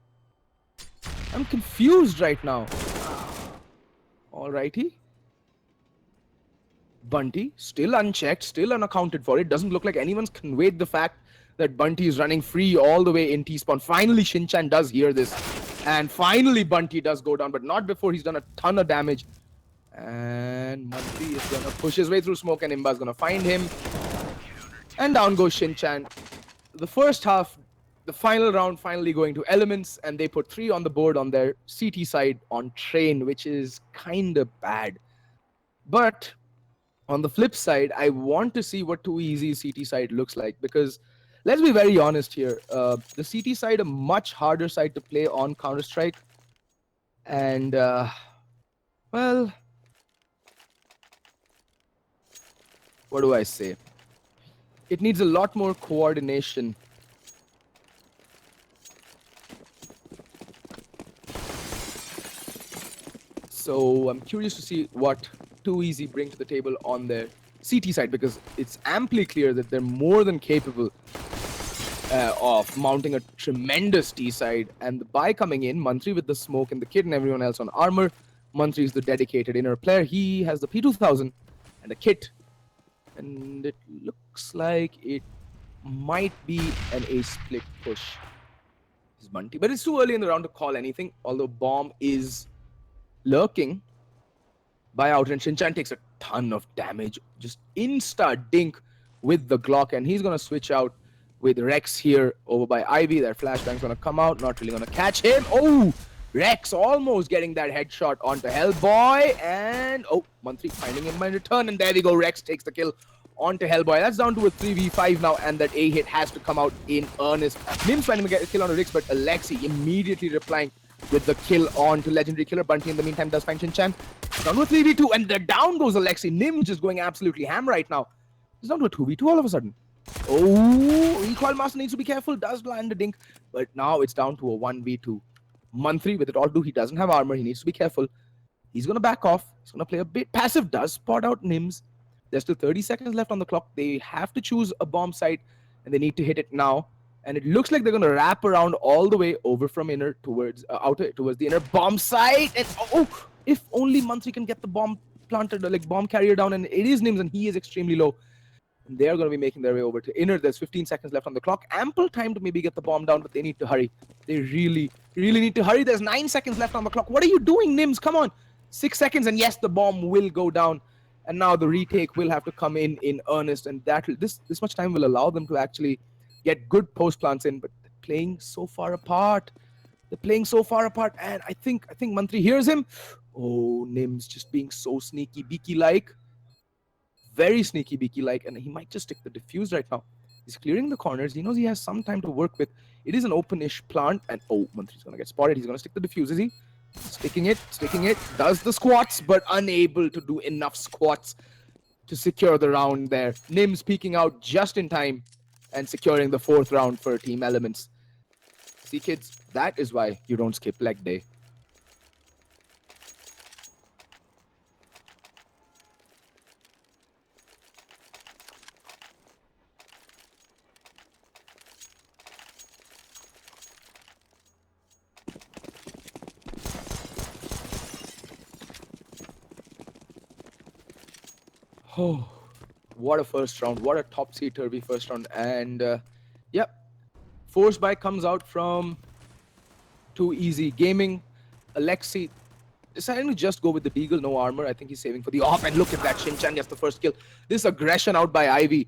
I'm confused right now. Alrighty. Bunty, still unchecked, still unaccounted for. It doesn't look like anyone's conveyed the fact that Bunty is running free all the way in T-spawn. Finally, Shinchan does hear this. And finally, Bunty does go down, but not before he's done a ton of damage. And Bunty is going to push his way through smoke, and Imba's going to find him. And down goes Shinchan. The first half, the final round finally going to Elements, and they put 3 on the board on their CT side on Train, which is kind of bad. But on the flip side, I want to see what 2EZ's CT side looks like, because let's be very honest here. The CT side, a much harder side to play on Counter-Strike. And, well, what do I say? It needs a lot more coordination. So I'm curious to see what 2EZ bring to the table on their CT side, because it's amply clear that they're more than capable of mounting a tremendous T side. And the buy coming in, Mantri with the smoke and the kit and everyone else on armor. Mantri is the dedicated inner player. He has the P2000 and a kit. And it looks like it might be an A split push. Is Bunty, but it's too early in the round to call anything, although bomb is lurking. Buyout, and Shinchan takes a ton of damage. Just insta dink with the Glock, and he's gonna switch out with Rex here over by Ivy. That flashbang's gonna come out, not really gonna catch him. Oh, Rex almost getting that headshot onto Hellboy, and oh, Mantri finding him in return, and there we go. Rex takes the kill onto Hellboy. That's down to a 3v5 now, and that A hit has to come out in earnest. Nim's trying to get a kill on Rix, but Alexi immediately replying with the kill on to Legendary Killer. Bunty in the meantime does find Shinchan. Down to a 3v2, and the down goes Alexi. Nim just going absolutely ham right now. He's down to a 2v2 all of a sudden. Oh, Recoil Master needs to be careful. Does land the dink, but now it's down to a 1v2. Mantri with it all do. He doesn't have armor. He needs to be careful. He's going to back off. He's going to play a bit passive. Does spot out Nims. There's still 30 seconds left on the clock. They have to choose a bomb site, and they need to hit it now. And it looks like they're going to wrap around all the way over from inner towards outer towards the inner bomb site. And oh, if only Mantri can get the bomb planted, like bomb carrier down, and it is Nims, and he is extremely low. And they're going to be making their way over to inner. There's 15 seconds left on the clock. Ample time to maybe get the bomb down, but they need to hurry. They really need to hurry. There's 9 seconds left on the clock. What are you doing, Nims? Come on. 6 seconds, and yes, the bomb will go down. And now the retake will have to come in earnest, and that this much time will allow them to actually get good post plants in. But they're playing so far apart. They're playing so far apart, and I think Mantri hears him. Oh, Nims just being so sneaky beaky like. Very sneaky beaky like, and he might just stick the diffuse right now. He's clearing the corners. He knows he has some time to work with. It is an open-ish plant, and oh, Mantri's gonna get spotted. He's gonna stick the diffuse, is he? Sticking it, does the squats, but unable to do enough squats to secure the round there. Nims peeking out just in time and securing the 4th round for Team Elements. See, kids, that is why you don't skip leg day. Oh, what a first round. What a topsy-turvy first round. And, yep. Force buy comes out from 2EZ Gaming. Alexi deciding to just go with the Deagle, no armor. I think he's saving for the off. And look at that. Shinchan gets the first kill. This aggression out by Ivy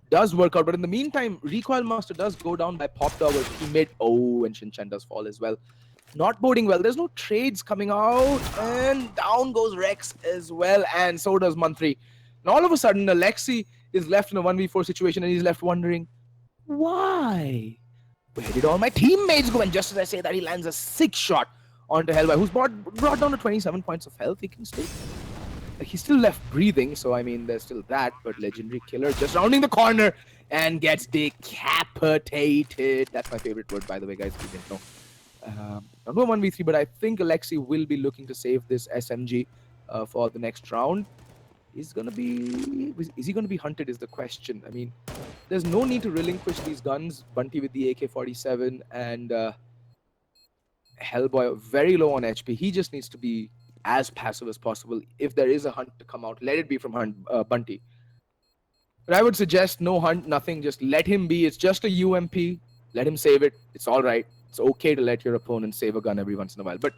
does work out. But in the meantime, Recoil Master does go down by Pop Tower. He made... Oh, and Shinchan does fall as well. Not boding well. There's no trades coming out. And down goes Rex as well. And so does Mantri. And all of a sudden, Alexi is left in a 1v4 situation, and he's left wondering, why? Where did all my teammates go? And just as I say that, he lands a 6 shot onto Hellboy, who's brought down to 27 points of health. He can stay. Like, he's still left breathing, so I mean, there's still that. But Legendary Killer just rounding the corner and gets decapitated. That's my favorite word, by the way, guys, if you didn't know. Not no 1v3, but I think Alexi will be looking to save this SMG for the next round. Is he going to be hunted is the question. I mean, there's no need to relinquish these guns. Bunty with the AK-47 and Hellboy very low on HP. He just needs to be as passive as possible. If there is a hunt to come out, let it be from Bunty. But I would suggest no hunt, nothing. Just let him be. It's just a UMP. Let him save it. It's all right. It's okay to let your opponent save a gun every once in a while. But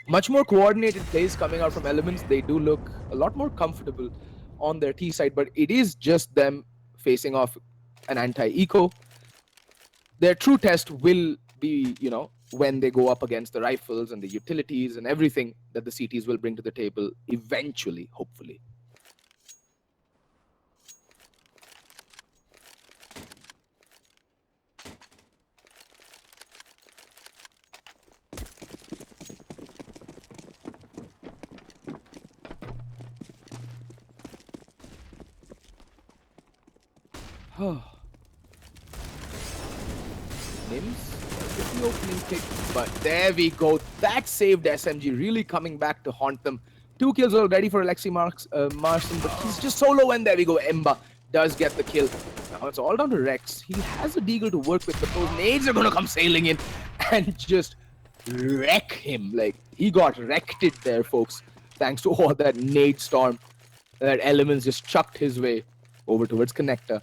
much more coordinated plays coming out from Elements. They do look a lot more comfortable on their T side, but it is just them facing off an anti-eco. Their true test will be, when they go up against the rifles and the utilities and everything that the CTs will bring to the table eventually, hopefully. Nims with the opening kick, but there we go. That saved SMG, really coming back to haunt them. 2 kills already for Alexi Marson, but he's just solo, and there we go. Emba does get the kill. Now it's all down to Rex. He has a deagle to work with, but those nades are gonna come sailing in and just wreck him. Like, he got wrecked there, folks, thanks to all that nade storm that Elements just chucked his way over towards Connector.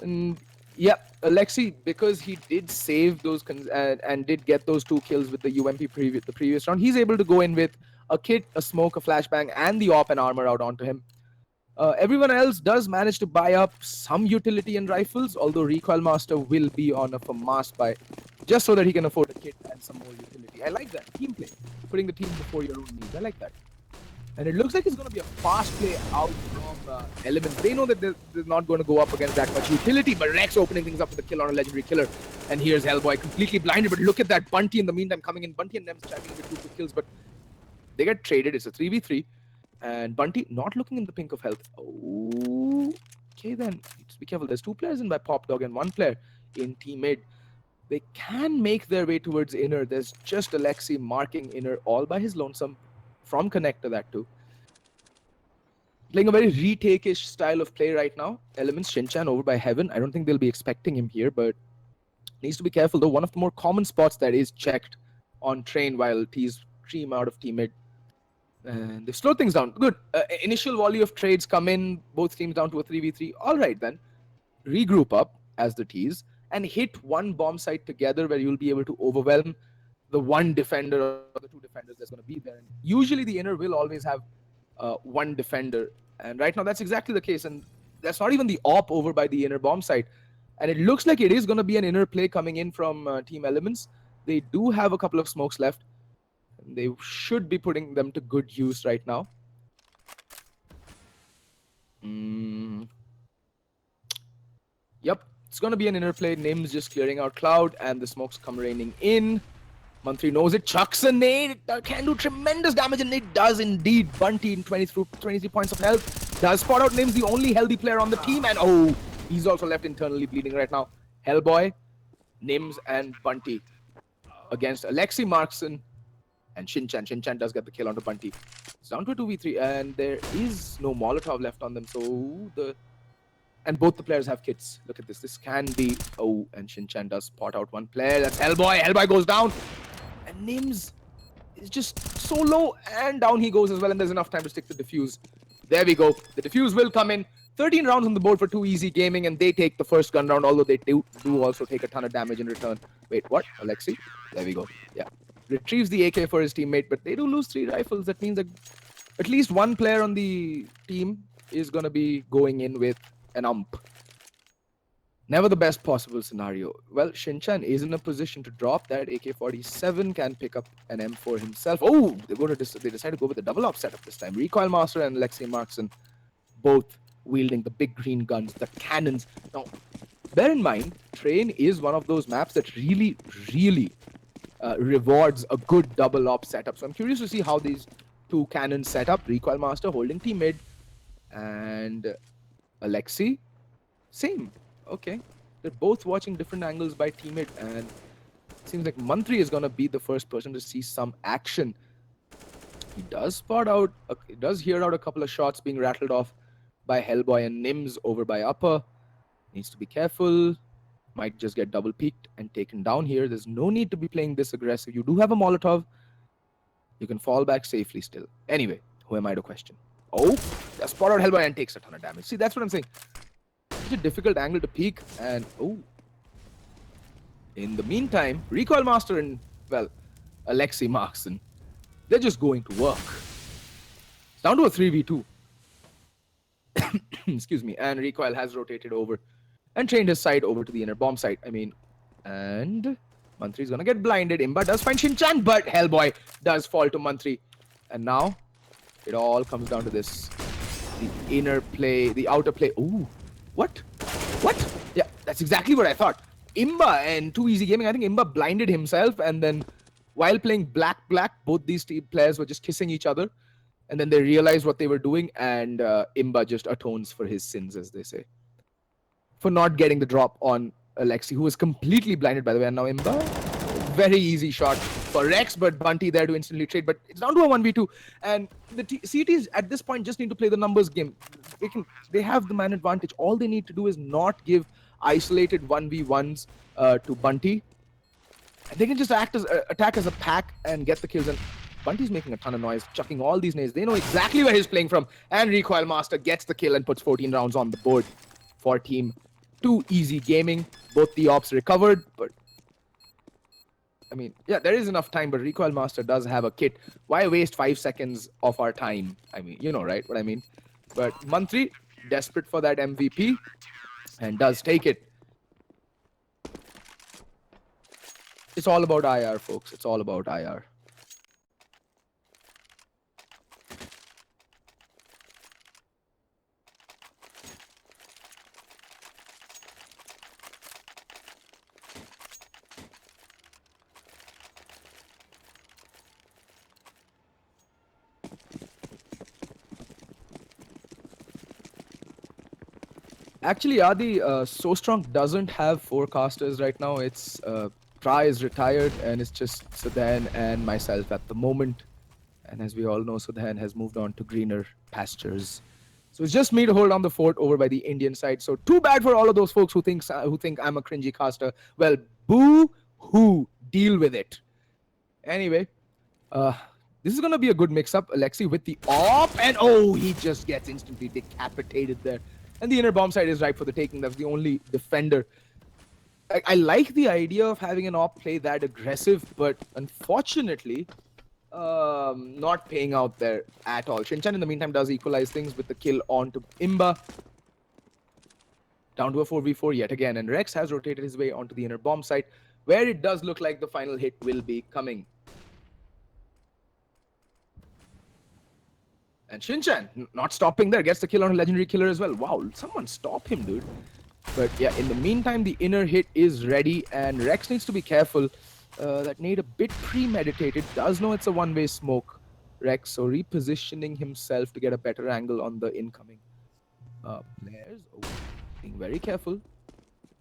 And yeah, Alexi, because he did save those and did get those 2 kills with the UMP the previous round, he's able to go in with a kit, a smoke, a flashbang, and the AWP and armor out onto him. Everyone else does manage to buy up some utility and rifles, although Recoil Master will be on a FAMAS buy just so that he can afford a kit and some more utility. I like that. Team play. Putting the team before your own needs. I like that. And it looks like it's going to be a fast play out from Elements. They know that they're not going to go up against that much utility, but Rex opening things up with a kill on a legendary killer. And here's Hellboy completely blinded, but look at that Bunty in the meantime coming in. Bunty and Nems chatting with 2 quick kills, but they get traded. It's a 3v3. And Bunty not looking in the pink of health. Oh, okay then. Just be careful. There's 2 players in by Pop Dog and 1 player in team mid. They can make their way towards inner. There's just Alexi marking inner all by his lonesome. From Connector, that too. Playing a very retake-ish style of play right now. Elements, Shinchan over by Heaven. I don't think they'll be expecting him here, but needs to be careful though. One of the more common spots that is checked on train while T's stream out of team mid. And they slow things down. Good. Initial volley of trades come in. Both teams down to a 3v3. All right then. Regroup up as the T's and hit 1 bomb site together where you'll be able to overwhelm the 1 defender or the 2 defenders that's going to be there. And usually the inner will always have 1 defender. And right now that's exactly the case. And that's not even the AWP over by the inner bomb site. And it looks like it is going to be an inner play coming in from Team Elements. They do have a couple of smokes left. And they should be putting them to good use right now. Yep, it's going to be an inner play. Nims just clearing out Cloud and the smokes come raining in. Mantri knows it, chucks a nade, it can do tremendous damage, and it does indeed. Bunty in 23 points of health. Does spot out Nims, the only healthy player on the team, and oh, he's also left internally bleeding right now. Hellboy, Nims, and Bunty against Alexi Markson and Shinchan. Shinchan does get the kill onto Bunty. It's down to a 2v3, and there is no Molotov left on them, so and both the players have kits. Look at this. This can be... Oh, and Shinchan does spot out 1 player. That's Hellboy. Hellboy goes down. And Nims is just so low. And down he goes as well. And there's enough time to stick the defuse. There we go. The defuse will come in. 13 rounds on the board for 2 easy gaming. And they take the first gun round. Although they do also take a ton of damage in return. Wait, what? Alexi? There we go. Yeah. Retrieves the AK for his teammate. But they do lose 3 rifles. That means that at least 1 player on the team is going to be going in with an ump. Never the best possible scenario. Well, Shinchan is in a position to drop that AK-47, can pick up an M4 himself. Oh, they decide to go with the double op setup this time. Recoil Master and Alexei Markson both wielding the big green guns, the cannons. Now, bear in mind, Train is one of those maps that really rewards a good double op setup. So I'm curious to see how these 2 cannons set up. Recoil Master holding team mid and Alexi, same. Okay. They're both watching different angles by teammate, and it seems like Mantri is going to be the first person to see some action. He does spot out, he does hear out a couple of shots being rattled off by Hellboy and Nims over by upper. Needs to be careful. Might just get double peeked and taken down here. There's no need to be playing this aggressive. You do have a Molotov. You can fall back safely still. Anyway, who am I to question? Oh, the spot out Hellboy and takes a ton of damage. See, that's what I'm saying. Such a difficult angle to peek, and oh. In the meantime, Recoil Master and, well, Alexi Markson, they're just going to work. It's down to a 3v2. Excuse me. And Recoil has rotated over and trained his side over to the inner bomb site. I mean, and Mantri's gonna get blinded. Imba does find Shinchan, but Hellboy does fall to Mantri. And now, it all comes down to this. The inner play, the outer play. Ooh, what? What? Yeah, that's exactly what I thought. Imba and Too Easy Gaming, I think Imba blinded himself, and then while playing Black, both these players were just kissing each other. And then they realized what they were doing, and Imba just atones for his sins, as they say. For not getting the drop on Alexi, who was completely blinded, by the way. And now Imba, very easy shot for Rex, but Bunty there to instantly trade. But it's down to a 1v2. And the CTs at this point just need to play the numbers game. They have the man advantage. All they need to do is not give isolated 1v1s to Bunty. And they can just attack as a pack and get the kills. And Bunty's making a ton of noise, chucking all these nades. They know exactly where he's playing from. And Recoil Master gets the kill and puts 14 rounds on the board for Team Too Easy Gaming. Both the ops recovered, but I mean, yeah, there is enough time, but Recoil Master does have a kit. Why waste 5 seconds of our time? I mean, you know, right? What I mean? But Mantri, desperate for that MVP, and does take it. It's all about IR, folks. It's all about IR. Actually, Adi, So Strong doesn't have forecasters right now. It's Tra is retired, and it's just Sudan and myself at the moment. And as we all know, Sudan has moved on to greener pastures. So it's just me to hold on the fort over by the Indian side. So too bad for all of those folks who think I'm a cringy caster. Well, boo-hoo, deal with it. Anyway, this is gonna be a good mix-up. Alexi with the op, and oh, he just gets instantly decapitated there. And the inner bomb side is ripe for the taking. That's the only defender. I like the idea of having an op play that aggressive, but unfortunately, not paying out there at all. Shinchan in the meantime does equalize things with the kill onto Imba. Down to a 4v4 yet again, and Rex has rotated his way onto the inner bomb site, where it does look like the final hit will be coming. And Shinchan, not stopping there, gets the kill on a legendary killer as well. Wow, someone stop him, dude. But yeah, in the meantime, the inner hit is ready, and Rex needs to be careful. That nade a bit premeditated, does know it's a one-way smoke, Rex, so repositioning himself to get a better angle on the incoming players. Oh, being very careful.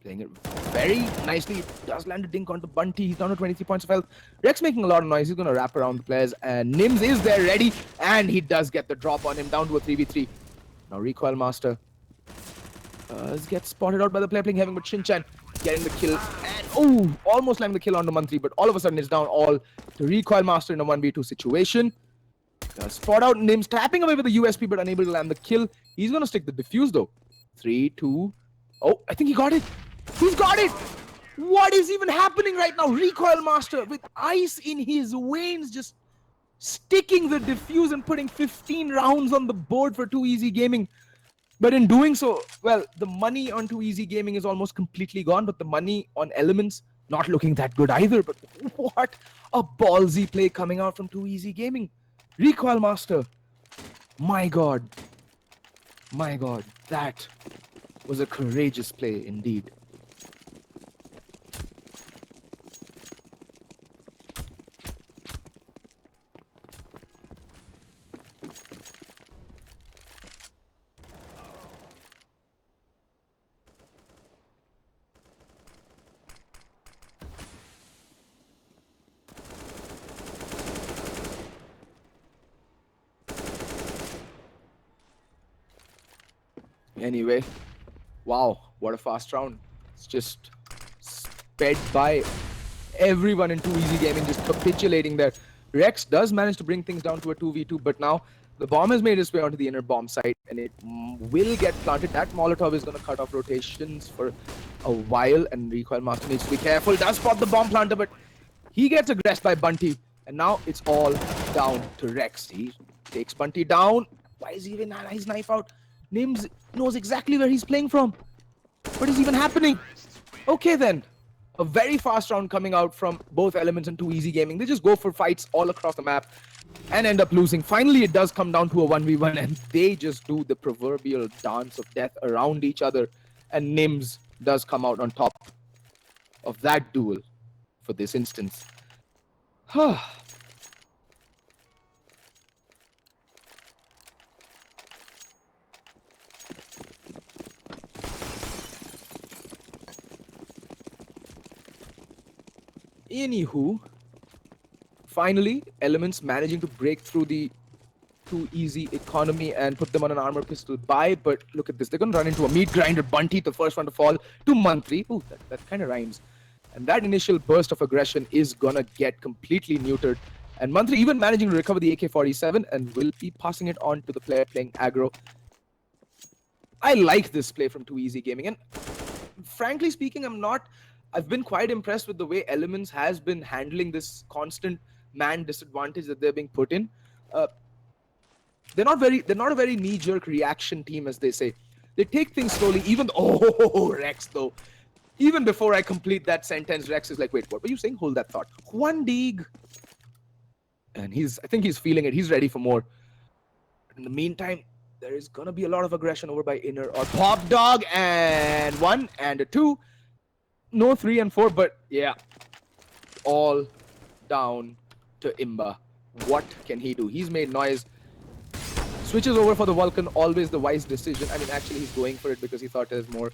Playing it very nicely. Does land a dink onto Bunty. He's down to 23 points of health. Rex making a lot of noise. He's going to wrap around the players. And Nims is there ready. And he does get the drop on him. Down to a 3v3. Now Recoil Master gets spotted out by the player playing Heaven. But Shinchan getting the kill. And oh, almost landing the kill onto Mantri. But all of a sudden it's down all to Recoil Master in a 1v2 situation. Spot out Nims. Tapping away with the USP but unable to land the kill. He's going to stick the defuse though. 3, 2. Oh, I think he got it. He's got it! What is even happening right now? Recoil Master with ice in his veins, just sticking the defuse and putting 15 rounds on the board for Too Easy Gaming. But in doing so, well, the money on Too Easy Gaming is almost completely gone, but the money on Elements not looking that good either. But what a ballsy play coming out from Too Easy Gaming. Recoil Master. My God. My God. That was a courageous play indeed. Anyway, wow, what a fast round. It's just sped by everyone in Too Easy Gaming, just capitulating there. Rex does manage to bring things down to a 2v2, but now the bomb has made its way onto the inner bomb site, and it will get planted. That Molotov is going to cut off rotations for a while, and Recoil Master needs to be careful. Does spot the bomb planter, but he gets aggressed by Bunty, and now it's all down to Rex. He takes Bunty down. Why is he even his knife out? Nims knows exactly where he's playing from. What is even happening? Okay then. A very fast round coming out from both Elements and 2Easy Gaming. They just go for fights all across the map and end up losing. Finally, it does come down to a 1v1, and they just do the proverbial dance of death around each other. And Nims does come out on top of that duel for this instance. Anywho, finally, Elements managing to break through the 2Easy economy and put them on an armor pistol buy. But look at this, they're going to run into a meat grinder. Bunty, the first one to fall to Mantri. Ooh, that kind of rhymes. And that initial burst of aggression is going to get completely neutered. And Mantri even managing to recover the AK-47 and will be passing it on to the player playing aggro. I like this play from 2Easy Gaming. And frankly speaking, I've been quite impressed with the way Elements has been handling this constant man disadvantage that they're being put in. They're not a very knee-jerk reaction team, as they say. They take things slowly. Rex though. Even before I complete that sentence, Rex is like, wait, what were you saying? Hold that thought. Juan Dig. And I think he's feeling it. He's ready for more. In the meantime, there is gonna be a lot of aggression over by Inner or Pop Dog, and 1 and a 2. No 3 and 4, but yeah, all down to Imba. What can he do? He's made noise. Switches over for the Vulcan, always the wise decision. I mean, actually, he's going for it because he thought there's more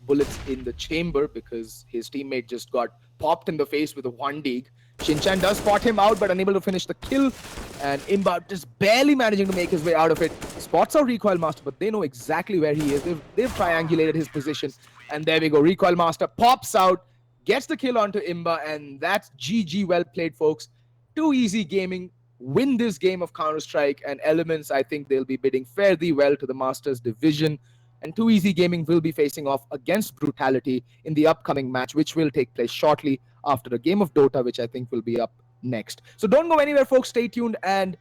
bullets in the chamber because his teammate just got popped in the face with a 1-dig. Shinchan does spot him out, but unable to finish the kill. And Imba just barely managing to make his way out of it. Spots out Recoil Master, but they know exactly where he is. They've triangulated his position. And there we go. Recoil Master pops out, gets the kill onto Imba, and that's GG. Well played, folks. 2Easy Gaming win this game of Counter-Strike, and Elements, I think they'll be bidding fare thee well to the Masters division. And 2Easy Gaming will be facing off against Brutality in the upcoming match, which will take place shortly after a game of Dota, which I think will be up next. So don't go anywhere, folks. Stay tuned, and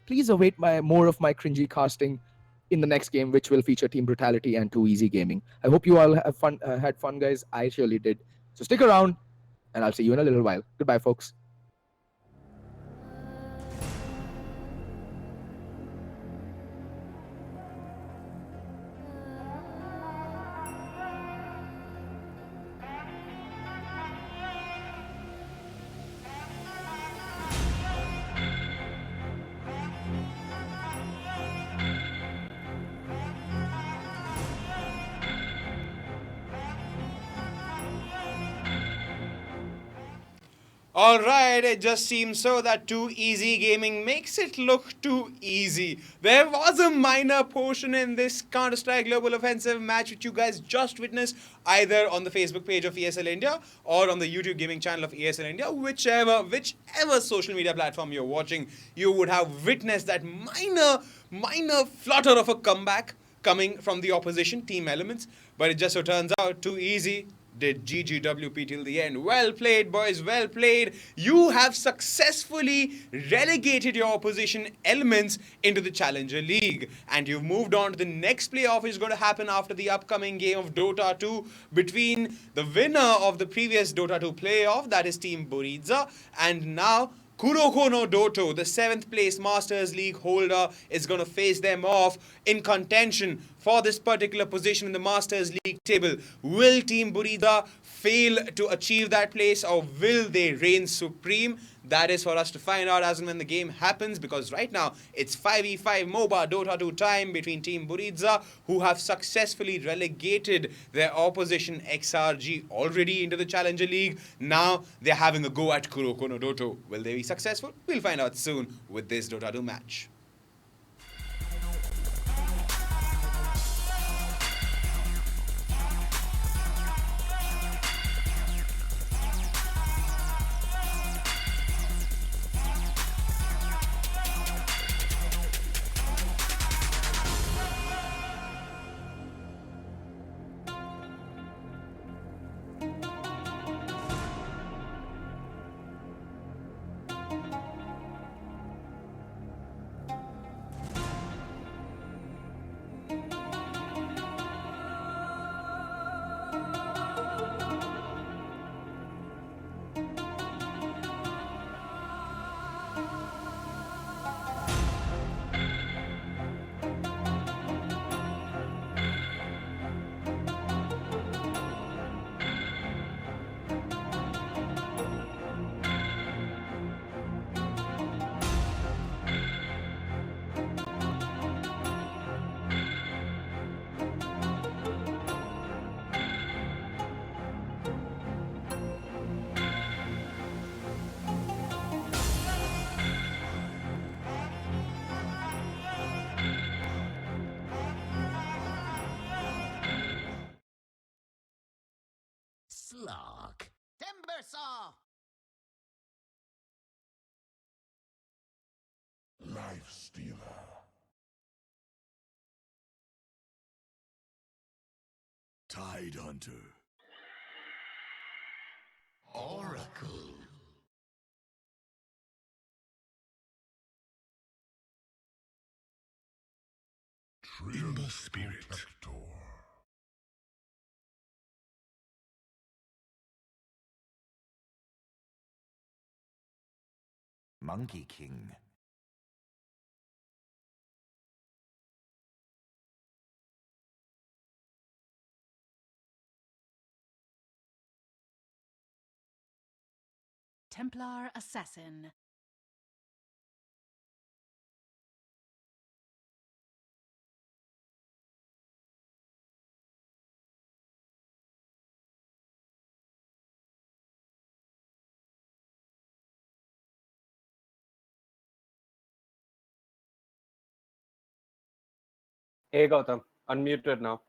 please await more of my cringy casting in the next game, which will feature Team Brutality and 2Easy Gaming. I hope you all have had fun, guys. I surely did. So stick around, and I'll see you in a little while. Goodbye, folks. Alright, it just seems so that 2Easy Gaming makes it look too easy. There was a minor portion in this Counter-Strike Global Offensive match which you guys just witnessed either on the Facebook page of ESL India or on the YouTube gaming channel of ESL India, whichever social media platform you're watching, you would have witnessed that minor flutter of a comeback coming from the opposition team Elements. But it just so turns out 2Easy did GGWP till the end. Well played, boys, well played. You have successfully relegated your opposition Elements into the Challenger League. And you've moved on to the next playoff, which is going to happen after the upcoming game of Dota 2 between the winner of the previous Dota 2 playoff, that is Team Buriza, and now Kurokono Doto, the 7th place Masters League holder, is going to face them off in contention for this particular position in the Masters League table. Will Team Buriza fail to achieve that place, or will they reign supreme? That is for us to find out as and when the game happens, because right now it's 5v5 MOBA Dota 2 time between Team Buriza, who have successfully relegated their opposition XRG already into the Challenger League. Now they're having a go at Kurokono Doto. Will they be successful? We'll find out soon with this Dota 2 match. Slark. Timber saw. Life Stealer. Tide Hunter. Oracle. Timber Spirit. Protector. Monkey King. Templar Assassin. Hey Gautam, unmuted now.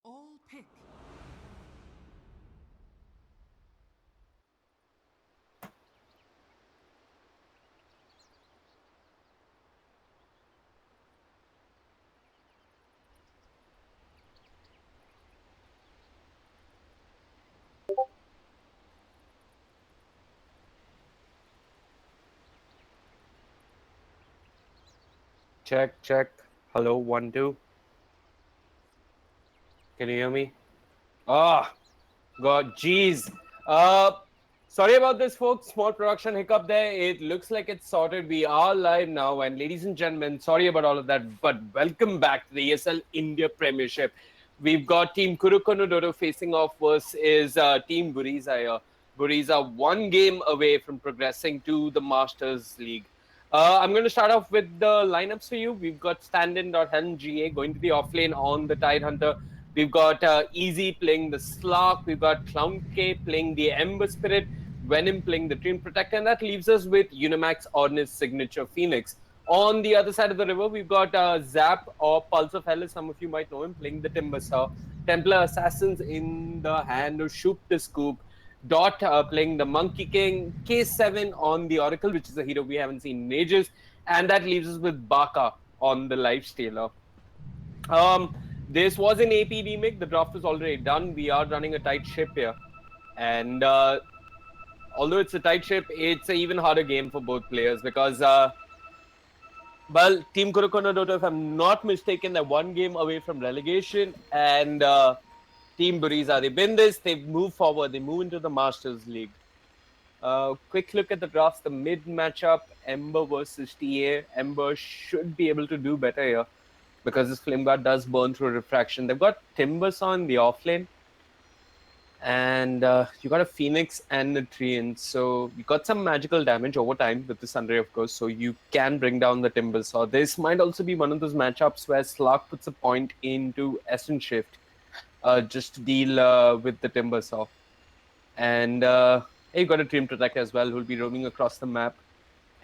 All pick. Check, check. Hello, 1, 2. Can you hear me? Ah, God, jeez. Sorry about this, folks. Small production hiccup there. It looks like it's sorted. We are live now, and ladies and gentlemen, sorry about all of that, but welcome back to the ESL India Premiership. We've got Team Kurokono Doto facing off versus Team Buriza here. Buriza 1 game away from progressing to the Masters League. I'm going to start off with the lineups for you. We've got Stand-in.Helm GA going to the offlane on the Tide Hunter. We've got Easy playing the Slark. We've got Clown K playing the Ember Spirit. Venom playing the Dream Protector. And that leaves us with Unimax Ordnance Signature Phoenix. On the other side of the river, we've got Zap or Pulse of Hell, as some of you might know him, playing the Timber Saw. Templar Assassins in the hand of Shoop the Scoop. Dot playing the Monkey King. K7 on the Oracle, which is a hero we haven't seen in ages. And that leaves us with Baka on the Lifestealer. This was an AP remake. The draft was already done. We are running a tight ship here. And although it's a tight ship, it's an even harder game for both players because, well, Team Kurokono Doto, if I'm not mistaken, they're 1 game away from relegation. And Team Buriza, they win this, they move forward, they move into the Masters League. Quick look at the drafts, the mid matchup, Ember versus TA. Ember should be able to do better here because this Flame Guard does burn through refraction. They've got Timbers on the offlane. And you got a Phoenix and a Treant. So you got some magical damage over time with the Sunray, of course. So you can bring down the Timber Saw. This might also be one of those matchups where Slark puts a point into Essence Shift just to deal with the Timber Saw. And you got a Dream Protector as well who'll be roaming across the map.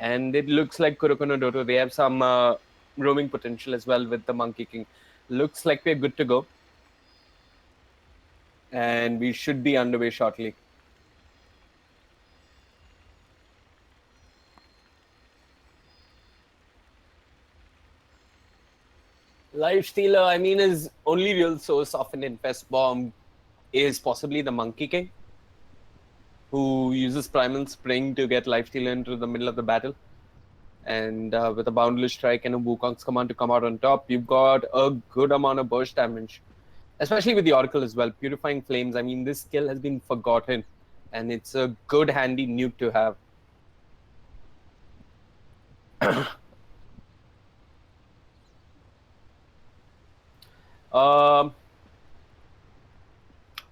And it looks like Kurokono Doto, they have some roaming potential as well with the Monkey King. Looks like we're good to go. And we should be underway shortly. Lifestealer, I mean, his only real source of an Infest Bomb is possibly the Monkey King, who uses Primal Spring to get Lifestealer into the middle of the battle. And with a Boundless Strike and a Wukong's Command to come out on top, you've got a good amount of burst damage. Especially with the Oracle as well. Purifying Flames, I mean, this skill has been forgotten. And it's a good handy nuke to have.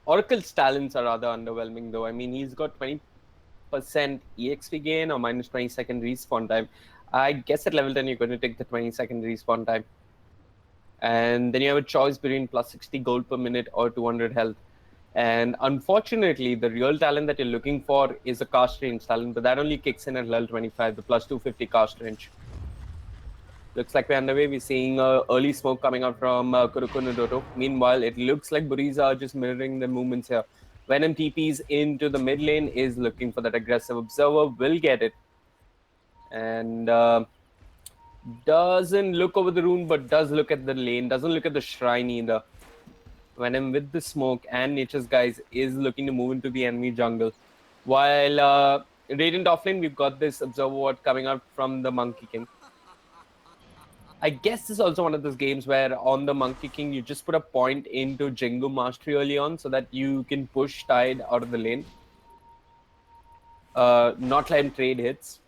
Oracle's talents are rather underwhelming, though. I mean, he's got 20% EXP gain or minus 20-second respawn time. I guess at level 10, you're going to take the 20-second respawn time. And then you have a choice between plus 60 gold per minute or 200 health. And unfortunately, the real talent that you're looking for is a cast range talent, but that only kicks in at level 25, the plus 250 cast range. Looks like we're underway. We're seeing early smoke coming out from Kurokono Doto. Meanwhile, it looks like Buriza are just mirroring the movements here. Venom TPs into the mid lane, is looking for that aggressive observer, will get it. And doesn't look over the rune, but does look at the lane, doesn't look at the shrine either. Venom with the smoke and Nature's Guys is looking to move into the enemy jungle. While Radiant offlane, we've got this observer ward coming out from the Monkey King. I guess this is also one of those games where on the Monkey King, you just put a point into Jingu Mastery early on so that you can push Tide out of the lane. Not let him trade hits.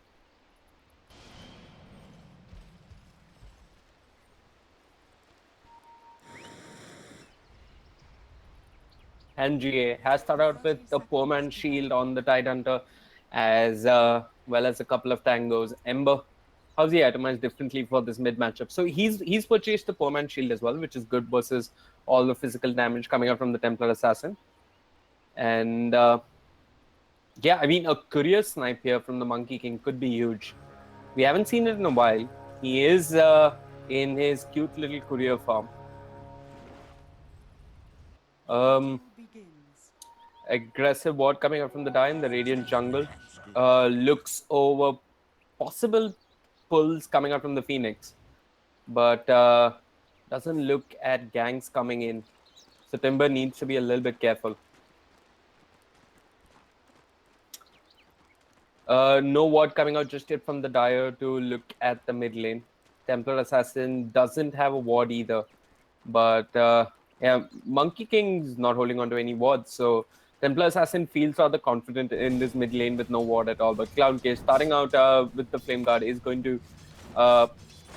And GA has started out with the Poor Man's Shield on the Tidehunter, as well as a couple of tangos. Ember, how's he itemized differently for this mid matchup? So he's purchased the Poor Man's Shield as well, which is good versus all the physical damage coming out from the Templar Assassin. And yeah, I mean, a courier snipe here from the Monkey King could be huge. We haven't seen it in a while. He is in his cute little courier farm. Aggressive ward coming out from the die in the Radiant jungle. Looks over possible pulls coming out from the Phoenix, but doesn't look at ganks coming in. So Timber needs to be a little bit careful. No ward coming out just yet from the Dire to look at the mid lane. Templar Assassin doesn't have a ward either, but yeah, Monkey King's not holding on to any wards, so Templar Assassin feels rather confident in this mid lane with no ward at all. But Clown Case starting out with the Flame Guard is going to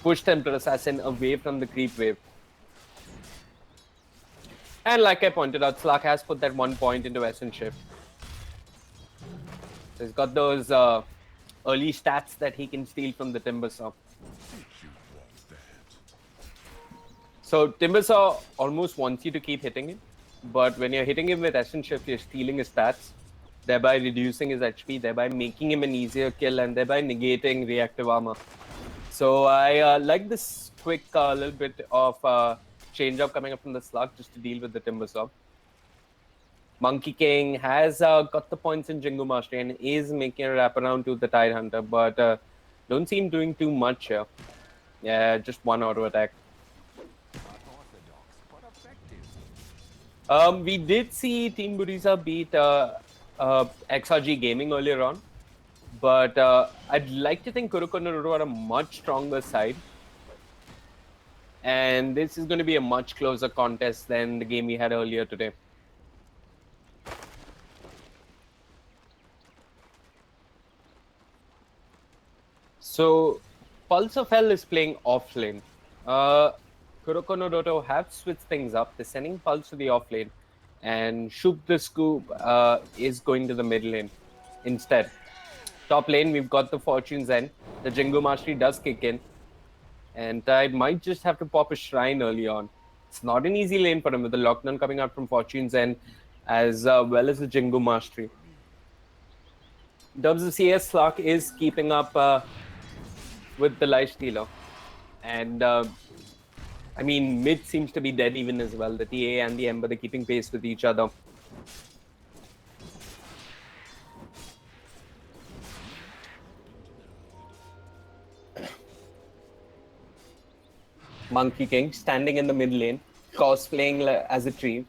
push Templar Assassin away from the creep wave. And like I pointed out, Slack has put that 1 point into Essence Shift. So he's got those early stats that he can steal from the Timbersaw. So Timbersaw almost wants you to keep hitting him, but when you're hitting him with Essence Shift, you're stealing his stats, thereby reducing his HP, thereby making him an easier kill, and thereby negating reactive armor. So I like this quick little bit of change up coming up from the Slug just to deal with the Timbersaw. Monkey King has got the points in Jingu Mastery and is making a wraparound to the Tidehunter, but don't seem doing too much here. Yeah, just one auto attack. We did see Team Buriza beat XRG Gaming earlier on, but I'd like to think Kurokono are a much stronger side. And this is going to be a much closer contest than the game we had earlier today. So, Pulse of Hell is playing offlane. Kurokono Doto have switched things up. They're sending Pulse to the offlane, and Shoop the Scoop is going to the mid lane instead. Top lane, we've got the Fortune's End. The Jingu Mastery does kick in, and I might just have to pop a Shrine early on. It's not an easy lane for him with the Lockdown coming out from Fortune's End, as well as the Jingu Mastery. In terms of CS, Slark is keeping up with the Lifestealer, and I mean, mid seems to be dead even as well. The TA and the Ember, they're keeping pace with each other. Monkey King standing in the mid lane, cosplaying as a tree.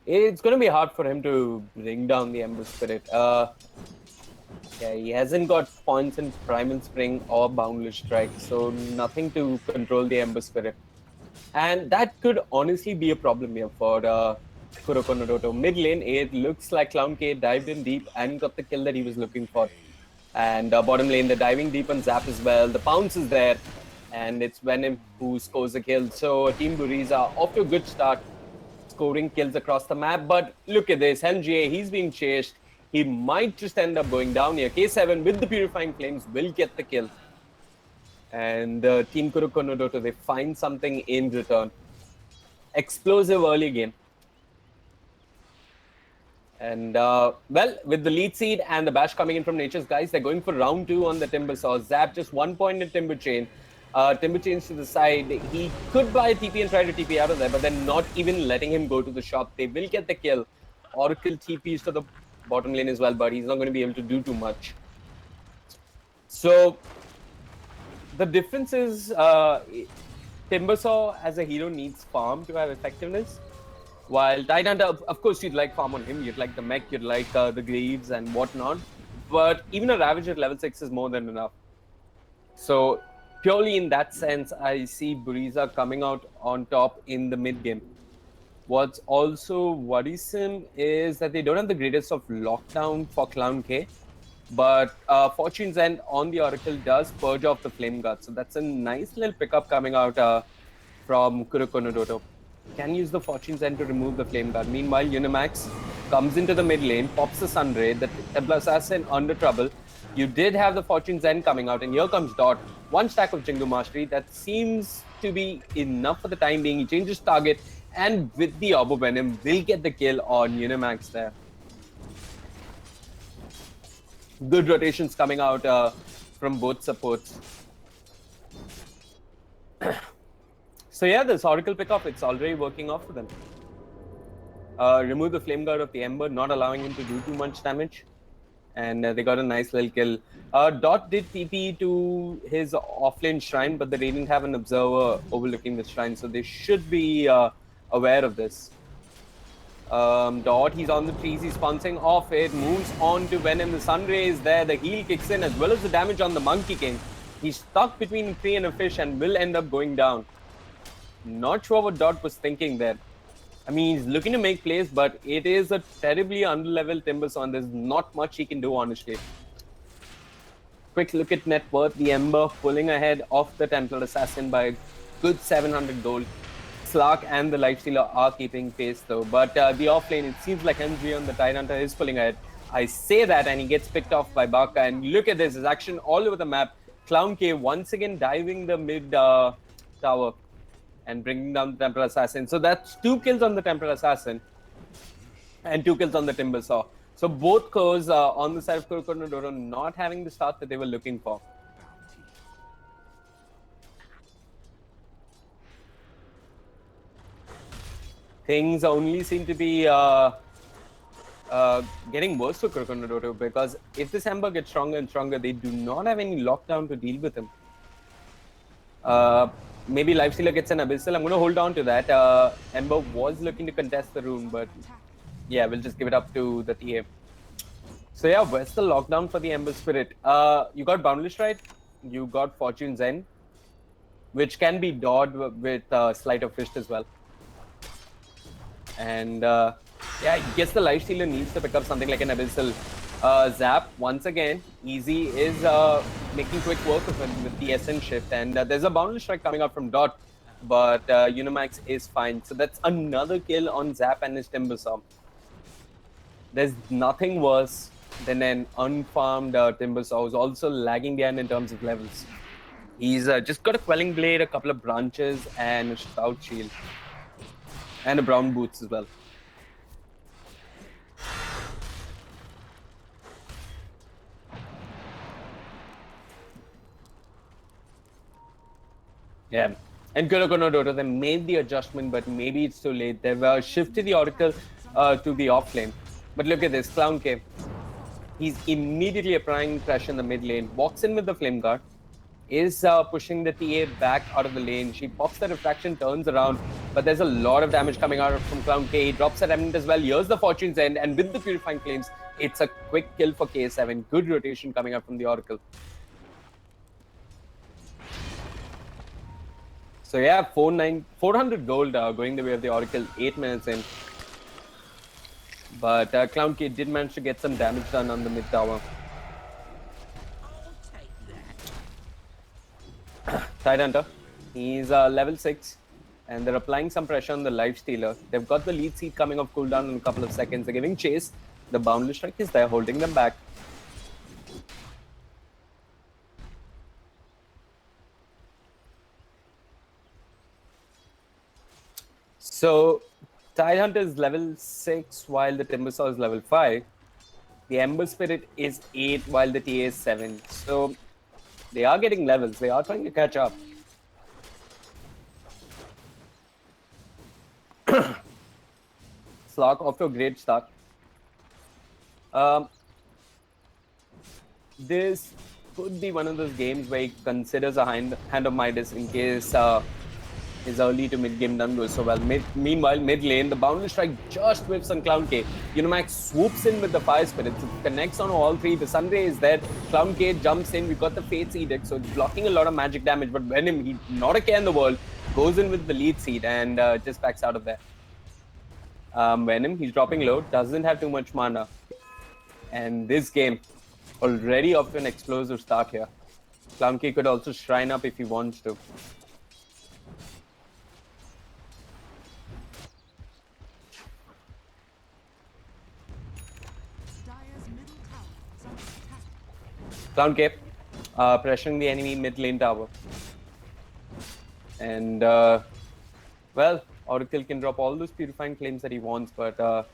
It's going to be hard for him to bring down the Ember Spirit. Yeah, he hasn't got points in Primal Spring or Boundless Strike, so nothing to control the Ember Spirit. And that could honestly be a problem here for Kurokono Doto. Mid lane, it looks like Clown K dived in deep and got the kill that he was looking for. And bottom lane, the diving deep on Zap as well. The pounce is there, and it's Venom who scores the kill. So Team Buriza off to a good start, scoring kills across the map. But look at this, MGA, he's being chased. He might just end up going down here. K7 with the Purifying Flames will get the kill. And Team Kurokono Doto, they find something in return. Explosive early game. And well, with the lead seed and the bash coming in from Nature's guys, they're going for round 2 on the Timber Saw. Zap just 1 point in Timber Chain. Timber Chain's to the side. He could buy a TP and try to TP out of there, but they're not even letting him go to the shop. They will get the kill. Oracle TPs to the bottom lane as well, but he's not going to be able to do too much. So the difference is Timbersaw as a hero needs farm to have effectiveness, while Tidehunter, of course, you'd like farm on him, you'd like the mech, you'd like the Greaves and whatnot, but even a Ravager at level 6 is more than enough. So purely in that sense, I see Buriza coming out on top in the mid game. What's also worrisome is that they don't have the greatest of lockdown for Clown K, but Fortune's End on the Oracle does purge off the Flame Guard. So that's a nice little pickup coming out from Kurokono Doto. Can use the Fortune's End to remove the Flame Guard. Meanwhile, Unimax comes into the mid lane, pops the Sunray, the Templar Assassin under trouble. You did have the Fortune's End coming out, and here comes Dot. 1 stack of Jingu Mastery. That seems to be enough for the time being. He changes target, and with the Orb of Venom, will get the kill on Unimax there. Good rotations coming out from both supports. So yeah, this Oracle pickup, it's already working off for them. Remove the Flame Guard of the Ember, not allowing him to do too much damage. And they got a nice little kill. Dot did TP to his offlane shrine, but they didn't have an observer overlooking the shrine, so they should be aware of this. Dot, he's on the trees, he's pouncing off it, moves on to Venom, the Sunray is there, the heal kicks in, as well as the damage on the Monkey King. He's stuck between a tree and a fish and will end up going down. Not sure what Dot was thinking there. I mean, he's looking to make plays, but it is a terribly underleveled Timbersaw, and there's not much he can do, honestly. Quick look at net worth. The Ember pulling ahead of the Templar Assassin by a good 700 gold. Slark and the Lifestealer are keeping pace, though. But the offlane, it seems like MG on the Tidehunter is pulling ahead. I say that, and he gets picked off by Baka. And look at this, his action all over the map. Clown K once again diving the mid tower and bringing down the Templar Assassin. So that's 2 kills on the Templar Assassin and 2 kills on the Timbersaw. So both cores on the side of Kurokono Doto not having the start that they were looking for. Things only seem to be getting worse for Kurokono Doto, because if this Ember gets stronger and stronger, they do not have any lockdown to deal with him. Maybe Lifestealer gets an Abyssal. I'm going to hold on to that. Ember was looking to contest the rune, but yeah, we'll just give it up to the TA. So yeah, where's the lockdown for the Ember Spirit? You got Boundless Strike, you got Fortune's End, which can be dodged with Sleight of Fist as well. And yeah, I guess the Lifestealer needs to pick up something like an Abyssal. Zap, once again, Easy is making quick work of it with the SN shift, and there's a Boundless Strike coming out from Dot, but Unimax is fine. So that's another kill on Zap and his Timbersaw. There's nothing worse than an unfarmed Timbersaw who's also lagging behind in terms of levels. He's just got a Quelling Blade, a couple of branches, and a Shroud Shield. And a Brown Boots as well. Yeah, and Kurokono Doto, they made the adjustment, but maybe it's too late. They've shifted the Oracle to the off lane. But look at this, Clown K. He's immediately applying pressure in the mid lane, walks in with the Flame Guard, is pushing the TA back out of the lane. She pops the refraction, turns around, but there's a lot of damage coming out from Clown K. He drops a remnant as well. Here's the Fortune's End, and with the Purifying Flames, it's a quick kill for K7. Good rotation coming up from the Oracle. So yeah, 400 gold going the way of the Oracle, 8 minutes in. But Clown K did manage to get some damage done on the mid tower. Tidehunter. He's level 6. And they're applying some pressure on the Life Stealer. They've got the lead seed coming off cooldown in a couple of seconds. They're giving chase. The Boundless Strike is there, holding them back. So, Tidehunter is level 6 while the Timbersaw is level 5. The Ember Spirit is 8 while the TA is 7. So, they are getting levels. They are trying to catch up. Slock off to a great start. This could be one of those games where he considers a hand of Midas in case his early to mid game doesn't go so well. Meanwhile, mid lane, the Boundless Strike just whiffs on Clown K. Unimax swoops in with the Fire Spirit. It connects on all three. The Sunray is there. Clown K jumps in. We've got the Fate's Edict, so it's blocking a lot of magic damage. But Venom, he not a care in the world, goes in with the lead seed and just backs out of there. Venom, he's dropping low, doesn't have too much mana. And this game, already off to an explosive start here. Clown K could also shrine up if he wants to. Clown K pressuring the enemy mid lane tower. And, well, Oracle can drop all those purifying flames that he wants, but I'm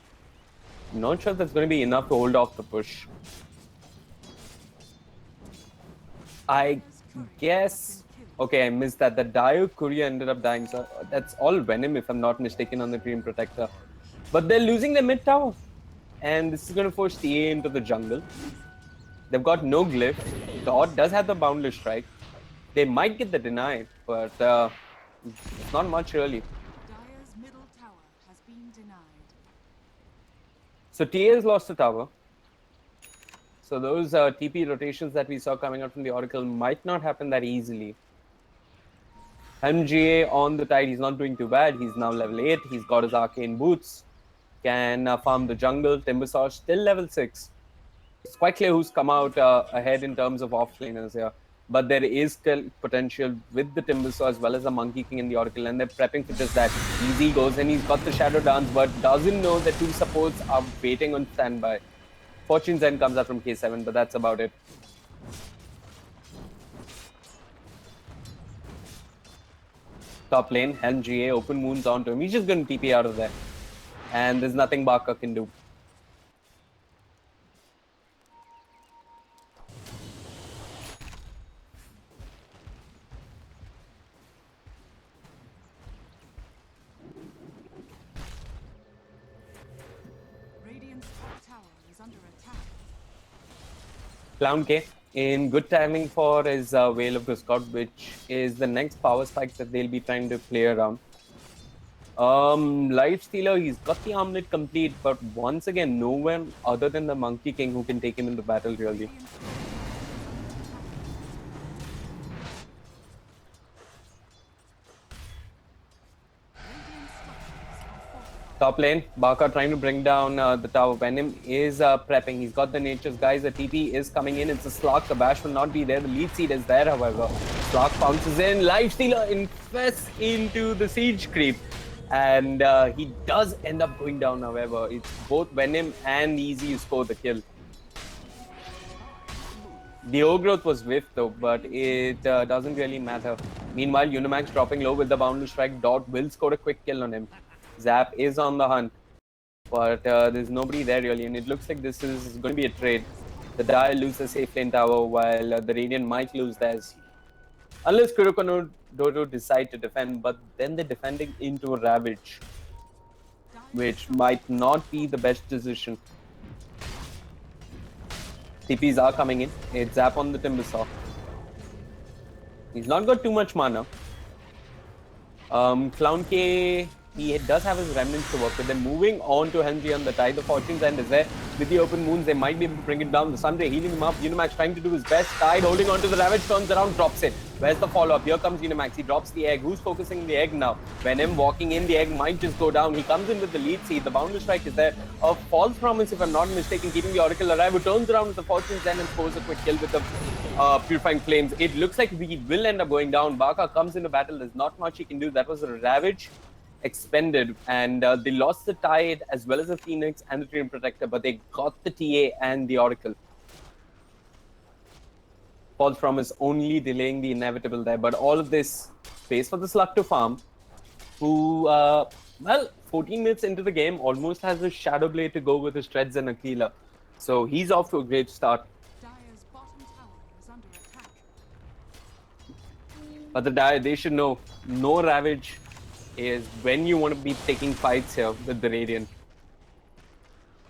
not sure that's going to be enough to hold off the push. I guess... Okay, I missed that. The Dio Courier ended up dying, so that's all Venom, if I'm not mistaken, on the Dream Protector. But they're losing their mid tower. And this is going to force TA into the jungle. They've got no glyph. Dot does have the Boundless Strike. They might get the deny, but it's not much really. Dire's middle tower has been denied. So TA has lost the tower. So those TP rotations that we saw coming out from the Oracle might not happen that easily. MGA on the tide, he's not doing too bad. He's now level 8. He's got his arcane boots. Can farm the jungle. Timbersaw still level 6. It's quite clear who's come out ahead in terms of offlaners here. But there is still potential with the Timbersaw as well as the Monkey King and the Oracle, and they're prepping for just that. Easy goes and he's got the Shadow Dance, but doesn't know that two supports are waiting on standby. Fortune's End comes out from K7, but that's about it. Top lane, Helm GA, open wounds onto him. He's just going to TP out of there. And there's nothing Barker can do. Clown K in good timing for his Veil of Discord, which is the next power spike that they'll be trying to play around. Life Stealer, he's got the armlet complete, but once again, no one other than the Monkey King who can take him into battle really. Top lane, Baka trying to bring down the tower. Venom is prepping. He's got the Nature's Guys. The TP is coming in. It's a Slock. The Bash will not be there. The lead seed is there, however. Slock bounces in. Lifestealer infests into the Siege Creep. And he does end up going down, however. It's both Venom and Easy who score the kill. The O-Growth was whiffed though, but it doesn't really matter. Meanwhile, Unimax dropping low with the Boundless Strike. Dot will score a quick kill on him. Zap is on the hunt, but there's nobody there really, and it looks like this is going to be a trade. The Dire loses the safe lane tower while the Radiant might lose theirs. Unless Kurokono Doto decide to defend, but then they're defending into a Ravage, which might not be the best decision. TPs are coming in. It's Zap on the Timbersaw. He's not got too much mana. Clown K, he does have his remnants to work with. They're moving on to Henry on the tide. The Fortune's End is there. With the open wounds, they might be able to bring it down. The Sunray healing him up. Unimax trying to do his best. Tide holding on to the Ravage, turns around, drops it. Where's the follow-up? Here comes Unimax. He drops the egg. Who's focusing the egg now? Venom walking in, the egg might just go down. He comes in with the lead seed. The Boundless Strike is there. A false promise, if I'm not mistaken, keeping the Oracle alive, who turns around with the Fortune's End and scores a quick kill with the Purifying Flames. It looks like we will end up going down. Baka comes into battle. There's not much he can do. That was a Ravage expended, and they lost the Tide as well as the Phoenix and the Treant Protector, but they got the TA and the Oracle. False Promise only delaying the inevitable there, but all of this pays for the Slug to farm, who, well, 14 minutes into the game, almost has a Shadow Blade to go with his Treads and Aquila. So he's off to a great start. Dire's bottom tower is under attack. But they should know, no Ravage is when you want to be taking fights here with the Radiant.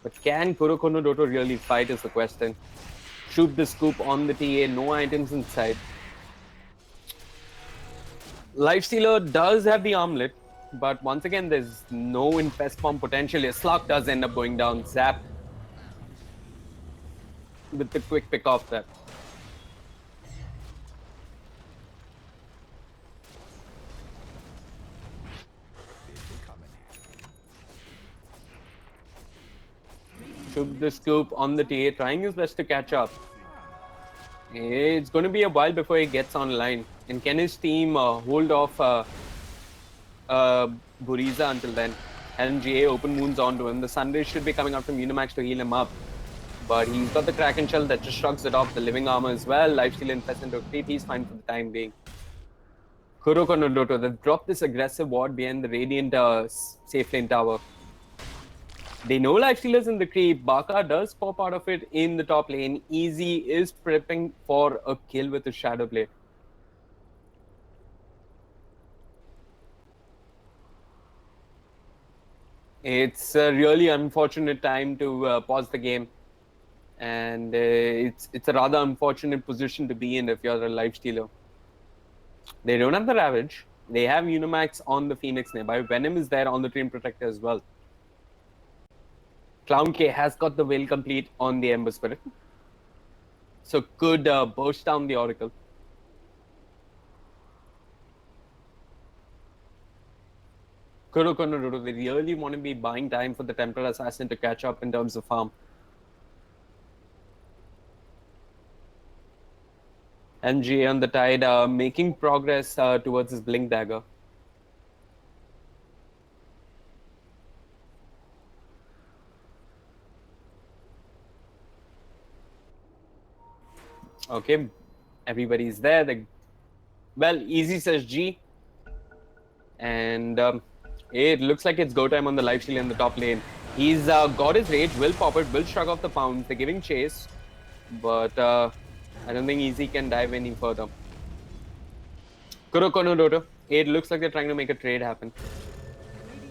But can Kurokono Doto really fight is the question. Shoot the scoop on the TA, no items inside. Lifestealer does have the armlet, but once again, there's no infest bomb potential. A Slug does end up going down. Zap with the quick pick off there. Shoot the scoop on the TA, trying his best to catch up. It's going to be a while before he gets online. And can his team hold off Buriza until then? LGA open wounds onto him. The Sunday should be coming out from Unimax to heal him up. But he's got the Kraken Shell that just shrugs it off. The living armor as well. Lifesteal infest into complete. He's fine for the time being. Kurokono Doto, they've dropped this aggressive ward behind the Radiant safe lane tower. They know Lifestealer's in the creep. Baka does pop out of it in the top lane. Easy is prepping for a kill with his Shadow Blade. It's a really unfortunate time to pause the game. And it's a rather unfortunate position to be in if you're a Lifestealer. They don't have the Ravage. They have Unimax on the Phoenix nearby. Venom is there on the Treant Protector as well. Clown K has got the Veil complete on the Ember Spirit. So could burst down the Oracle. Kurokono Doto, they really want to be buying time for the Templar Assassin to catch up in terms of farm. MG on the Tide making progress towards his Blink Dagger. Okay, everybody's there. Well, Easy says G. And it looks like it's go time on the Lifesteal in the top lane. He's got his rage, will pop it, will shrug off the pounds. They're giving chase. But I don't think Easy can dive any further. Kurokono Doto, it looks like they're trying to make a trade happen.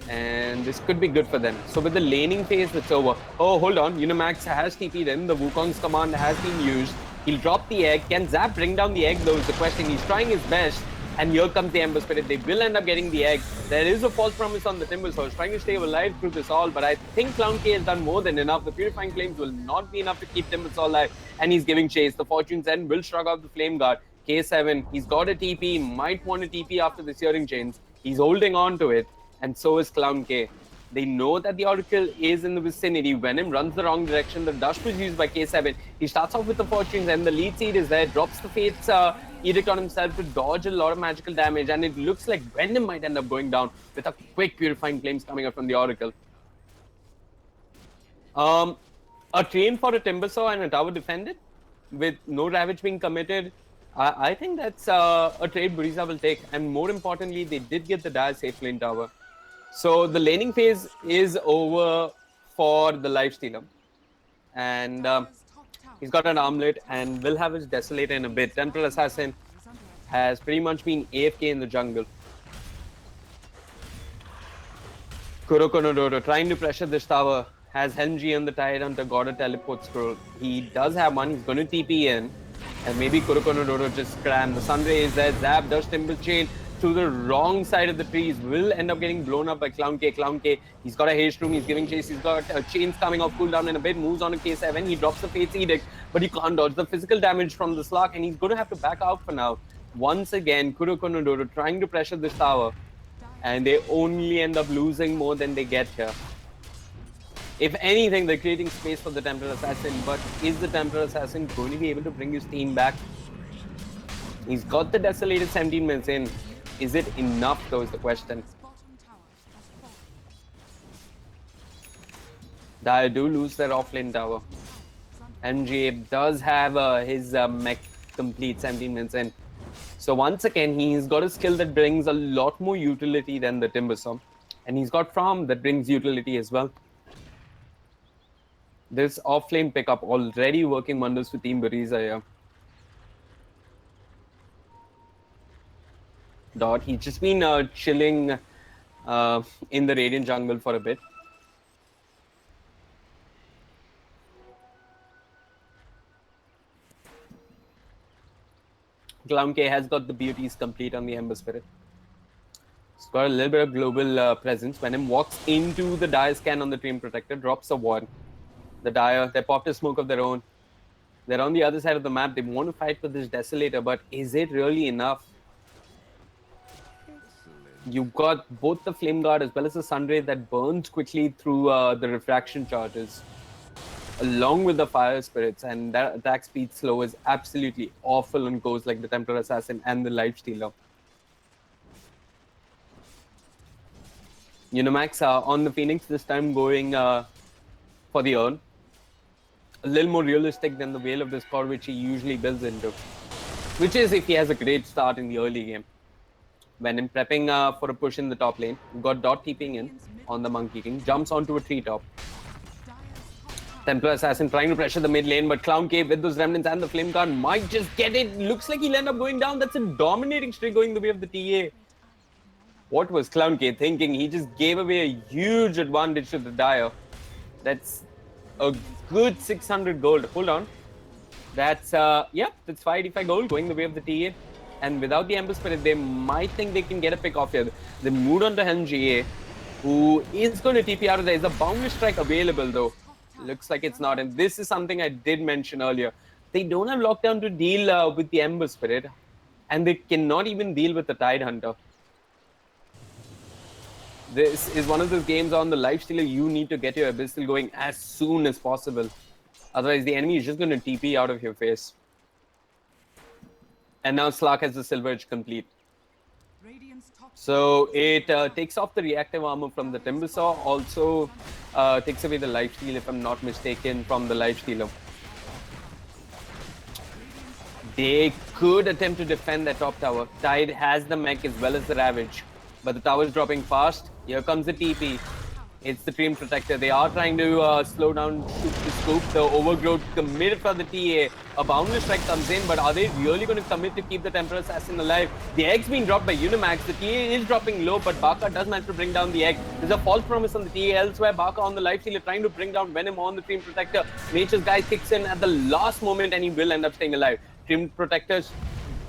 And this could be good for them. So with the laning phase, it's over. Oh, hold on. Unimax has TP'd in. The Wukong's command has been used. He'll drop the egg. Can Zap bring down the egg though is the question. He's trying his best. And here comes the Ember Spirit. They will end up getting the egg. There is a false promise on the Timbersaws, trying to stay alive through this all. But I think Clown K has done more than enough. The Purifying Flames will not be enough to keep Timbersaw alive. And he's giving chase. The Fortune's End will shrug off the Flame Guard. K7, he's got a TP. Might want a TP after the Searing Chains. He's holding on to it. And so is Clown K. They know that the Oracle is in the vicinity. Venom runs the wrong direction. The Dash was used by K7. He starts off with the Fortunes and the lead seed is there. Drops the Fate's Edict on himself to dodge a lot of magical damage. And it looks like Venom might end up going down with a quick Purifying Flames coming out from the Oracle. A train for a Timbersaw and a tower defended with no Ravage being committed. I think that's a trade Buriza will take. And more importantly, they did get the Dire safe lane tower. So the laning phase is over for the Lifestealer. And he's got an armlet and will have his Desolator in a bit. Templar Assassin has pretty much been AFK in the jungle. Kurokono Doto trying to pressure this tower. Has Helmg on the Tide under God a Teleport Scroll. He does have one. He's going to TP in. And maybe Kurokono Doto just scram. The Sunray is there. Zap does Timber Chain to the wrong side of the trees. Will end up getting blown up by Clown K. Clown K, he's got a haste room. He's giving chase. He's got chains coming off cooldown in a bit. Moves on to K7. He drops the Fate's Edict, but he can't dodge the physical damage from the Slug. And he's going to have to back out for now. Once again, Kurokono Doto trying to pressure this tower. And they only end up losing more than they get here. If anything, they're creating space for the Templar Assassin, but is the Templar Assassin going to be able to bring his team back? He's got the desolated 17 minutes in. Is it enough though is the question. Bottom tower has fallen. They do lose their offlane tower. MJ does have his mech complete 17 minutes in. So once again, he's got a skill that brings a lot more utility than the Timbersaw. And he's got Farm that brings utility as well. This offlane pickup already working wonders for Team Buriza here. Dot, he's just been chilling in the Radiant jungle for a bit. Clown K has got the beauties complete on the Ember Spirit. He's got a little bit of global presence. Venom walks into the Dire scan on the Dream Protector, drops a ward. The Dire, they popped a smoke of their own. They're on the other side of the map. They want to fight with this Desolator, but is it really enough? You've got both the Flame Guard as well as the Sunray that burns quickly through the refraction charges, along with the Fire Spirits, and that attack speed slow is absolutely awful on goes like the Templar Assassin and the Lifestealer. Unimax on the Phoenix this time going for the urn. A little more realistic than the Veil of Discord which he usually builds into, which is if he has a great start in the early game. Venom prepping for a push in the top lane. We've got Dot TPing in on the Monkey King, jumps onto a treetop. Templar Assassin trying to pressure the mid lane, but Clown Cave with those remnants and the Flame Guard might just get it. Looks like he'll end up going down. That's a dominating streak going the way of the TA. What was Clown Cave thinking? He just gave away a huge advantage to the Dire. That's a good 600 gold. Hold on. That's, yeah, that's 585 gold going the way of the TA. And without the Ember Spirit, they might think they can get a pick off here. They moved on to Helm GA, who is going to TP out of there. Is a Boundless Strike available though? Looks like it's not. And this is something I did mention earlier. They don't have lockdown to deal with the Ember Spirit. And they cannot even deal with the Tide Hunter. This is one of those games on the Lifestealer. You need to get your Abyssal going as soon as possible. Otherwise, the enemy is just going to TP out of your face. And now Slark has the Silver Edge complete. So it takes off the reactive armor from the Timbersaw. Also takes away the Lifesteal, if I'm not mistaken, from the Lifestealer. They could attempt to defend that top tower. Tide has the mech as well as the Ravage. But the tower is dropping fast. Here comes the TP. It's the Dream Protector. They are trying to slow down, shoot the scoop. The Overgrowth committed for the TA. A Boundless Strike comes in, but are they really going to commit to keep the Templar Assassin alive? The egg's being dropped by Unimax. The TA is dropping low, but Baka does manage to bring down the egg. There's a false promise on the TA elsewhere. Baka on the Lifestealer trying to bring down Venom on the Dream Protector. Nature's Guy kicks in at the last moment and he will end up staying alive. Dream Protector's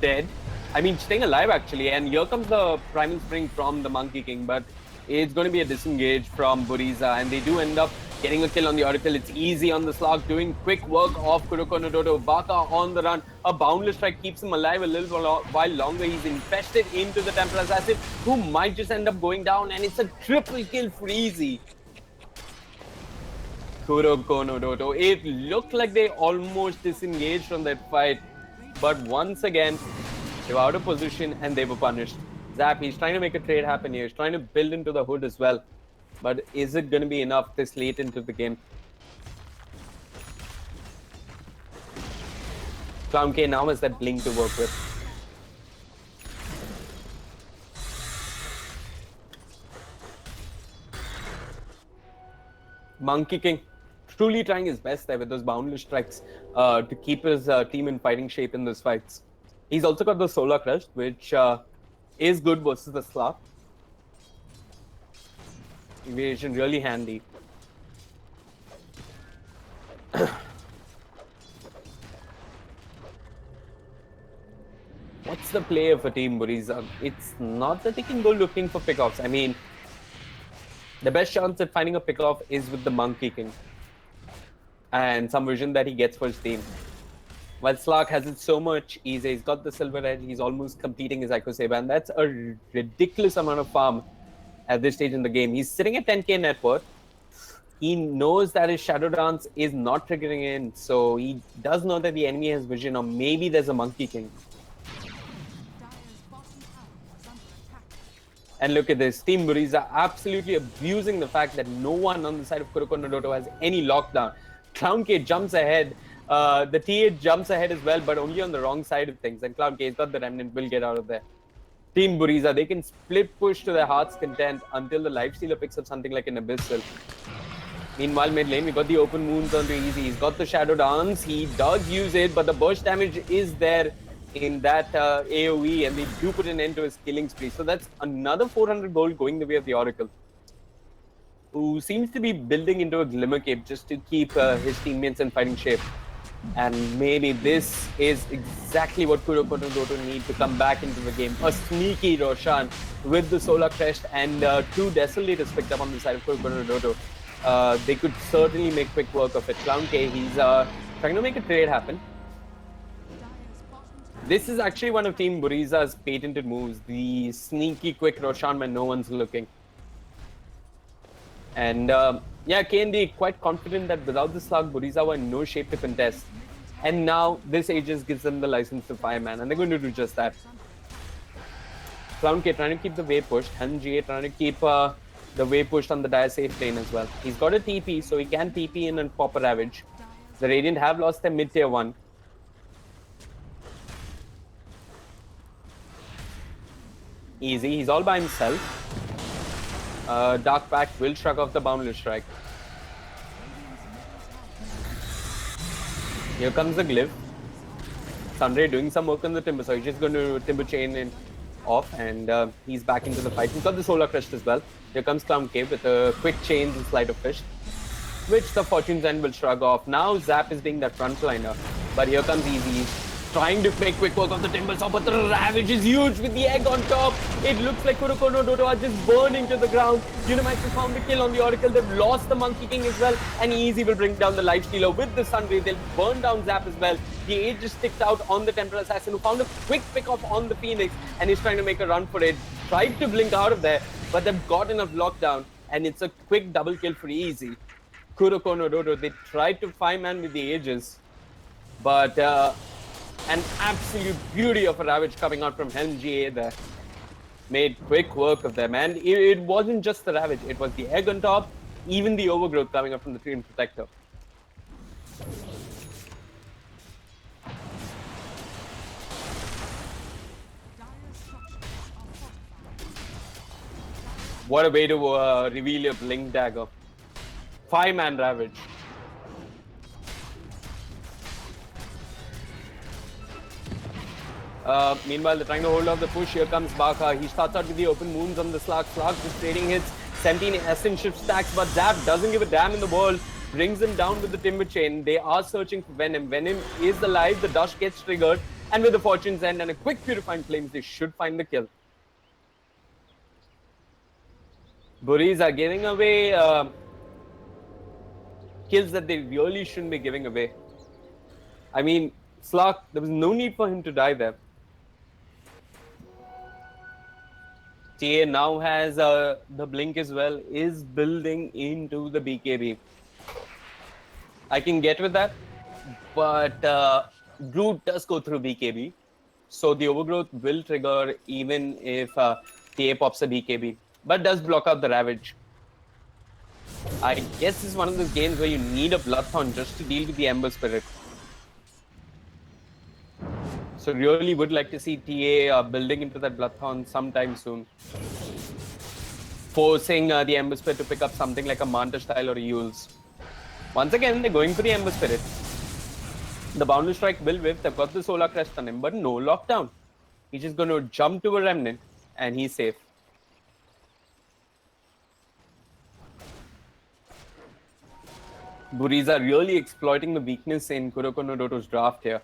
dead. I mean, staying alive actually. And here comes the Primal Spring from the Monkey King, but it's going to be a disengage from Buriza, and they do end up getting a kill on the Oracle. It's easy on the Slug, doing quick work of Kurokono Doto. Baka on the run. A Boundless Strike keeps him alive a little while longer. He's infested into the Templar Assassin, who might just end up going down, and it's a triple kill for easy. Kurokono Doto. It looked like they almost disengaged from that fight, but once again, they were out of position and they were punished. Zap, he's trying to make a trade happen here. He's trying to build into the hood as well. But is it going to be enough this late into the game? Clown K now has that blink to work with. Monkey King truly trying his best there with those Boundless Strikes to keep his team in fighting shape in those fights. He's also got the Solar Crush, which is good versus the Slark. Evasion really handy. What's the play of a team, Buriza? It's not that they can go looking for pickoffs. I mean, the best chance at finding a pickoff is with the Monkey King and some vision that he gets for his team. While Slark has it so much easier, he's got the Silver Edge, he's almost completing his Ico Saber, and that's a ridiculous amount of farm at this stage in the game. He's sitting at 10k net worth. He knows that his Shadow Dance is not triggering in, so he does know that the enemy has vision, or maybe there's a Monkey King. And look at this. Team Buriza absolutely abusing the fact that no one on the side of Kurokono Doto has any lockdown. Clown K jumps ahead. The T8 jumps ahead as well, but only on the wrong side of things. And Clown K has got the remnant, will get out of there. Team Buriza, they can split push to their heart's content until the lifestealer picks up something like an Abyssal. Meanwhile, mid lane, we got the open moons onto Easy. He's got the Shadow Dance. He does use it, but the burst damage is there in that AoE, and they do put an end to his killing spree. So that's another 400 gold going the way of the Oracle, who seems to be building into a Glimmer Cape just to keep his teammates in fighting shape. And maybe this is exactly what Kurokono Doto need to come back into the game. A sneaky Roshan with the Solar Crest and 2 Desolators picked up on the side of Kurokono Doto. They could certainly make quick work of it. Clown K, he's trying to make a trade happen. This is actually one of Team Buriza's patented moves, the sneaky quick Roshan when no one's looking. And yeah, KND quite confident that without the slug, Buriza were in no shape to contest. And now this Aegis gives them the license to fire, man, and they're going to do just that. Clown K trying to keep the wave pushed, HunGA trying to keep the wave pushed on the dire safe lane as well. He's got a TP, so he can TP in and pop a Ravage. The Radiant have lost their mid tier 1. Easy, he's all by himself. Dark Pact will shrug off the Boundless Strike. Here comes the Glyph. Sunray doing some work on the Timber, so he's just going to Timber Chain in off, and he's back into the fight. He's got the Solar Crest as well. Here comes Clown Cave with a quick chains and Sleight of Fist, which the Fortune's End will shrug off. Now Zap is being that frontliner, but here comes Easy. Trying to make quick work of the Timber Saw, but the Ravage is huge with the egg on top. It looks like Kurokono Doto are just burning to the ground. Unimax has found the kill on the Oracle. They've lost the Monkey King as well, and Easy will bring down the Lifestealer with the Sunray. They'll burn down Zap as well. The Age just sticked out on the Temporal Assassin, who found a quick pick off on the Phoenix, and is trying to make a run for it. Tried to blink out of there, but they've got enough lockdown, and it's a quick double kill for Easy. Kurokono Doto, they tried to 5-man with the Aegis, but an absolute beauty of a Ravage coming out from HunGA there. Made quick work of them, and it wasn't just the Ravage, it was the egg on top, even the Overgrowth coming up from the Treant Protector. What a way to reveal your Blink Dagger. 5-man Ravage. Meanwhile, they're trying to hold off the push. Here comes Baka. He starts out with the open moons on the Slark. Slark just trading hits. 17 Essence shift stacks, but Zap doesn't give a damn in the world. Brings him down with the Timber Chain. They are searching for Venom. Venom is alive. The Dush gets triggered. And with the Fortune's End and a quick Purifying Flames, they should find the kill. Buriza giving away kills that they really shouldn't be giving away. I mean, Slark, there was no need for him to die there. TA now has the Blink as well, is building into the BKB. I can get with that, but Brute does go through BKB, so the Overgrowth will trigger even if TA pops a BKB, but does block out the Ravage. I guess this is one of those games where you need a Bloodthorn just to deal with the Ember Spirit. So really would like to see TA building into that Bloodthorn sometime soon. Forcing the Ember Spirit to pick up something like a Manta style or a Yules. Once again, they're going for the Ember Spirit. The Boundless Strike will whiff. They've got the Solar Crest on him, but no lockdown. He's just going to jump to a Remnant and he's safe. Buriza really exploiting the weakness in Kurokono Doto's draft here.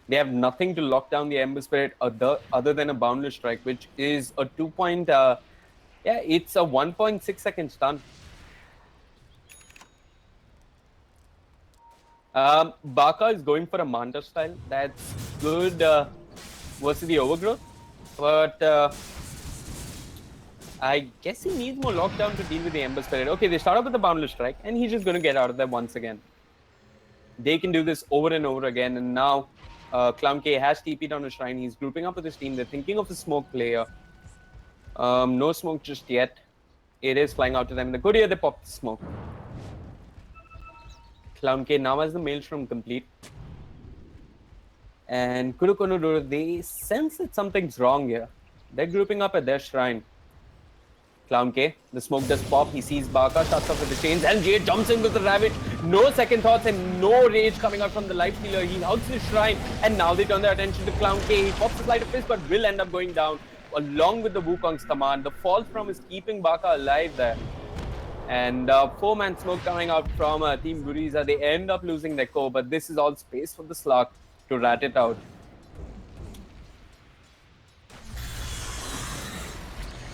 They have nothing to lock down the Ember Spirit other than a Boundless Strike, which is a 1.6 second stun. Baka is going for a Manta style. That's good versus the Overgrowth, but I guess he needs more lockdown to deal with the Ember Spirit. Okay, they start off with the Boundless Strike, and he's just going to get out of there once again. They can do this over and over again, and now Clown K has TP'd on a shrine. He's grouping up with his team. They're thinking of a smoke player. No smoke just yet. It is flying out to them. In the good ear, they pop the smoke. Clown K now has the maelstrom complete. And Kurokono, they sense that something's wrong here. They're grouping up at their shrine. Clown K, the smoke does pop. He sees Baka, shuts off with the chains. LGA jumps in with the Ravage. No second thoughts and no rage coming out from the Life Stealer. He hugs his shrine. And now they turn their attention to Clown K. He pops the Sleight of Fist but will end up going down along with the Wukong's command. The fall from is keeping Baka alive there. And 4-man smoke coming out from Team Buriza. They end up losing their core, but this is all space for the Slug to rat it out.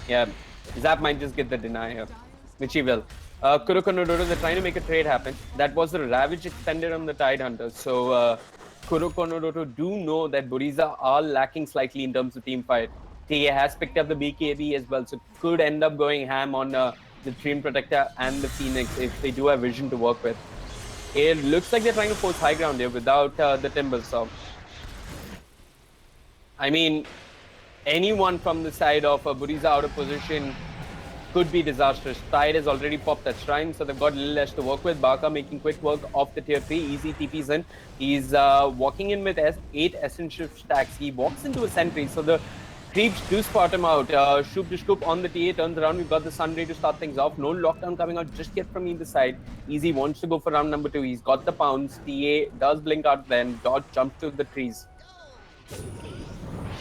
Yeah, Zap might just get the deny here, which he will. Kurokono, they're trying to make a trade happen. That was the Ravage extended on the Tidehunter. So Kurokono do know that Buriza are lacking slightly in terms of team fight. TA has picked up the BKB as well, so could end up going ham on the Dream Protector and the Phoenix if they do have vision to work with. It looks like they're trying to force high ground here without the Timber Saw. I mean, anyone from the side of Buriza out of position could be disastrous. Tide has already popped that shrine, so they've got a little less to work with. Baka making quick work of the tier 3. Easy TPs in. He's walking in with 8 essential stacks. He walks into a sentry, so the creeps do spot him out. Shoop to scoop on the TA, turns around. We've got the Sunray to start things off. No lockdown coming out just yet from either side. Easy wants to go for round number 2. He's got the pounds. TA does blink out then. Dodge jumps to the trees.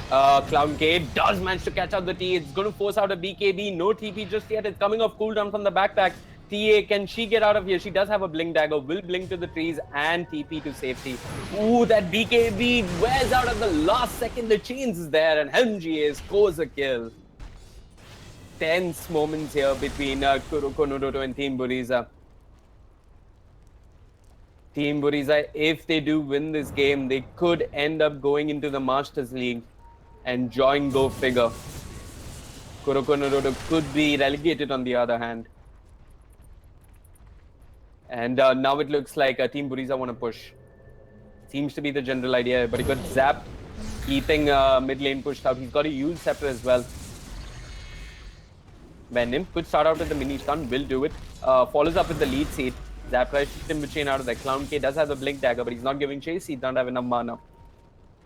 Clown K does manage to catch out the TA. It's going to force out a BKB. No TP just yet. It's coming off cooldown from the backpack. TA, can she get out of here? She does have a blink dagger. Will blink to the trees and TP to safety. Ooh, that BKB wears out at the last second. The chains is there and HelmGA scores a kill. Tense moments here between Kurokono and Team Buriza. Team Buriza, if they do win this game, they could end up going into the Masters League and join Go Figure. Kurokono could be relegated on the other hand. And now it looks like Team Buriza want to push. Seems to be the general idea, but he got zapped, keeping mid lane pushed out. He's got to use Scepter as well. Venom could start out with the mini stun, will do it. Follows up with the lead seed. Zap tries to Timber Chain out of there. Clown K does have the blink dagger, but he's not giving chase. He doesn't have enough mana.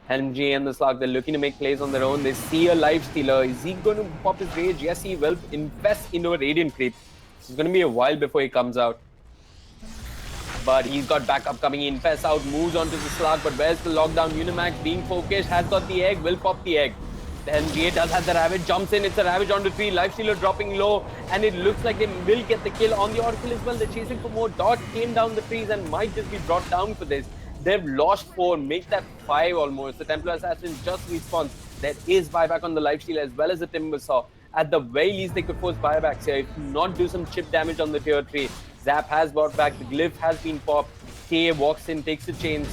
HelmGA and the Slug, they're looking to make plays on their own. They see a Life Stealer. Is he going to pop his rage? Yes, he will. Invest into a Radiant creep. It's going to be a while before he comes out. But he's got backup coming in. Infest out, moves onto the Slug, but where's the lockdown? Unimax being focused, has got the egg, will pop the egg. The HelmGA does have the Ravage, jumps in, it's a Ravage on the tree, Life Stealer dropping low, and it looks like they will get the kill on the Oracle as well. They're chasing for more. Dot came down the trees and might just be brought down for this. They've lost 4, make that 5 almost. The Templar Assassin just respawns. There is buyback on the Life Stealer as well as the Timber Saw. At the very least, they could force buybacks here, if not do some chip damage on the tier 3. Zap has brought back, the glyph has been popped. TA walks in, takes the chains,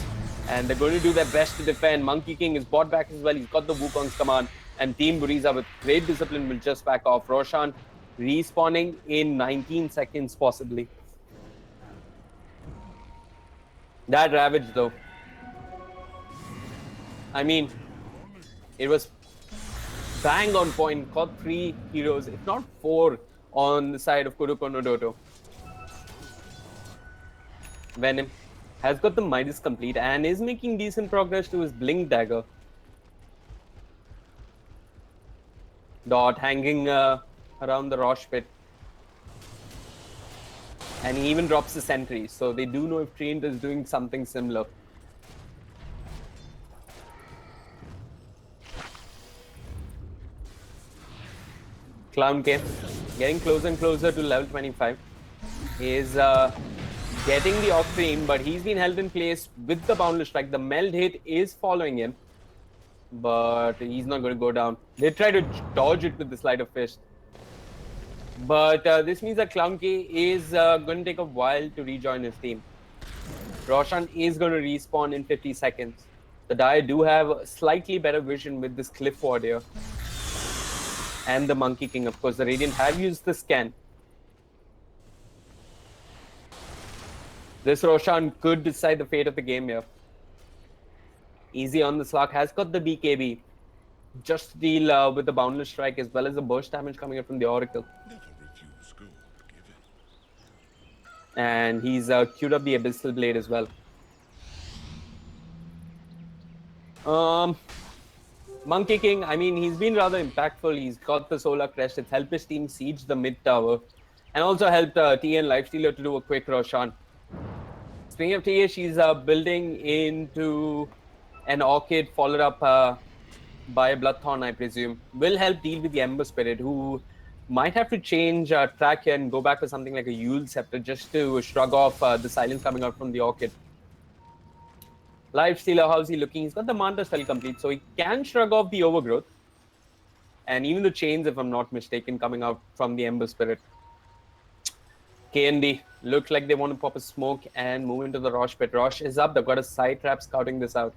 and they're going to do their best to defend. Monkey King is bought back as well. He's got the Wukong's command. And Team Buriza with great discipline will just back off. Roshan respawning in 19 seconds possibly. That Ravage though. I mean, it was bang on point. Caught 3 heroes, if not 4, on the side of Kurokono Doto. Venom has got the Midas complete and is making decent progress to his Blink Dagger. Dot hanging around the Rosh pit. And he even drops the sentry, so they do know if Trained is doing something similar. Clown K, getting closer and closer to level 25, is getting the off-stream, but he's been held in place with the Boundless Strike. The meld hit is following him, but he's not going to go down. They try to dodge it with the Sleight of Fist. But this means that Clown K is going to take a while to rejoin his team. Roshan is going to respawn in 50 seconds. The Dire do have slightly better vision with this Cliff Ward here. And the Monkey King, of course. The Radiant have used the scan. This Roshan could decide the fate of the game here. Easy on the Slug, has got the BKB. just deal with the boundless strike as well as the burst damage coming up from the Oracle. Never refuse gold given. And he's queued up the Abyssal Blade as well. Monkey King, I mean, he's been rather impactful. He's got the Solar Crest. It's helped his team siege the mid tower. And also helped TA and Lifestealer to do a quick rush on. Speaking of TA, she's building into an Orchid followed up by a Bloodthorn, I presume. Will help deal with the Ember Spirit, who might have to change track here and go back to something like a Yule Scepter just to shrug off the silence coming out from the Orchid. Lifestealer, how's he looking? He's got the Manta spell complete, so he can shrug off the Overgrowth. And even the Chains, if I'm not mistaken, coming out from the Ember Spirit. KND looks like they want to pop a smoke and move into the Rosh pit. Rosh is up. They've got a side trap scouting this out.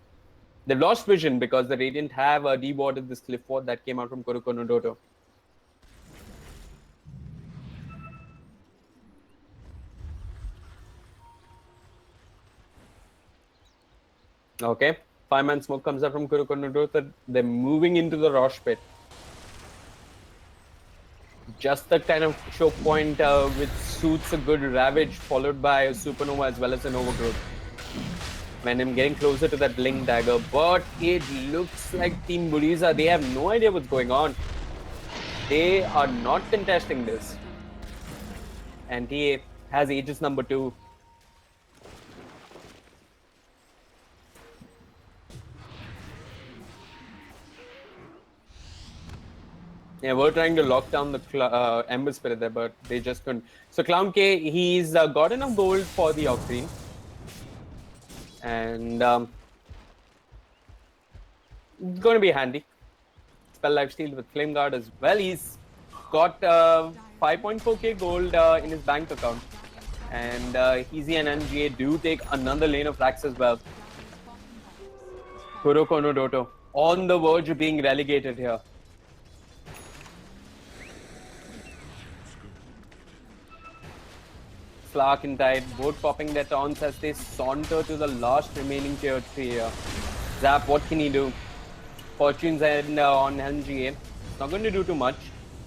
They've lost vision because the Radiant have deboarded this cliff ward that came out from Kurokono Doto. Okay, 5-man smoke comes out from Kurokono Doto. They're moving into the Rosh pit. Just the kind of choke point which suits a good Ravage, followed by a Supernova as well as an Overgrowth. Venom getting closer to that Blink Dagger, but it looks like Team Buriza, they have no idea what's going on. They are not contesting this. And he has Aegis number 2. Yeah, we're trying to lock down the Ember Spirit there, but they just couldn't. So Clown K, he's got enough gold for the Octarine. And it's going to be handy. Spell Lifesteal with Flame Guard as well. He's got 5.4k gold in his bank account. And Easy and NGA do take another lane of racks as well. Kurokono Doto on the verge of being relegated here. Slark and Tide both popping their taunts as they saunter to the last remaining tier 3 here. Zap, what can he do? Fortune's End on NGA. Not going to do too much.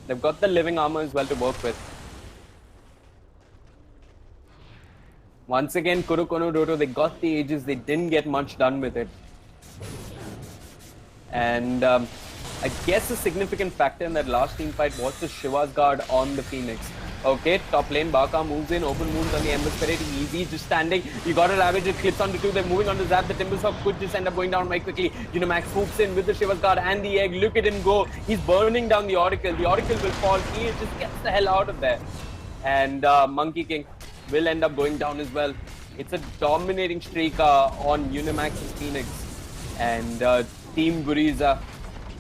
They've got the living armor as well to work with. Once again, Kurokono Doto, they got the Aegis. They didn't get much done with it. And I guess a significant factor in that last team fight was the Shiva's Guard on the Phoenix. Okay, top lane, Baka moves in, open moves on the Ember Spirit, Easy just standing. You got a Ravage, it clips onto 2, they're moving on to Zap. The Timbersaw could just end up going down very quickly. Max swoops in with the Shiva's Guard and the Egg. Look at him go. He's burning down the Oracle. The Oracle will fall. He just gets the hell out of there. And Monkey King will end up going down as well. It's a dominating streak on Unimax's Phoenix. And Team Buriza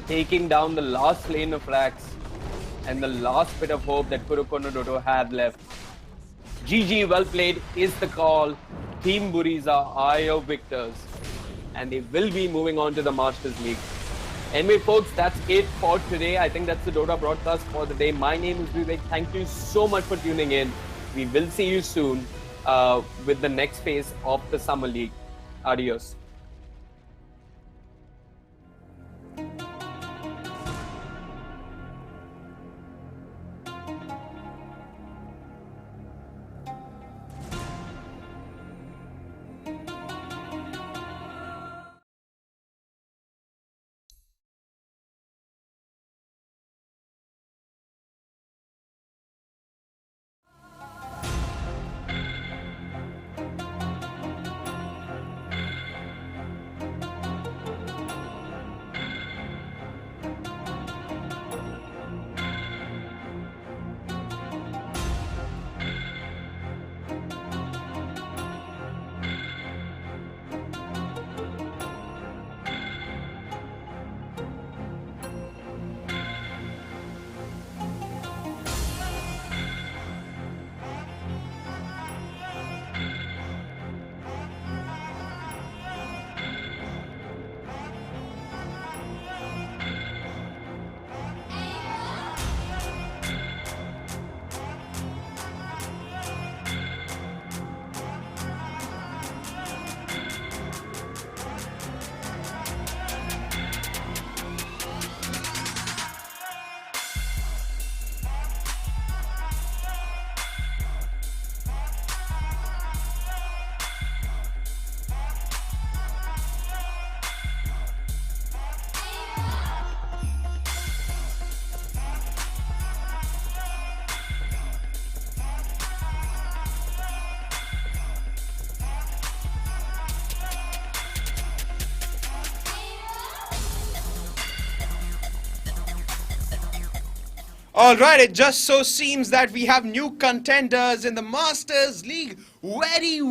taking down the last lane of racks. And the last bit of hope that Kurokono Doto had left. GG, well played is the call. Team Buriza are your victors. And they will be moving on to the Masters League. Anyway, folks, that's it for today. I think that's the Dota broadcast for the day. My name is Vivek. Thank you so much for tuning in. We will see you soon with the next phase of the Summer League. Adios. Alright, it just so seems that we have new contenders in the Masters League. Very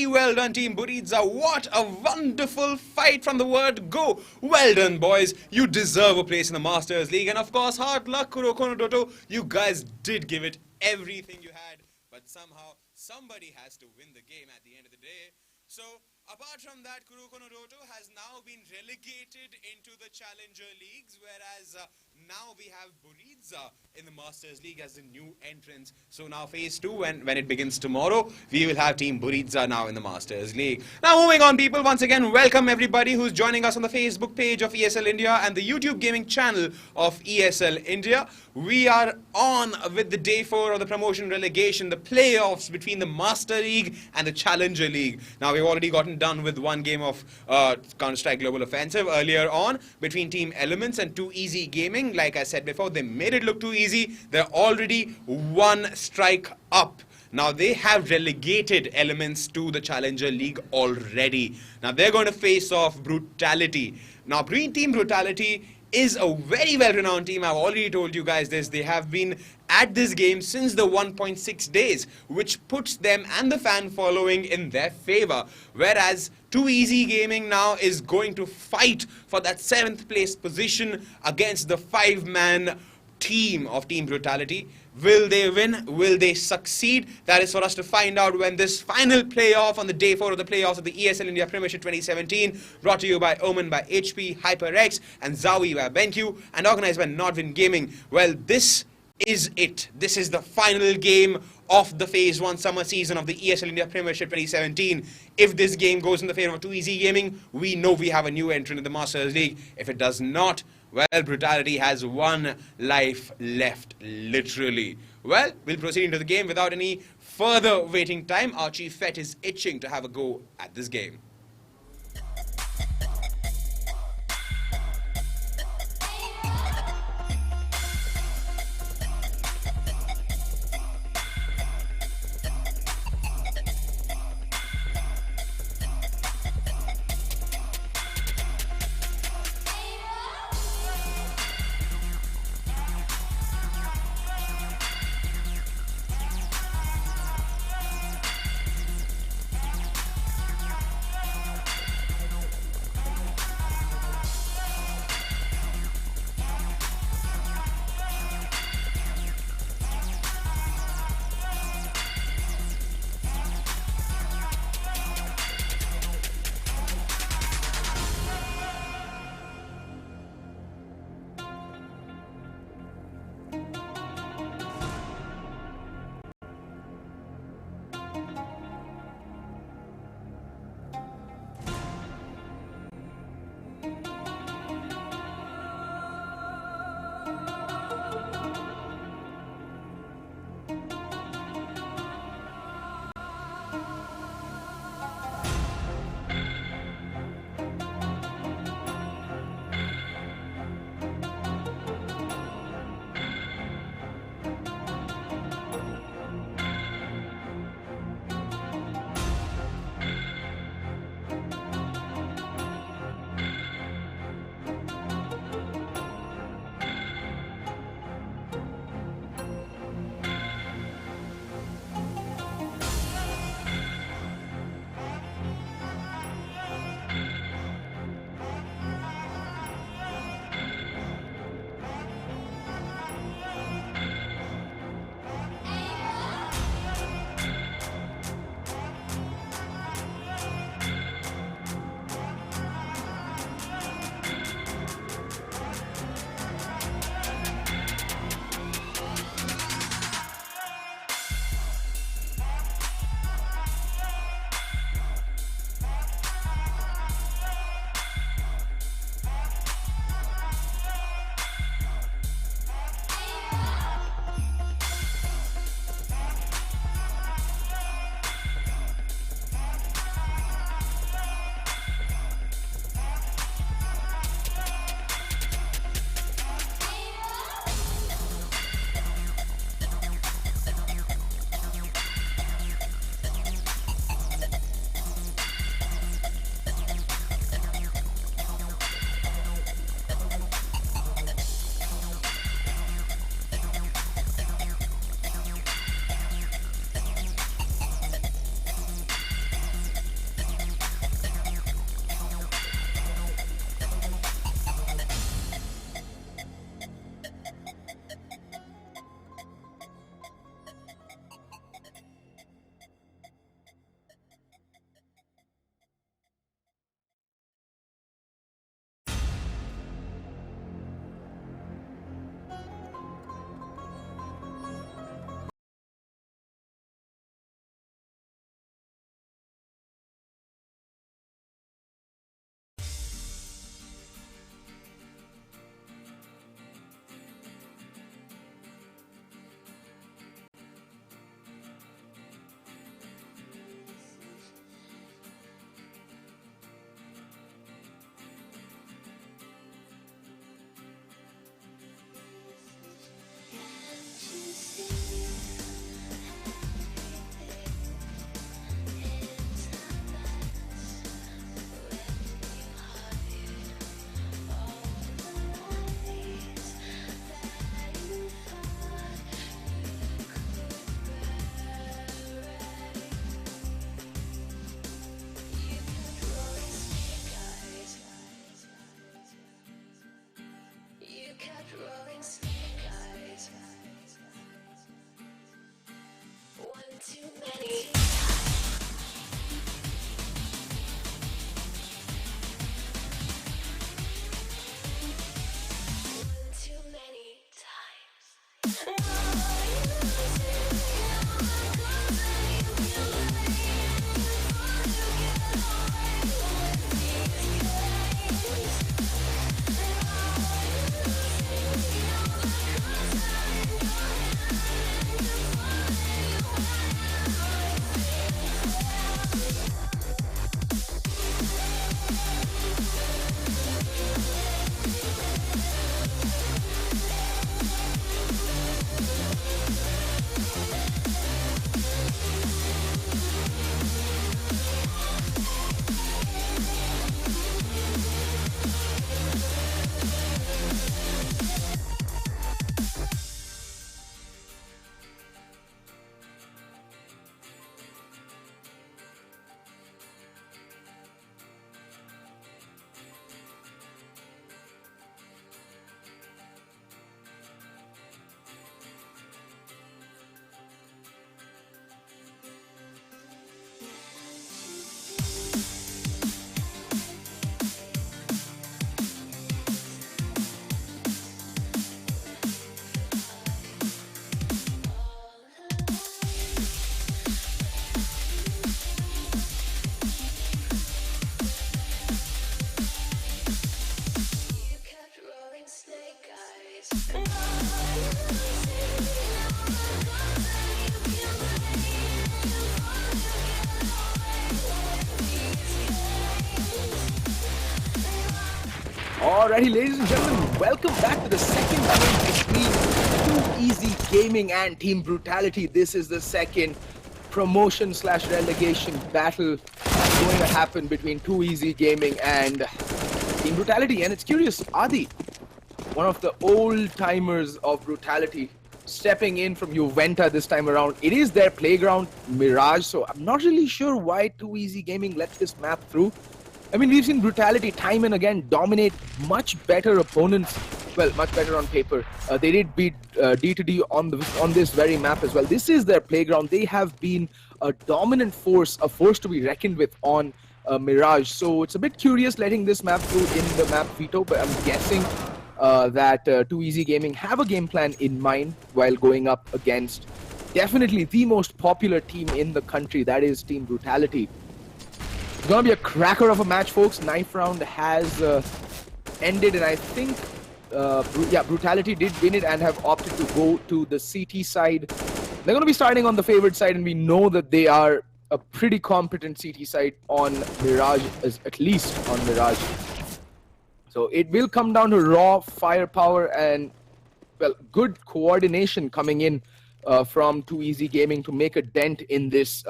well done, Team Buriza. What a wonderful fight from the word go. Well done, boys. You deserve a place in the Masters League. And of course, hard luck, Kurokono Doto. You guys did give it everything you had. But somehow, somebody has to win the game at the end of the day. So, apart from that, Kurokono Doto has now been relegated into the Challenger Leagues, whereas now we have Buriza in the Masters League as a new entrance. So now phase 2, when it begins tomorrow, we will have Team Buriza now in the Masters League. Now moving on, people, once again, welcome everybody who's joining us on the Facebook page of ESL India and the YouTube gaming channel of ESL India. We are on with the day 4 of the promotion relegation, the playoffs between the Master League and the Challenger League. Now we've already gotten done with one game of Counter-Strike Global Offensive earlier on between Team Elements and 2 Easy Gaming. Like I said before, they made it look too easy. They're already 1 strike up. Now they have relegated Elements to the Challenger League already. Now they're going to face off Brutality. Now Team Brutality is a very well-renowned team. I've already told you guys this. They have been at this game since the 1.6 days, which puts them and the fan following in their favor. Whereas 2 Easy Gaming now is going to fight for that 7th place position against the 5-man team of Team Brutality. Will they win? Will they succeed? That is for us to find out when this final playoff on the day 4 of the playoffs of the ESL India Premiership 2017, brought to you by Omen by HP, HyperX, and Zawi by BenQ, and organized by Nodwin Gaming. Well, this is it. This is the final game of the Phase 1 summer season of the ESL India Premiership 2017. If this game goes in the favor of 2 Easy Gaming, we know we have a new entrant in the Masters League. If it does not, well, Brutality has 1 life left, literally. Well, we'll proceed into the game without any further waiting time. Our Chief Vet is itching to have a go at this game. Alrighty, ladies and gentlemen, welcome back to the second game between Too Easy Gaming and Team Brutality. This is the second promotion/relegation battle going to happen between Too Easy Gaming and Team Brutality. And it's curious, Adi, one of the old timers of Brutality, stepping in from Juventa this time around. It is their playground, Mirage, so I'm not really sure why Too Easy Gaming let this map through. I mean, we've seen Brutality time and again dominate much better opponents. Well, much better on paper. They did beat D2D on this very map as well. This is their playground. They have been a dominant force, a force to be reckoned with on Mirage. So it's a bit curious letting this map through in the map veto, but I'm guessing that Too Easy Gaming have a game plan in mind while going up against definitely the most popular team in the country, that is Team Brutality. It's gonna be a cracker of a match, folks. Ninth round has ended, and I think Brutality did win it and have opted to go to the CT side. They're gonna be starting on the favored side, and we know that they are a pretty competent CT side on Mirage, at least on Mirage. So it will come down to raw firepower and, well, good coordination coming in from Too Easy Gaming to make a dent in this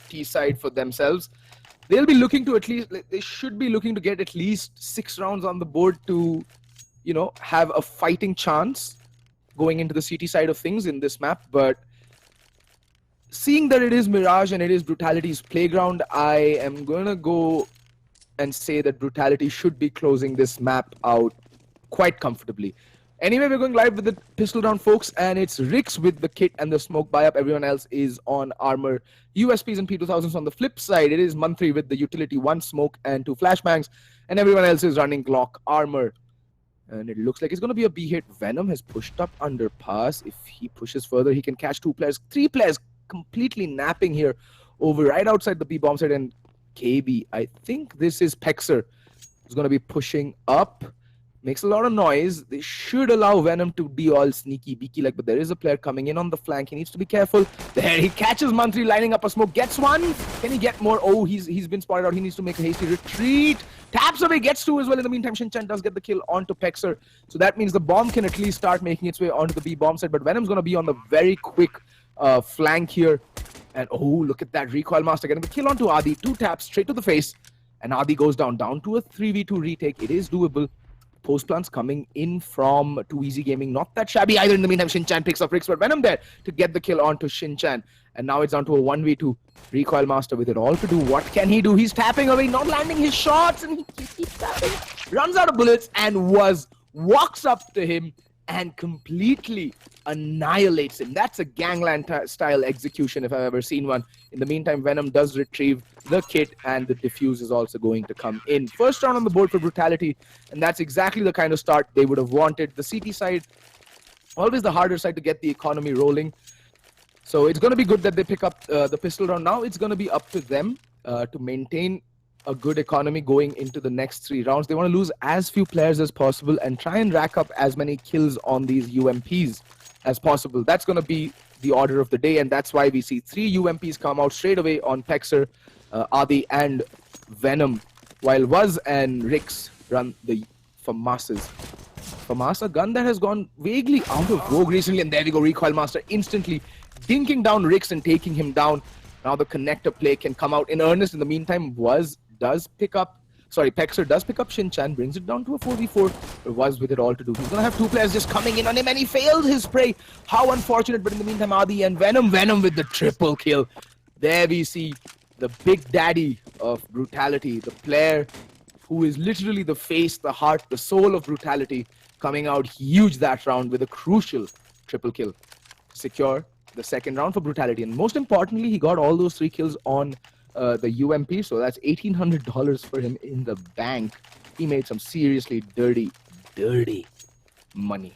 T side for themselves. They'll be looking to they should be looking to get at least 6 rounds on the board to, you know, have a fighting chance going into the CT side of things in this map. But seeing that it is Mirage and it is Brutality's playground, I am going to go and say that Brutality should be closing this map out quite comfortably. Anyway, we're going live with the pistol round, folks, and it's Rix with the kit and the smoke buy-up. Everyone else is on armor, USPs and P2000s. On the flip side, it is Mantri with the utility, 1 smoke and 2 flashbangs, and everyone else is running Glock armor. And it looks like it's going to be a B-hit. Venom has pushed up underpass. If he pushes further, he can catch 2 players. 3 players completely napping here over right outside the B-bomb side. And KB, I think this is Pexer, who's going to be pushing up. Makes a lot of noise. They should allow Venom to be all sneaky beaky like, but there is a player coming in on the flank. He needs to be careful. There he catches Mantri lining up a smoke. Gets 1. Can he get more? Oh, he's been spotted out. He needs to make a hasty retreat. Taps away, gets 2 as well. In the meantime, Shinchan does get the kill onto Pexer. So that means the bomb can at least start making its way onto the B bomb side. But Venom's going to be on the very quick flank here. And oh, look at that recoil master getting the kill onto Adi. 2 taps straight to the face. And Adi goes down to a 3v2 retake. It is doable. Post plants coming in from Too Easy Gaming. Not that shabby either. In the meantime, Shinchan picks up Rix, but Venom there to get the kill onto Shinchan. And now it's down to a 1v2. Recoil Master with it all to do. What can he do? He's tapping away, not landing his shots, and he keeps tapping. Runs out of bullets and walks up to him and completely annihilates him. That's a gangland style execution if I've ever seen one. In the meantime, Venom does retrieve the kit, and the defuse is also going to come in. First round on the board for Brutality, and that's exactly the kind of start they would have wanted. The CT side always the harder side to get the economy rolling. So it's going to be good that they pick up the pistol round. Now it's going to be up to them to maintain a good economy going into the next 3 rounds. They want to lose as few players as possible and try and rack up as many kills on these UMPs as possible. That's going to be the order of the day, and that's why we see 3 UMPs come out straight away on Pexer, Adi, and Venom, while Wuz and Rix run the FAMASas. FAMASA gun that has gone vaguely out of vogue recently, and there we go, Recoil Master instantly dinking down Rix and taking him down. Now the connector play can come out in earnest. In the meantime, Pexer does pick up Shin-chan, brings it down to a 4v4. Wuz with it all to do. He's gonna have 2 players just coming in on him, and he failed his spray. How unfortunate, but in the meantime, Adi and Venom with the triple kill. There we see the big daddy of Brutality, the player who is literally the face, the heart, the soul of Brutality, coming out huge that round with a crucial triple kill to secure the second round for Brutality. And most importantly, he got all those 3 kills on the UMP, so that's $1,800 for him in the bank. He made some seriously dirty money.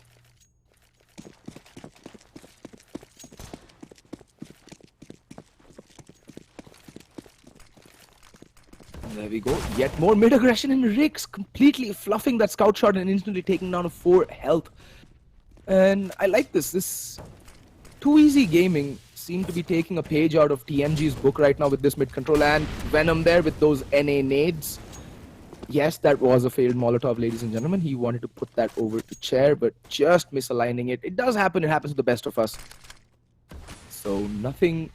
And there we go. Yet more mid-aggression in Rix, completely fluffing that scout shot and instantly taking down to 4 health. And I like this. This Too Easy Gaming seem to be taking a page out of TMG's book right now with this mid-control, and Venom there with those NA nades. Yes, that was a failed Molotov, ladies and gentlemen. He wanted to put that over to Chair, but just misaligning it. It does happen. It happens to the best of us. So nothing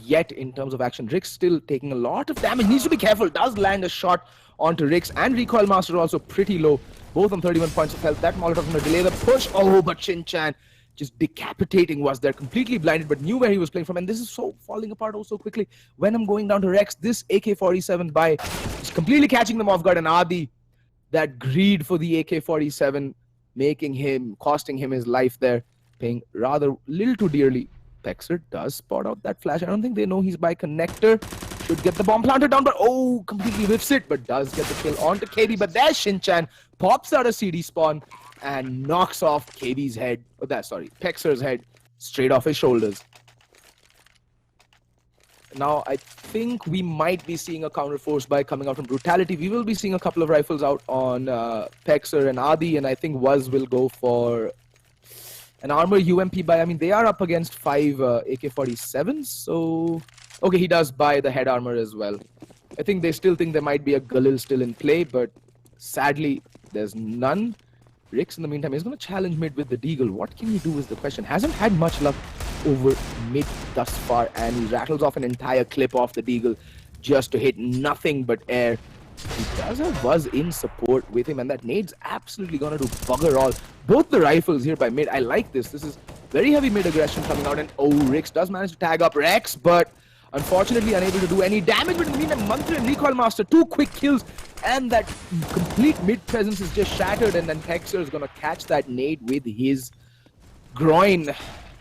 yet in terms of action. Rix still taking a lot of damage. Needs to be careful. Does land a shot onto Rix, and Recoil Master also pretty low. Both on 31 points of health. That Molotov going to delay the push. Oh, but Shin-chan just decapitating was there, completely blinded, but knew where he was playing from, and this is so falling apart oh so quickly. Venom going down to Rex, this AK-47 buy is completely catching them off guard, and Adi, that greed for the AK-47, costing him his life there, paying rather little too dearly. Pexer does spot out that flash. I don't think they know he's by connector. Should get the bomb planted down, but oh, completely whiffs it, but does get the kill onto KB, but there's Shin-chan, pops out a CD spawn, and knocks off KB's head, Pexer's head, straight off his shoulders. Now, I think we might be seeing a counter-force buy coming out from Brutality. We will be seeing a couple of rifles out on Pexer and Adi, and I think Wuz will go for an armor UMP buy. I mean, they are up against 5 AK-47s, so... Okay, he does buy the head armor as well. I think they still think there might be a Galil still in play, but sadly, there's none. Rix, in the meantime, is going to challenge mid with the Deagle. What can he do is the question. Hasn't had much luck over mid thus far, and he rattles off an entire clip off the Deagle just to hit nothing but air. He does have Buzz in support with him, and that nade's absolutely going to do bugger all. Both the rifles here by mid. I like this. This is very heavy mid aggression coming out, and oh, Rix does manage to tag up Rex, but unfortunately unable to do any damage. But in the meantime, Mantra and Recoil Master, 2 quick kills, and that complete mid presence is just shattered, and then Pexer is going to catch that nade with his groin,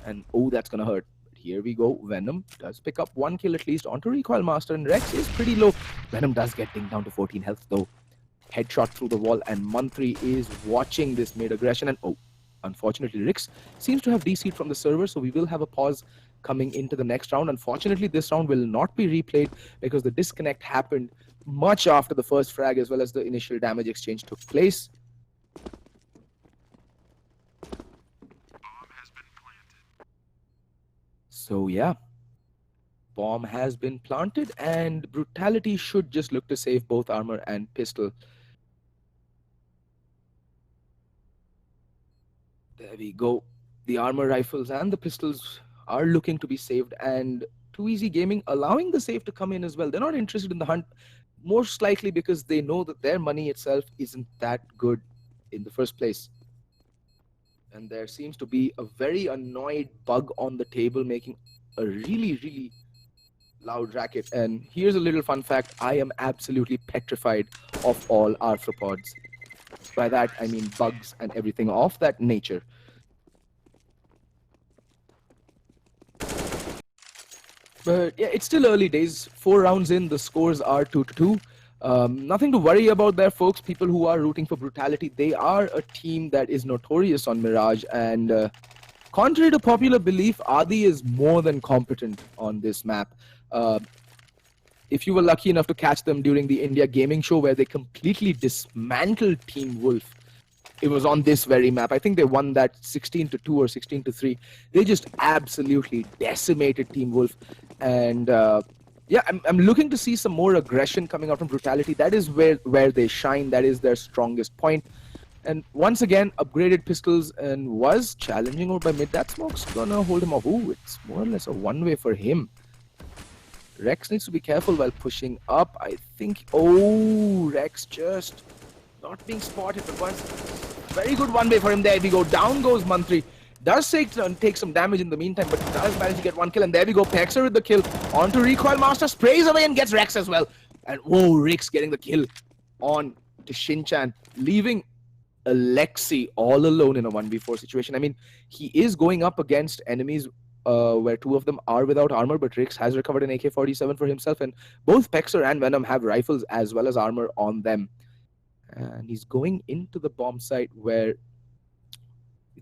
and oh, that's going to hurt. But here we go. Venom does pick up 1 kill at least onto Recoil Master, and Rex is pretty low. Venom does get dinged down to 14 health though. Headshot through the wall, and Mantri is watching this mid aggression, and oh, unfortunately Rix seems to have DC'd from the server, so we will have a pause coming into the next round. Unfortunately, this round will not be replayed because the disconnect happened much after the first frag, as well as the initial damage exchange took place. So yeah, bomb has been planted, and Brutality should just look to save both armor and pistol. There we go. The armor rifles and the pistols are looking to be saved, and Too Easy Gaming allowing the save to come in as well. They're not interested in the hunt, most likely because they know that their money itself isn't that good in the first place. And there seems to be a very annoyed bug on the table making a really loud racket. And here's a little fun fact. I am absolutely petrified of all arthropods. By that, I mean bugs and everything of that nature. But yeah, it's still early days. 4 rounds in, the scores are 2-2. Nothing to worry about there, folks. People who are rooting for Brutality, they are a team that is notorious on Mirage, and contrary to popular belief, Adi is more than competent on this map. If you were lucky enough to catch them during the India gaming show where they completely dismantled Team Wolf, it was on this very map. I think they won that 16-2 or 16-3. They just absolutely decimated Team Wolf. And yeah, I'm looking to see some more aggression coming out from Brutality. That is where they shine. That is their strongest point. And once again, upgraded pistols and was challenging over by mid. That smoke's gonna hold him off. Ooh, it's more or less a one-way for him. Rex needs to be careful while pushing up. I think... Oh, Rex just not being spotted, but once... Very good one-way for him. There we go. Down goes Mantri. Does take some damage in the meantime, but does manage to get one kill. And there we go. Pexer with the kill. On to Recoil Master. Sprays away and gets Rex as well. And whoa, Rix getting the kill on to Shinchan. Leaving Alexi all alone in a 1v4 situation. I mean, he is going up against enemies where two of them are without armor, but Rix has recovered an AK-47 for himself, and both Pexer and Venom have rifles as well as armor on them. And he's going into the bomb site where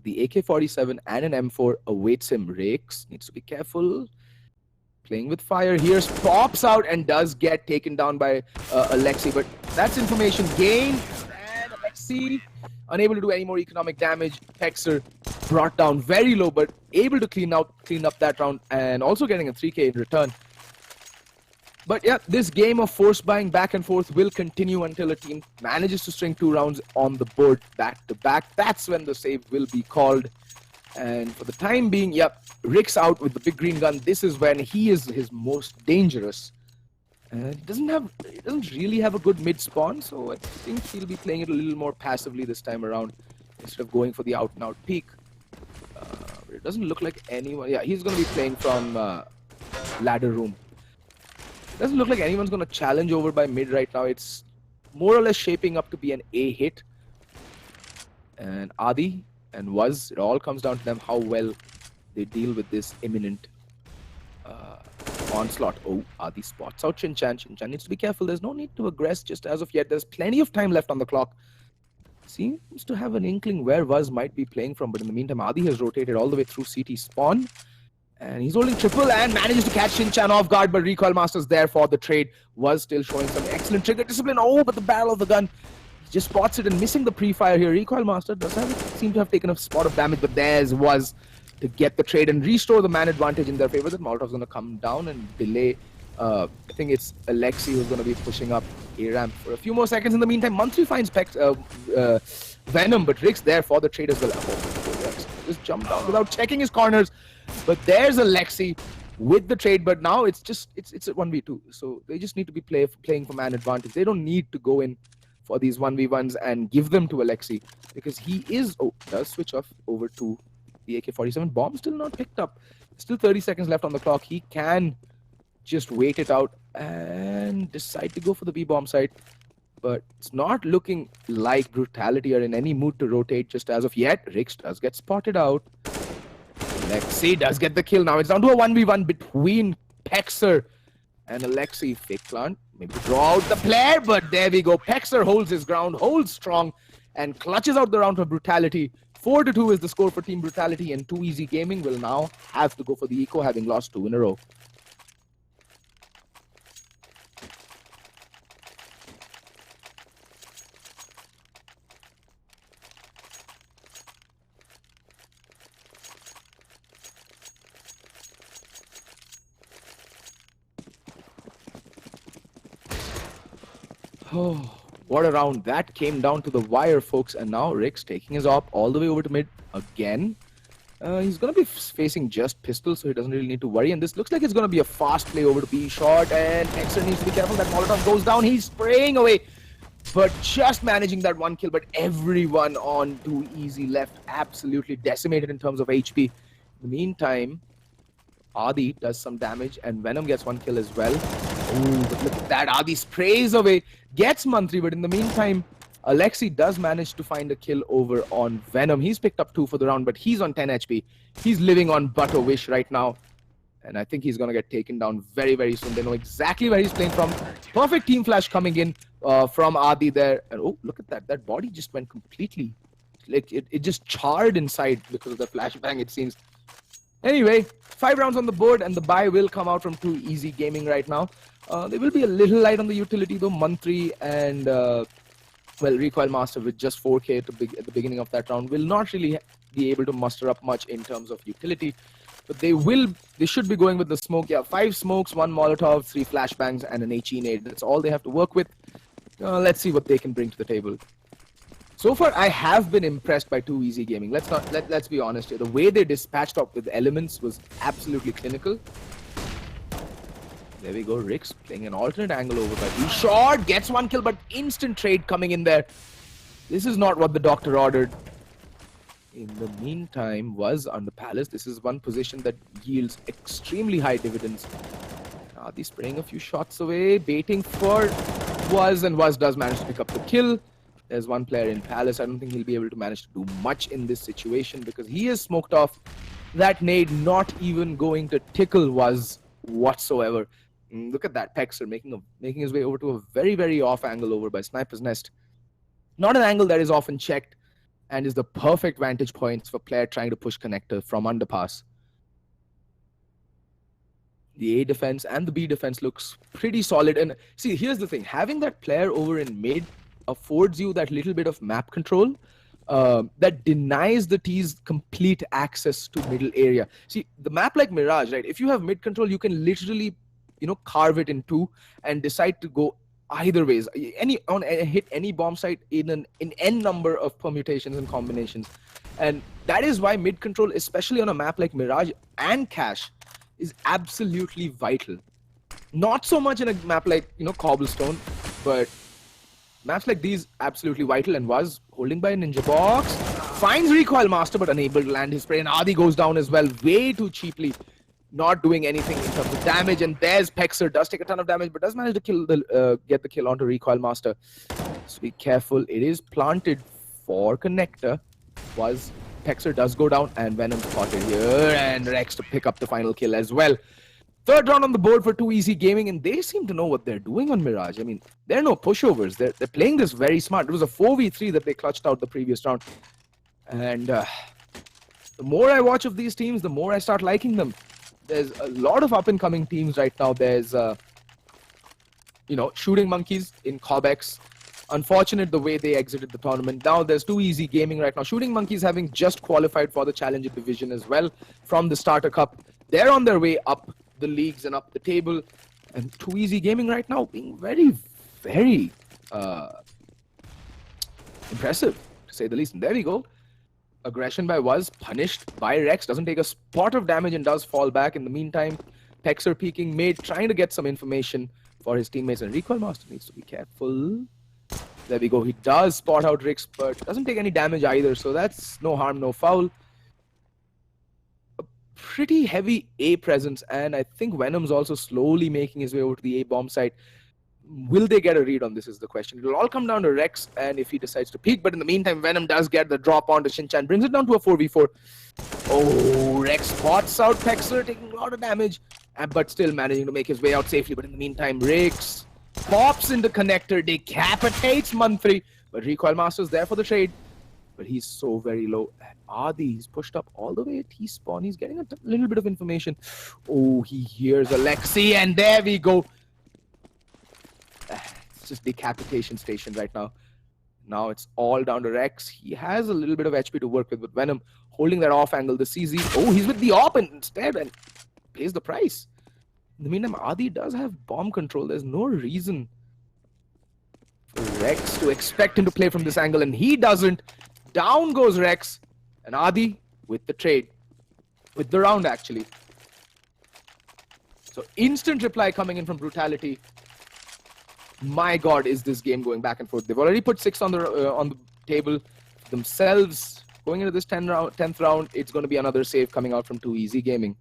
the AK-47 and an M4 awaits him. Rix needs to be careful. Playing with fire here, pops out and does get taken down by Alexi, but that's information gained. And Alexi unable to do any more economic damage. Pexer brought down very low, but able to clean up that round and also getting a 3K in return. But yeah, this game of force buying back and forth will continue until a team manages to string 2 rounds on the board back to back. That's when the save will be called. And for the time being, yep, Rick's out with the big green gun. This is when he is his most dangerous. He doesn't really have a good mid spawn, so I think he'll be playing it a little more passively this time around instead of going for the out and out peak. It doesn't look like anyone. Yeah, he's going to be playing from ladder room. Doesn't look like anyone's going to challenge over by mid right now. It's more or less shaping up to be an A hit. And Adi and Was, it all comes down to them how well they deal with this imminent onslaught. Oh, Adi spots out Shinchan. Shinchan needs to be careful. There's no need to aggress just as of yet. There's plenty of time left on the clock. Seems to have an inkling where Was might be playing from, but in the meantime, Adi has rotated all the way through CT spawn. And he's holding triple and manages to catch Shinchan off guard, but Recoil Master's there for the trade. Was still showing some excellent trigger discipline. Oh, but the barrel of the gun, he just spots it and missing the pre-fire here. Recoil Master does seem to have taken a spot of damage, but there's Was to get the trade and restore the man advantage in their favor. That Molotov's going to come down and delay. I think it's Alexi who's going to be pushing up A-ramp for a few more seconds. In the meantime, Mantri finds Venom, but Rick's there for the trade as well. Oh, Rex just jumped down without checking his corners. But there's Alexi with the trade, but now it's a 1v2. So they just need to be playing for man advantage. They don't need to go in for these 1v1s and give them to Alexi, because he does switch off over to the AK-47. Bomb still not picked up. Still 30 seconds left on the clock. He can just wait it out and decide to go for the B-bomb site. But it's not looking like Brutality are in any mood to rotate just as of yet. Rix does get spotted out. Alexi does get the kill. Now it's down to a 1v1 between Pexer and Alexi. Fake plant. Maybe draw out the player, but there we go. Pexer holds his ground, holds strong, and clutches out the round for Brutality. 4-2 is the score for Team Brutality, and Too Easy Gaming will now have to go for the eco, having lost 2 in a row. Oh, what a round. That came down to the wire, folks. And now Rick's taking his op all the way over to mid again. He's going to be facing just pistols, so he doesn't really need to worry. And this looks like it's going to be a fast play over to B shot. And Pexer needs to be careful. That Molotov goes down. He's spraying away, but just managing that 1 kill. But everyone on Too Easy left absolutely decimated in terms of HP. In the meantime, Adi does some damage, and Venom gets 1 kill as well. Ooh, but look at that. Adi sprays away, gets Mantri, but in the meantime, Alexi does manage to find a kill over on Venom. He's picked up 2 for the round, but he's on 10 HP. He's living on Butter Wish right now. And I think he's going to get taken down very, very soon. They know exactly where he's playing from. Perfect team flash coming in from Adi there. And oh, look at that. That body just went completely... Like, it just charred inside because of the flashbang, it seems. Anyway, 5 rounds on the board, and the buy will come out from 2EZ Gaming right now. There will be a little light on the utility, though. Mantri and, well, Recoil Master with just 4k at the beginning of that round will not really be able to muster up much in terms of utility. But they should be going with the smoke. Yeah, 5 smokes, 1 Molotov, 3 flashbangs, and an HE nade. That's all they have to work with. Let's see what they can bring to the table. So far, I have been impressed by 2EZ Gaming. Let's be honest here. The way they dispatched up with elements was absolutely clinical. There we go. Rix playing an alternate angle over by B. Shot gets 1 kill, but instant trade coming in there. This is not what the doctor ordered. In the meantime, was on the Palace. This is one position that yields extremely high dividends. Adi spraying a few shots away, baiting for Was, and Was does manage to pick up the kill. There's one player in Palace. I don't think he'll be able to manage to do much in this situation because he is smoked off. That nade not even going to tickle Was whatsoever. Look at that. Pexer making his way over to a very, very off angle over by Sniper's Nest. Not an angle that is often checked and is the perfect vantage points for player trying to push connector from underpass. The A defense and the B defense looks pretty solid. And see, here's the thing. Having that player over in mid affords you that little bit of map control that denies the T's complete access to middle area. See, the map like Mirage, right? If you have mid control, you can literally, carve it in 2 and decide to go either ways. Hit any bomb site in n number of permutations and combinations. And that is why mid control, especially on a map like Mirage and Cache, is absolutely vital. Not so much in a map like, Cobblestone, but maps like these, absolutely vital. And Was holding by a Ninja Box. Finds Recoil Master, but unable to land his spray. And Adi goes down as well, way too cheaply. Not doing anything in terms of damage. And there's Pexer, does take a ton of damage, but does manage to get the kill onto Recoil Master. So be careful. It is planted for connector. Pexer does go down, and Venom spotted here. And Rex to pick up the final kill as well. 3rd round on the board for 2EZ Gaming, and they seem to know what they're doing on Mirage. I mean, they're no pushovers. They're playing this very smart. It was a 4v3 that they clutched out the previous round. And the more I watch of these teams, the more I start liking them. There's a lot of up-and-coming teams right now. There's, Shooting Monkeys in Cobex. Unfortunate the way they exited the tournament. Now there's 2EZ Gaming right now. Shooting Monkeys having just qualified for the Challenger Division as well from the Starter Cup. They're on their way up the leagues and up the table, and 2EZ Gaming right now being very, very impressive, to say the least. And there we go. Aggression by Was, punished by Rex, doesn't take a spot of damage and does fall back. In the meantime, Pexer peeking mid, trying to get some information for his teammates, and Recoil Master needs to be careful. There we go. He does spot out Rix, but doesn't take any damage either, so that's no harm, no foul. Pretty heavy A presence, and I think Venom's also slowly making his way over to the A bomb site. Will they get a read on this is the question. It'll all come down to Rex and if he decides to peek, but in the meantime, Venom does get the drop onto Shinchan, brings it down to a 4v4. Oh, Rex spots out Pexer, taking a lot of damage, but still managing to make his way out safely. But in the meantime, Rix pops into connector, decapitates Mantri, but Recoil Master's there for the trade. But he's so very low. Adi, he's pushed up all the way at T-spawn. He's getting a little bit of information. Oh, he hears Alexi, and there we go. It's just decapitation station right now. Now it's all down to Rex. He has a little bit of HP to work with, but Venom holding that off angle. The CZ, oh, he's with the op instead and pays the price. In the meantime, Adi does have bomb control. There's no reason for Rex to expect him to play from this angle, and he doesn't. Down goes Rex, and Adi with the trade. With the round, actually. So instant reply coming in from Brutality. My God, is this game going back and forth. They've already put 6 on the table themselves. Going into this 10th round, it's going to be another save coming out from 2EZ Gaming.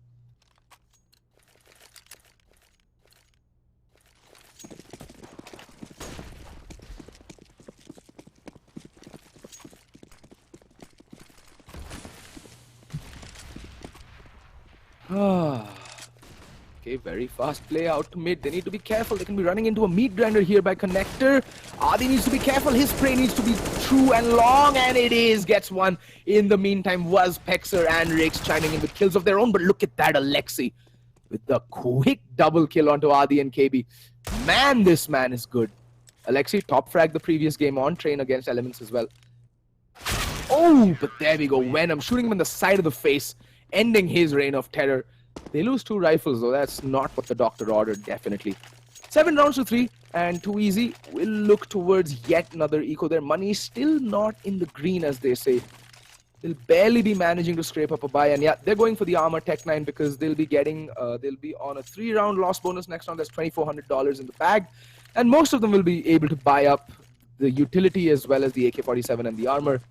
Okay, very fast play out to mid. They need to be careful. They can be running into a meat grinder here by Connector. Adi needs to be careful. His spray needs to be true and long, and it is. Gets one. In the meantime, was Pexer and Rix chiming in with kills of their own. But look at that, Alexi with the quick double kill onto Adi and KB. Man, this man is good. Alexi top fragged the previous game on train against Elements as well. Oh, but there we go. Venom shooting him in the side of the face, ending his reign of terror. They lose 2 rifles, though. That's not what the doctor ordered, definitely. 7 rounds to 3, and too easy. We'll look towards yet another eco. Their money is still not in the green, as they say. They'll barely be managing to scrape up a buy, and yeah, they're going for the armor Tech 9 because they'll be getting, they'll be on a 3-round loss bonus next round. There's $2,400 in the bag, and most of them will be able to buy up the utility as well as the AK-47 and the armor.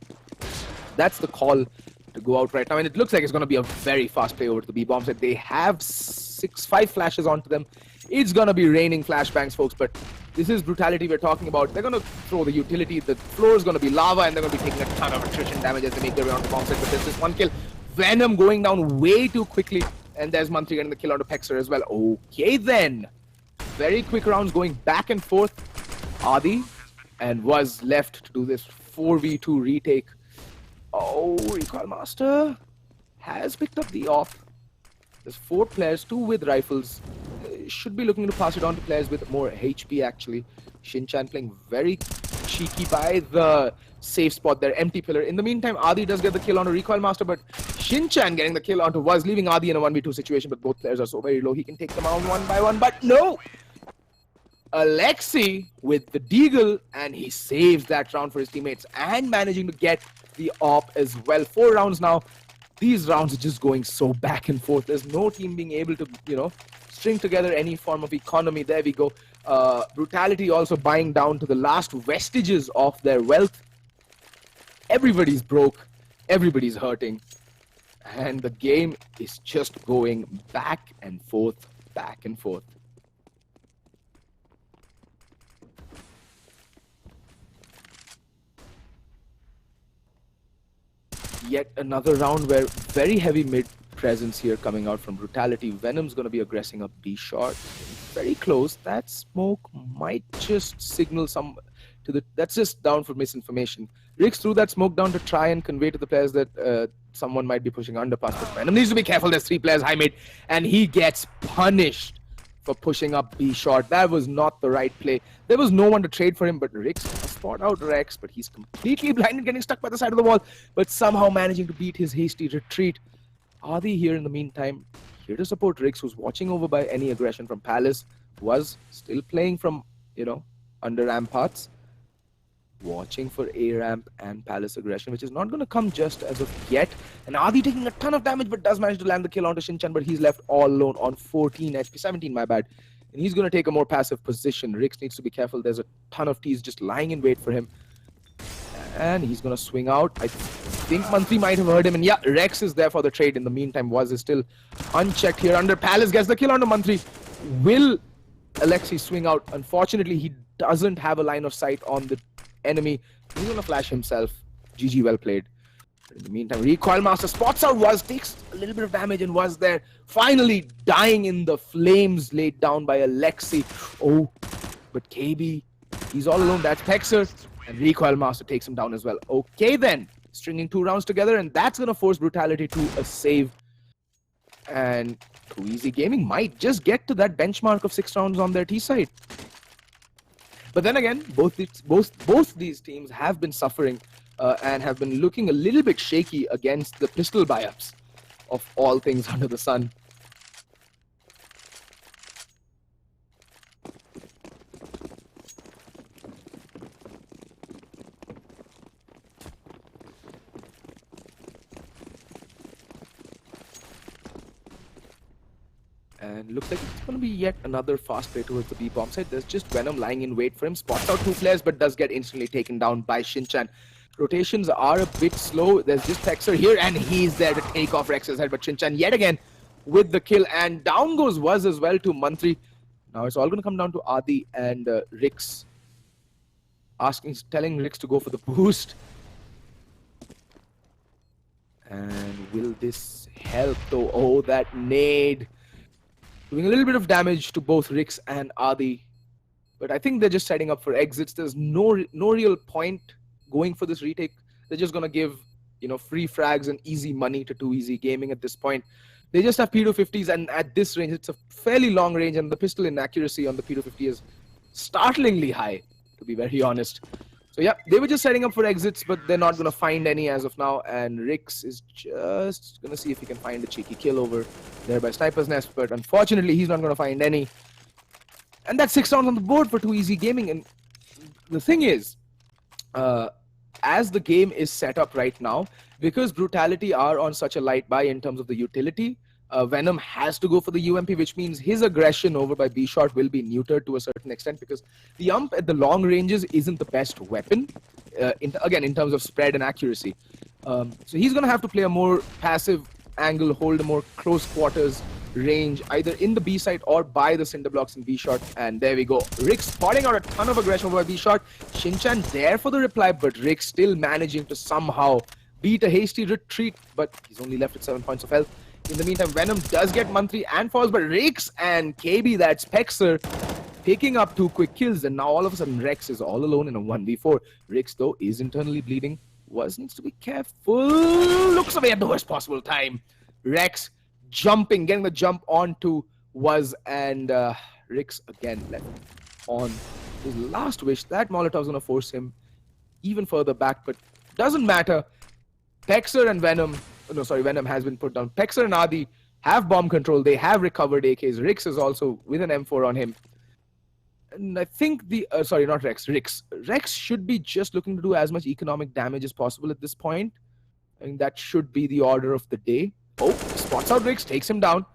That's the call to go out right now, and it looks like it's going to be a very fast play over to the B-bomb set. They have 5 flashes onto them. It's going to be raining flashbangs, folks, but this is Brutality we're talking about. They're going to throw the utility. The floor is going to be lava, and they're going to be taking a ton of attrition damage as they make their way onto the bomb set. But there's this 1 kill. Venom going down way too quickly, and there's Mantri getting the kill onto Pexer as well. Okay, then. Very quick rounds going back and forth. Adi and was left to do this 4v2 retake. Oh, Recoil Master has picked up the op. There's 4 players, 2 with rifles. Should be looking to pass it on to players with more HP, actually. Shinchan playing very cheeky by the safe spot there, empty pillar. In the meantime, Adi does get the kill on a Recoil Master, but Shinchan getting the kill onto was, leaving Adi in a 1v2 situation, but both players are so very low, he can take them out one by one, but no! Alexi with the deagle, and he saves that round for his teammates and managing to get the op as well. 4 rounds now. These rounds are just going so back and forth. There's no team being able to, you know, string together any form of economy. There we go. Brutality also buying down to the last vestiges of their wealth. Everybody's broke. Everybody's hurting. And the game is just going back and forth, back and forth. Yet another round where very heavy mid presence here coming out from Brutality. Venom's going to be aggressing up B short. Very close. That smoke might just signal some to the... That's just down for misinformation. Rix threw that smoke down to try and convey to the players that someone might be pushing underpass. But Venom needs to be careful. There's 3 players high mid, and he gets punished for pushing up B short. That was not the right play. There was no one to trade for him, but Rix spot out Rex, but he's completely blinded, getting stuck by the side of the wall, but somehow managing to beat his hasty retreat. Adi here in the meantime, here to support Rix, who's watching over by any aggression from Palace, was still playing from, you know, under ramparts, watching for A ramp and Palace aggression, which is not going to come just as of yet. And Adi taking a ton of damage, but does manage to land the kill onto Shinchan, but he's left all alone on 14 HP, 17, my bad. And he's going to take a more passive position. Rix needs to be careful. There's a ton of T's just lying in wait for him. And he's going to swing out. I think Mantri might have heard him. And yeah, Rex is there for the trade. In the meantime, Was is still unchecked here under Palace. Gets the kill onto Mantri. Will Alexi swing out? Unfortunately, he doesn't have a line of sight on the enemy. He's going to flash himself. GG, well played. But in the meantime, Recoil Master spots out Was, takes a little bit of damage, and Was there. Finally dying in the flames laid down by Alexi. Oh, but KB, he's all alone. That's Pexer. And Recoil Master takes him down as well. Okay then, stringing 2 rounds together, and that's going to force Brutality to a save. And Too Easy Gaming might just get to that benchmark of 6 rounds on their T side. But then again, both these teams have been suffering and have been looking a little bit shaky against the pistol buy-ups of all things under the sun. And looks like it's going to be yet another fast play towards the B-bomb side. There's just Venom lying in wait for him. Spots out 2 players, but does get instantly taken down by Shinchan. Rotations are a bit slow. There's just Pexer here, and he's there to take off Rex's head. But Shinchan yet again with the kill. And down goes Was as well to Mantri. Now it's all going to come down to Adi and Rix. Telling Rix to go for the boost. And will this help though? Oh, that nade. doing a little bit of damage to both Rix and Adi. But I think they're just setting up for exits. There's no real point going for this retake. They're just going to give, free frags and easy money to 2EZ Gaming at this point. They just have P250s, and at this range, it's a fairly long range, and the pistol inaccuracy on the P250 is startlingly high, to be very honest. So yeah, they were just setting up for exits, but they're not going to find any as of now, and Rix is just going to see if he can find a cheeky kill over there by Sniper's Nest, but unfortunately, he's not going to find any. And that's 6 rounds on the board for 2EZ Gaming, and the thing is, as the game is set up right now, because Brutality are on such a light buy in terms of the utility, Venom has to go for the UMP, which means his aggression over by B-Shot will be neutered to a certain extent, because the UMP at the long ranges isn't the best weapon, again, in terms of spread and accuracy. So he's going to have to play a more passive angle, hold a more close quarters range, either in the B site or by the cinder blocks in B-Shot. And there we go. Rix spotting out a ton of aggression over by B-Shot. Shinchan there for the reply, but Rix still managing to somehow beat a hasty retreat, but he's only left with 7 points of health. In the meantime, Venom does get monthly and falls, but Rix and KB, that's Pexer, picking up 2 quick kills, and now all of a sudden Rex is all alone in a 1v4. Rix, though, is internally bleeding. Needs to be careful. Looks away at the worst possible time. Rex jumping, getting the jump onto Was, and Rix again left on his last wish. That Molotov's gonna force him even further back, but doesn't matter. Pexer and Venom, Venom has been put down. Pexer and Adi have bomb control. They have recovered AKs. Rix is also with an M4 on him. And I think not Rex, Rix. Rex should be just looking to do as much economic damage as possible at this point. I think that should be the order of the day. Oh, spots out Rix, takes him down.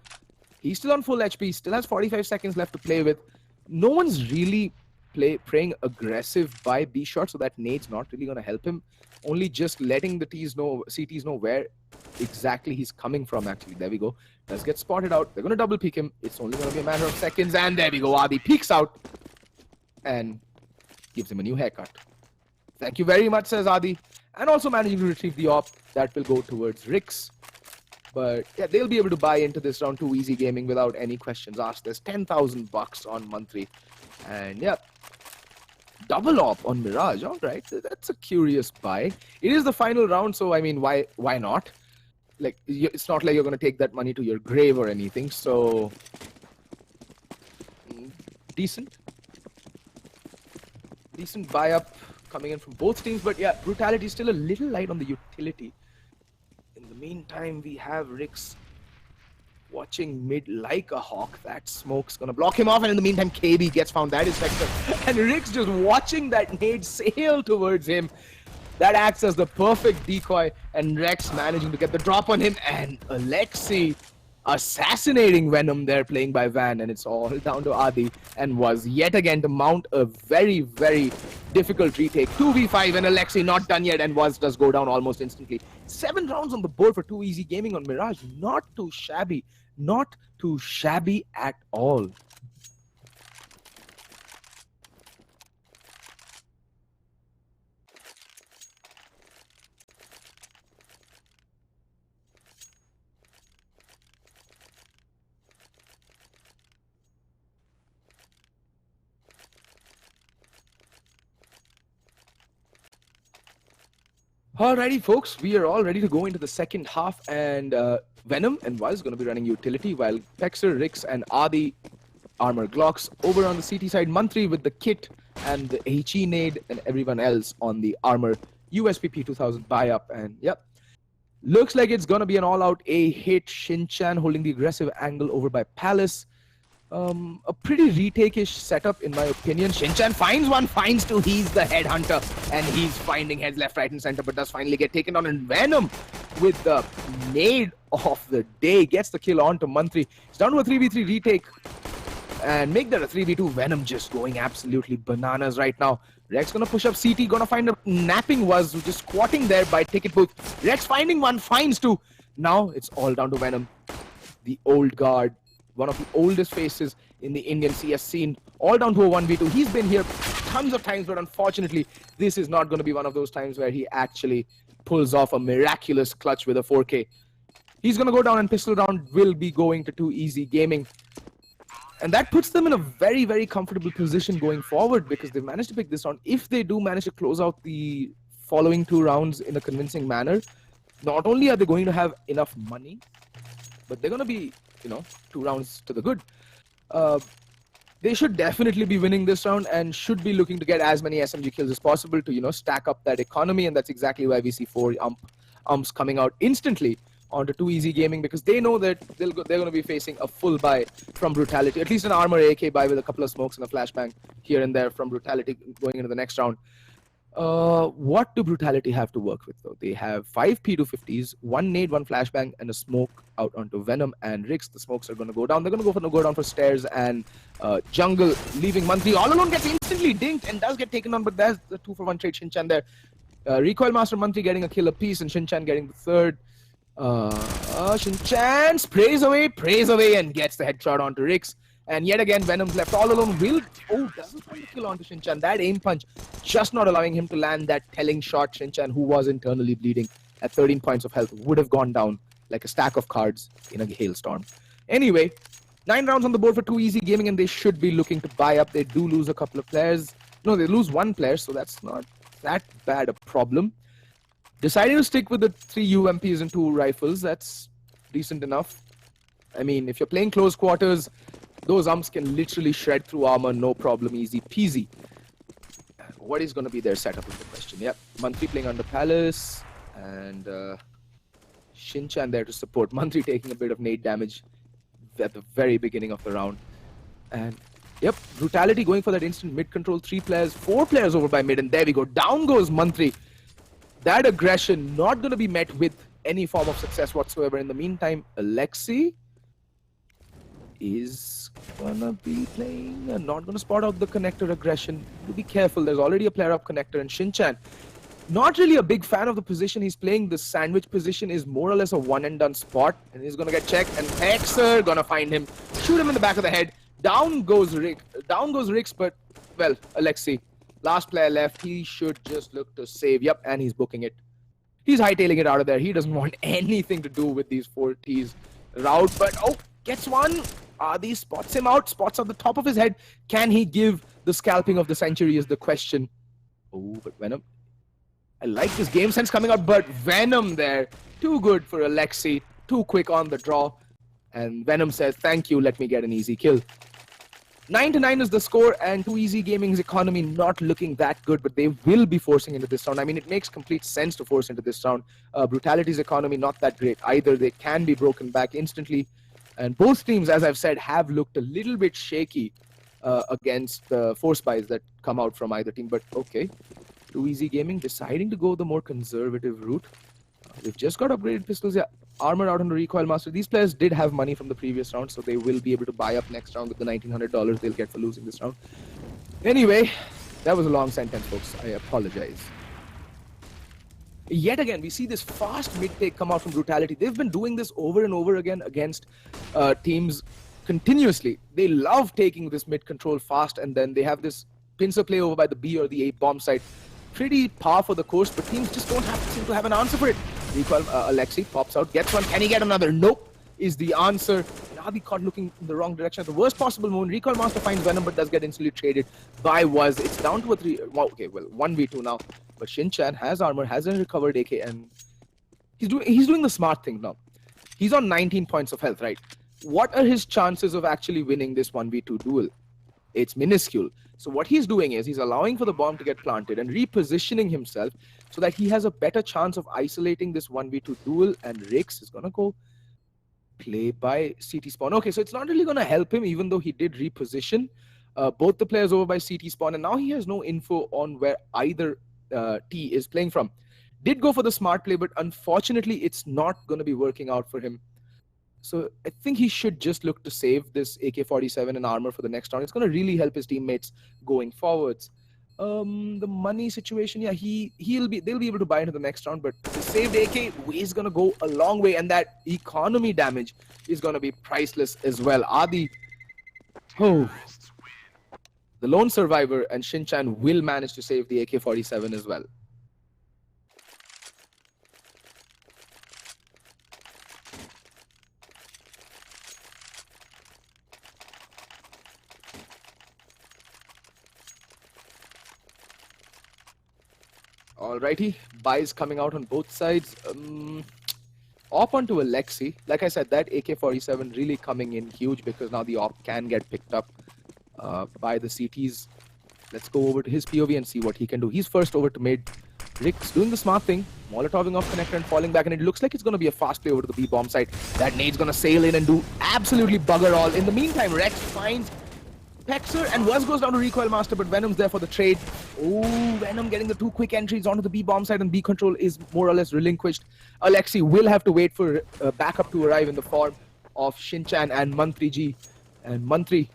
He's still on full HP, still has 45 seconds left to play with. No one's really playing aggressive by B-Shot, so that nade's not really going to help him. Only just letting the CTs know where exactly he's coming from, actually. There we go. Does get spotted out. They're going to double peek him. It's only going to be a matter of seconds, and there we go. Adi peeks out and gives him a new haircut. Thank you very much, says Adi. And also managing to retrieve the op. That will go towards Rix. But yeah, they'll be able to buy into this round 2EZ Gaming without any questions asked. There's 10,000 bucks on monthly. And yeah, double op on Mirage. All right, that's a curious buy. It is the final round, so I mean, why not? Like, it's not like you're going to take that money to your grave or anything. So decent buy up coming in from both teams. But yeah, Brutality is still a little light on the utility. In the meantime, we have Rix watching mid like a hawk. That smoke's gonna block him off, and in the meantime, KB gets found. That is Vector. And Rix just watching that nade sail towards him. That acts as the perfect decoy, and Rex managing to get the drop on him, and Alexi assassinating Venom there, playing by Van, and it's all down to Adi, and Was yet again to mount a very, very difficult retake. 2v5, and Alexi not done yet, and Was does go down almost instantly. 7 rounds on the board for 2EZ Gaming on Mirage. Not too shabby. Not too shabby at all. Alrighty, folks, we are all ready to go into the second half, and Venom and Was going to be running utility, while Pexer, Rix, and Adi armor Glocks over on the CT side. Mantri with the kit and the HE nade, and everyone else on the armor USP 2000 buy up. And yep, looks like it's going to be an all-out A hit. Shinchan holding the aggressive angle over by Palace. A pretty retake-ish setup, in my opinion. Shinchan finds one, finds two. He's the headhunter, and he's finding heads left, right, and center, but does finally get taken down. And Venom, with the nade of the day, gets the kill on to Mantri. It's down to a 3v3 retake, and make that a 3v2. Venom just going absolutely bananas right now. Rex gonna push up CT, gonna find a napping Was, just squatting there by ticket booth. Rex finding one, finds two. Now it's all down to Venom, the old guard. One of the oldest faces in the Indian CS scene, all down to a 1v2. He's been here tons of times, but unfortunately, this is not going to be one of those times where he actually pulls off a miraculous clutch with a 4K. He's going to go down, and pistol round will be going to 2EZ Gaming. And that puts them in a very, very comfortable position going forward because they've managed to pick this round. If they do manage to close out the following 2 rounds in a convincing manner, not only are they going to have enough money, but they're going to be, 2 rounds to the good. They should definitely be winning this round and should be looking to get as many SMG kills as possible to, stack up that economy. And that's exactly why we see 4 umps coming out instantly onto 2EZ Gaming, because they know that they're going to be facing a full buy from Brutality, at least an armor AK buy with a couple of smokes and a flashbang here and there from Brutality going into the next round. What do Brutality have to work with though? They have 5 P250s, 1 nade, 1 flashbang, and a smoke out onto Venom and Rix. The smokes are going to go down. They're going to go down for stairs and jungle, leaving Mantri all alone, gets instantly dinked and does get taken on, but there's the 2-for-1 trade. Shinchan there. Recoil Master Mantri getting a kill apiece and Shinchan getting the third. Shinchan sprays away and gets the headshot onto Rix. And yet again, Venom's left all alone. Doesn't find the kill onto Shinchan. That aim punch just not allowing him to land that telling shot. Shinchan, who was internally bleeding at 13 points of health, would have gone down like a stack of cards in a hailstorm. Anyway, 9 rounds on the board for 2EZ Gaming, and they should be looking to buy up. They do lose a couple of players. No, they lose 1 player, so that's not that bad a problem. Deciding to stick with the 3 UMPs and 2 rifles, that's decent enough. I mean, if you're playing close quarters, those umps can literally shred through armor, no problem, easy peasy. What is going to be their setup is the question. Yep, Mantri playing under Palace, and Shinchan there to support. Mantri taking a bit of nade damage at the very beginning of the round. And yep, Brutality going for that instant mid control. 3 players, 4 players over by mid, and there we go. Down goes Mantri. That aggression not going to be met with any form of success whatsoever. In the meantime, Alexi is gonna be playing, not gonna spot out the connector aggression. To be careful, there's already a player up connector, and Shinchan, not really a big fan of the position he's playing. The sandwich position is more or less a one and done spot, and he's gonna get checked, and Hexer gonna find him, shoot him in the back of the head. Down goes Rix, but, well, Alexi, last player left, he should just look to save. Yep, and he's booking it. He's hightailing it out of there. He doesn't want anything to do with these 4 T's route, but, oh, gets one. Adi spots him out, spots on the top of his head. Can he give the scalping of the century is the question. Oh, but Venom. I like this game sense coming out, but Venom there. Too good for Alexi. Too quick on the draw. And Venom says, thank you, let me get an easy kill. 9-9 is the score, and 2EZ Gaming's economy not looking that good, but they will be forcing into this round. I mean, it makes complete sense to force into this round. Brutality's economy not that great either. They can be broken back instantly. And both teams, as I've said, have looked a little bit shaky against the force buys that come out from either team. But okay, 2EZ Gaming deciding to go the more conservative route. They've just got upgraded pistols. Yeah, armor out on the Recoil Master. These players did have money from the previous round, so they will be able to buy up next round with the $1,900 they'll get for losing this round. Anyway, that was a long sentence, folks. I apologize. Yet again, we see this fast mid-take come out from Brutality. They've been doing this over and over again against teams continuously. They love taking this mid-control fast, and then they have this pincer play over by the B or the A bomb site. Pretty par for the course, but teams just don't seem to have an answer for it. Recoil, Alexi pops out, gets one. Can he get another? Nope, is the answer. Navi caught looking in the wrong direction at the worst possible moment. Recoil Master finds Venom, but does get instantly traded by Was. It's down to a 3. Okay, well, 1v2 now. But Shinchan has armor, has a recovered AK, and he's doing the smart thing now. He's on 19 points of health, right? What are his chances of actually winning this 1v2 duel? It's minuscule. So what he's doing is he's allowing for the bomb to get planted and repositioning himself so that he has a better chance of isolating this 1v2 duel, and Rix is going to go play by CT spawn. Okay, so it's not really going to help him, even though he did reposition both the players over by CT spawn, and now he has no info on where either T is playing from. Did go for the smart play, but unfortunately it's not going to be working out for him. So I think he should just look to save this AK-47 and armor for the next round. It's going to really help his teammates going forwards. The money situation, yeah, they'll be able to buy into the next round, but the saved AK is going to go a long way, and that economy damage is going to be priceless as well. Adi, the lone survivor, and Shinchan will manage to save the AK-47 as well. Alrighty, buys coming out on both sides. Op onto Alexi. Like I said, that AK-47 really coming in huge because now the op can get picked up by the CTs. Let's go over to his POV and see what he can do. He's first over to mid. Rick's doing the smart thing, Molotoving off connector and falling back, and it looks like it's going to be a fast play over to the B bomb side. That nade's going to sail in and do absolutely bugger all. In the meantime, Rex finds Pexer and goes down to Recoil Master, but Venom's there for the trade. Oh, Venom getting the 2 quick entries onto the B bomb side, and B control is more or less relinquished. Alexi will have to wait for backup to arrive in the form of Shinchan and Mantri G. And Mantri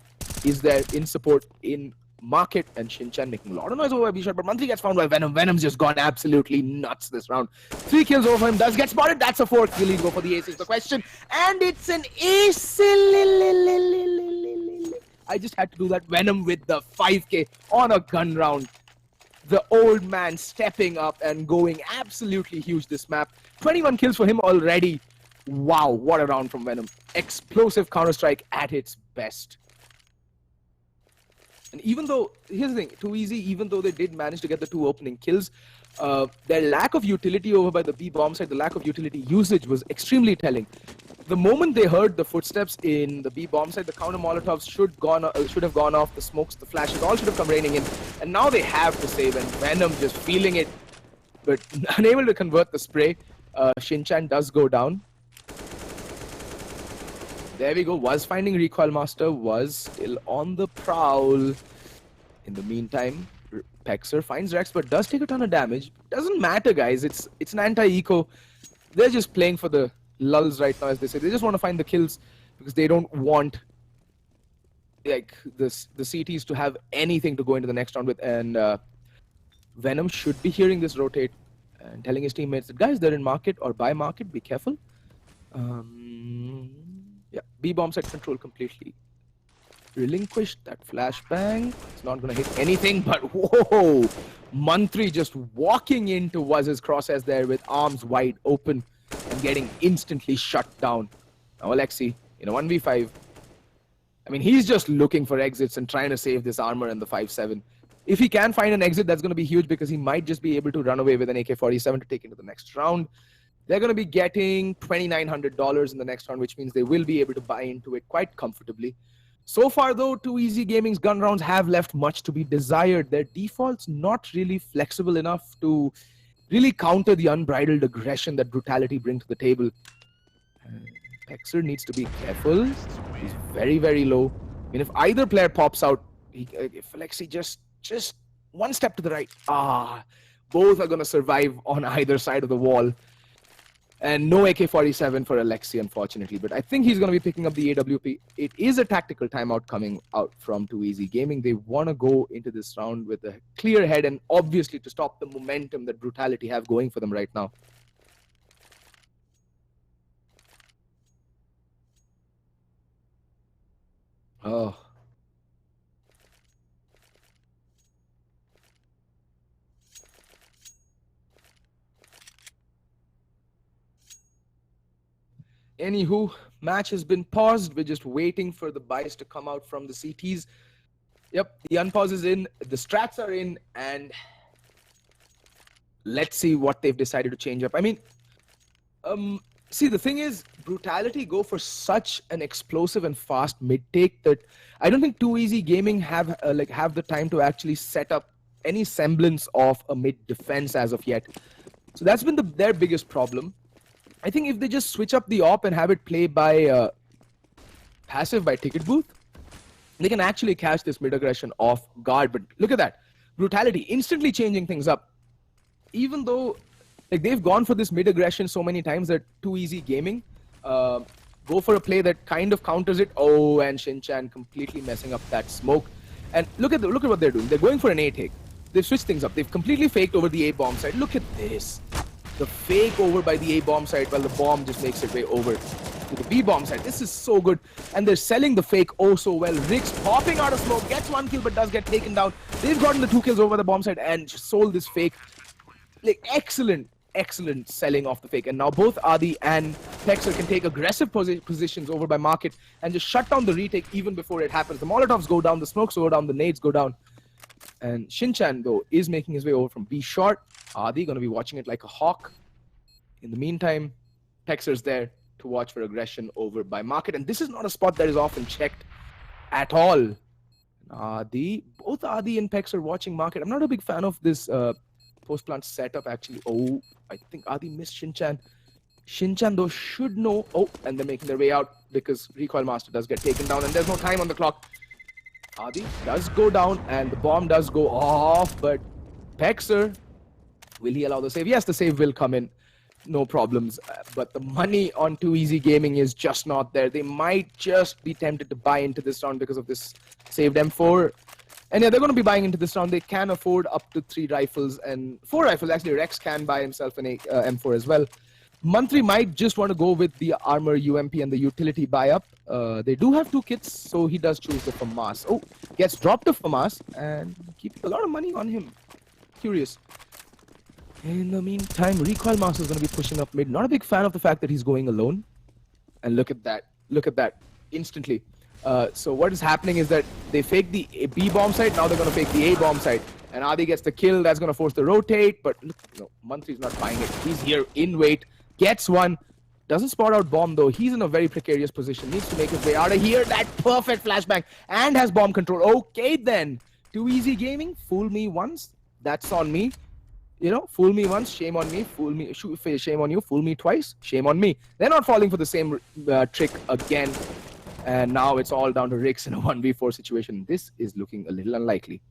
is there in support in market, and Shinchan making a lot of noise over by B-shot, but Mantri gets found by Venom. Venom's just gone absolutely nuts this round. 3 kills over him, does get spotted. That's a 4th. Will he go for the ace is the question, and it's an ace. I just had to do that. Venom with the 5k on a gun round. The old man stepping up and going absolutely huge this map. 21 kills for him already. Wow, what a round from Venom. Explosive Counter-Strike at its best. And even though, here's the thing, Too Easy, even though they did manage to get the 2 opening kills, their lack of utility over by the B bomb side, the lack of utility usage was extremely telling. The moment they heard the footsteps in the B bomb side, the counter Molotovs should have gone off, the smokes, the flashes, all should have come raining in. And now they have to save, and Venom just feeling it, but unable to convert the spray. Shinchan does go down. There we go, was finding Recoil Master, was still on the prowl. In the meantime, Pexer finds Rex, but does take a ton of damage. Doesn't matter, guys, it's an anti-eco. They're just playing for the lulls right now, as they say. They just want to find the kills because they don't want like the CTs to have anything to go into the next round with. And Venom should be hearing this rotate and telling his teammates that, guys, they're in market or by market, be careful. Yeah, B bomb side control completely relinquished. That flashbang, it's not gonna hit anything, but whoa, Mantri just walking into Waz's crosshairs there with arms wide open and getting instantly shut down. Now Alexi in a 1v5. I mean, he's just looking for exits and trying to save this armor and the 5-7. If he can find an exit, that's going to be huge because he might just be able to run away with an AK-47 to take into the next round. They're going to be getting $2,900 in the next round, which means they will be able to buy into it quite comfortably. So far, though, Too Easy Gaming's gun rounds have left much to be desired. Their default's not really flexible enough to really counter the unbridled aggression that Brutality bring to the table. Pexer needs to be careful. He's very, very low. I mean, if either player pops out, if Alexi just one step to the right, both are going to survive on either side of the wall. And no AK-47 for Alexi, unfortunately. But I think he's going to be picking up the AWP. It is a tactical timeout coming out from Too Easy Gaming. They want to go into this round with a clear head and obviously to stop the momentum that Brutality have going for them right now. Oh. Anywho, match has been paused. We're just waiting for the buys to come out from the CTs. Yep, the unpause is in, the strats are in, and let's see what they've decided to change up. I mean, see, the thing is, Brutality go for such an explosive and fast mid-take that I don't think Too Easy Gaming have the time to actually set up any semblance of a mid-defense as of yet. So that's been their biggest problem. I think if they just switch up the op and have it play by passive by Ticket Booth, they can actually catch this mid-aggression off guard. But look at that. Brutality instantly changing things up. Even though like they've gone for this mid-aggression so many times that Too Easy Gaming go for a play that kind of counters it. Oh, and Shinchan completely messing up that smoke. And look at what they're doing. They're going for an A take. They've switched things up. They've completely faked over the A bomb side. Look at this. The fake over by the A bomb side while the bomb just makes its way over to the B bomb side. This is so good. And they're selling the fake oh so well. Rick's popping out of smoke, gets 1 kill but does get taken down. They've gotten the 2 kills over the bomb side and just sold this fake. Like excellent selling off the fake. And now both Adi and Pexer can take aggressive positions over by market and just shut down the retake even before it happens. The Molotovs go down, the smokes go down, the nades go down. And Shinchan, though, is making his way over from B short. Adi going to be watching it like a hawk. In the meantime, Pexer's there to watch for aggression over by Market. And this is not a spot that is often checked at all. Both Adi and Pex are watching Market. I'm not a big fan of this post-plant setup, actually. Oh, I think Adi missed Shinchan. Shinchan, though, should know. Oh, and they're making their way out because Recoil Master does get taken down, and there's no time on the clock. Adi does go down, and the bomb does go off, but Pexer, will he allow the save? Yes, the save will come in. No problems. But the money on Too Easy Gaming is just not there. They might just be tempted to buy into this round because of this saved M4. And yeah, they're going to be buying into this round. They can afford up to 3 rifles and 4 rifles. Actually, Rex can buy himself an M4 as well. Monthly might just want to go with the armor UMP and the utility buy-up. They do have 2 kits, so he does choose the FAMAS. Oh, gets dropped a FAMAS and keeping a lot of money on him. Curious. In the meantime, Recoil Master is going to be pushing up mid. Not a big fan of the fact that he's going alone. And look at that. Look at that. Instantly. So what is happening is that they fake the B bomb site. Now they're going to fake the A bomb site. And Adi gets the kill. That's going to force the rotate. But look, no, Mantri's not buying it. He's here in wait. Gets one. Doesn't spot out bomb though. He's in a very precarious position. Needs to make his way out of here. That perfect flashbang. And has bomb control. Okay then. Too Easy Gaming. Fool me once. That's on me. You know, fool me once, shame on me. Fool me, shame on you. Fool me twice, shame on me. They're not falling for the same trick again. And now it's all down to Rix in a 1v4 situation. This is looking a little unlikely.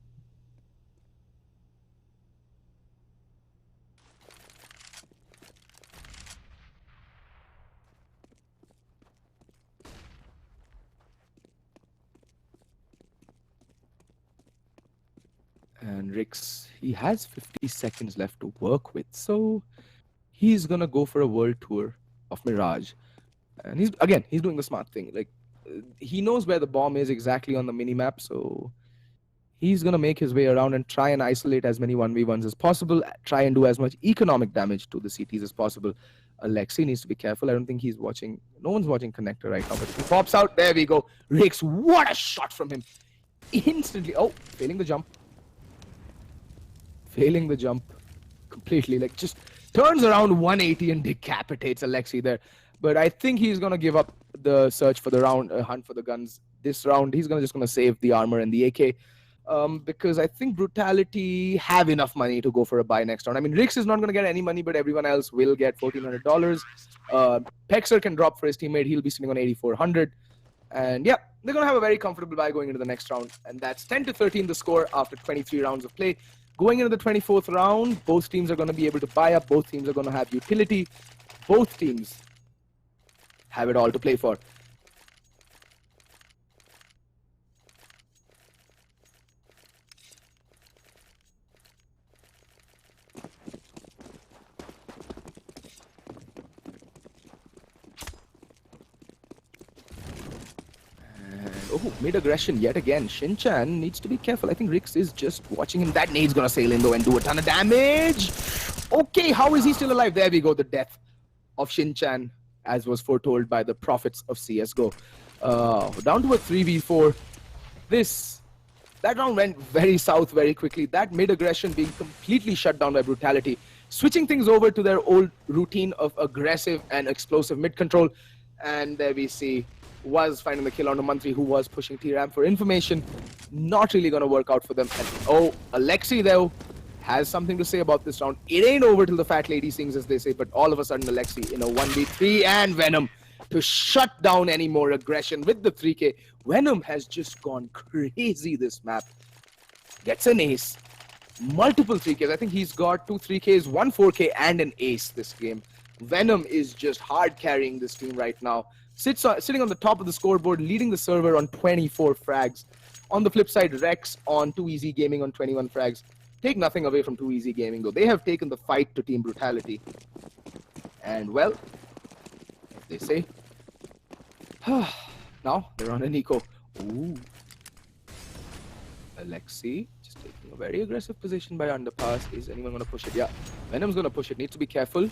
And Rix, he has 50 seconds left to work with, so he's gonna go for a world tour of Mirage. And he's doing the smart thing. Like, he knows where the bomb is exactly on the minimap, so he's gonna make his way around and try and isolate as many 1v1s as possible, try and do as much economic damage to the CTs as possible. Alexi needs to be careful. I don't think he's watching. No one's watching Connector right now, but he pops out. There we go. Rix, what a shot from him. Instantly. Oh, failing the jump. Failing the jump completely, like just turns around 180 and decapitates Alexi there. But I think he's gonna give up the search for the round, hunt for the guns. This round, he's just gonna save the armor and the AK, because I think Brutality have enough money to go for a buy next round. I mean, Rix is not gonna get any money, but everyone else will get $1,400. Pexer can drop for his teammate. He'll be sitting on 8,400. And yeah, they're gonna have a very comfortable buy going into the next round. And that's 10-13 the score after 23 rounds of play. Going into the 24th round, both teams are going to be able to buy up. Both teams are going to have utility. Both teams have it all to play for. Oh, mid-aggression yet again. Shinchan needs to be careful. I think Rix is just watching him. That nade's gonna sail in though and do a ton of damage. Okay, how is he still alive? There we go, the death of Shinchan, as was foretold by the prophets of CSGO. Down to a 3v4. That round went very south very quickly. That mid-aggression being completely shut down by Brutality. Switching things over to their old routine of aggressive and explosive mid-control. And there we see was finding the kill on the Mantri, who was pushing T-Ram for information. Not really going to work out for them. And oh, Alexi though has something to say about this round. It ain't over till the fat lady sings, as they say, but all of a sudden Alexi in a 1v3 and Venom to shut down any more aggression with the 3K. Venom has just gone crazy this map. Gets an ace. Multiple 3Ks. I think he's got 2 3Ks, 1 4K and an ace this game. Venom is just hard carrying this team right now. Sitting on the top of the scoreboard, leading the server on 24 frags. On the flip side, Rex on Too Easy Gaming on 21 frags. Take nothing away from Too Easy Gaming though. They have taken the fight to Team Brutality. And well, as they say, now they're on an eco. Ooh. Alexi just taking a very aggressive position by underpass. Is anyone going to push it? Yeah, Venom's going to push it. Needs to be careful.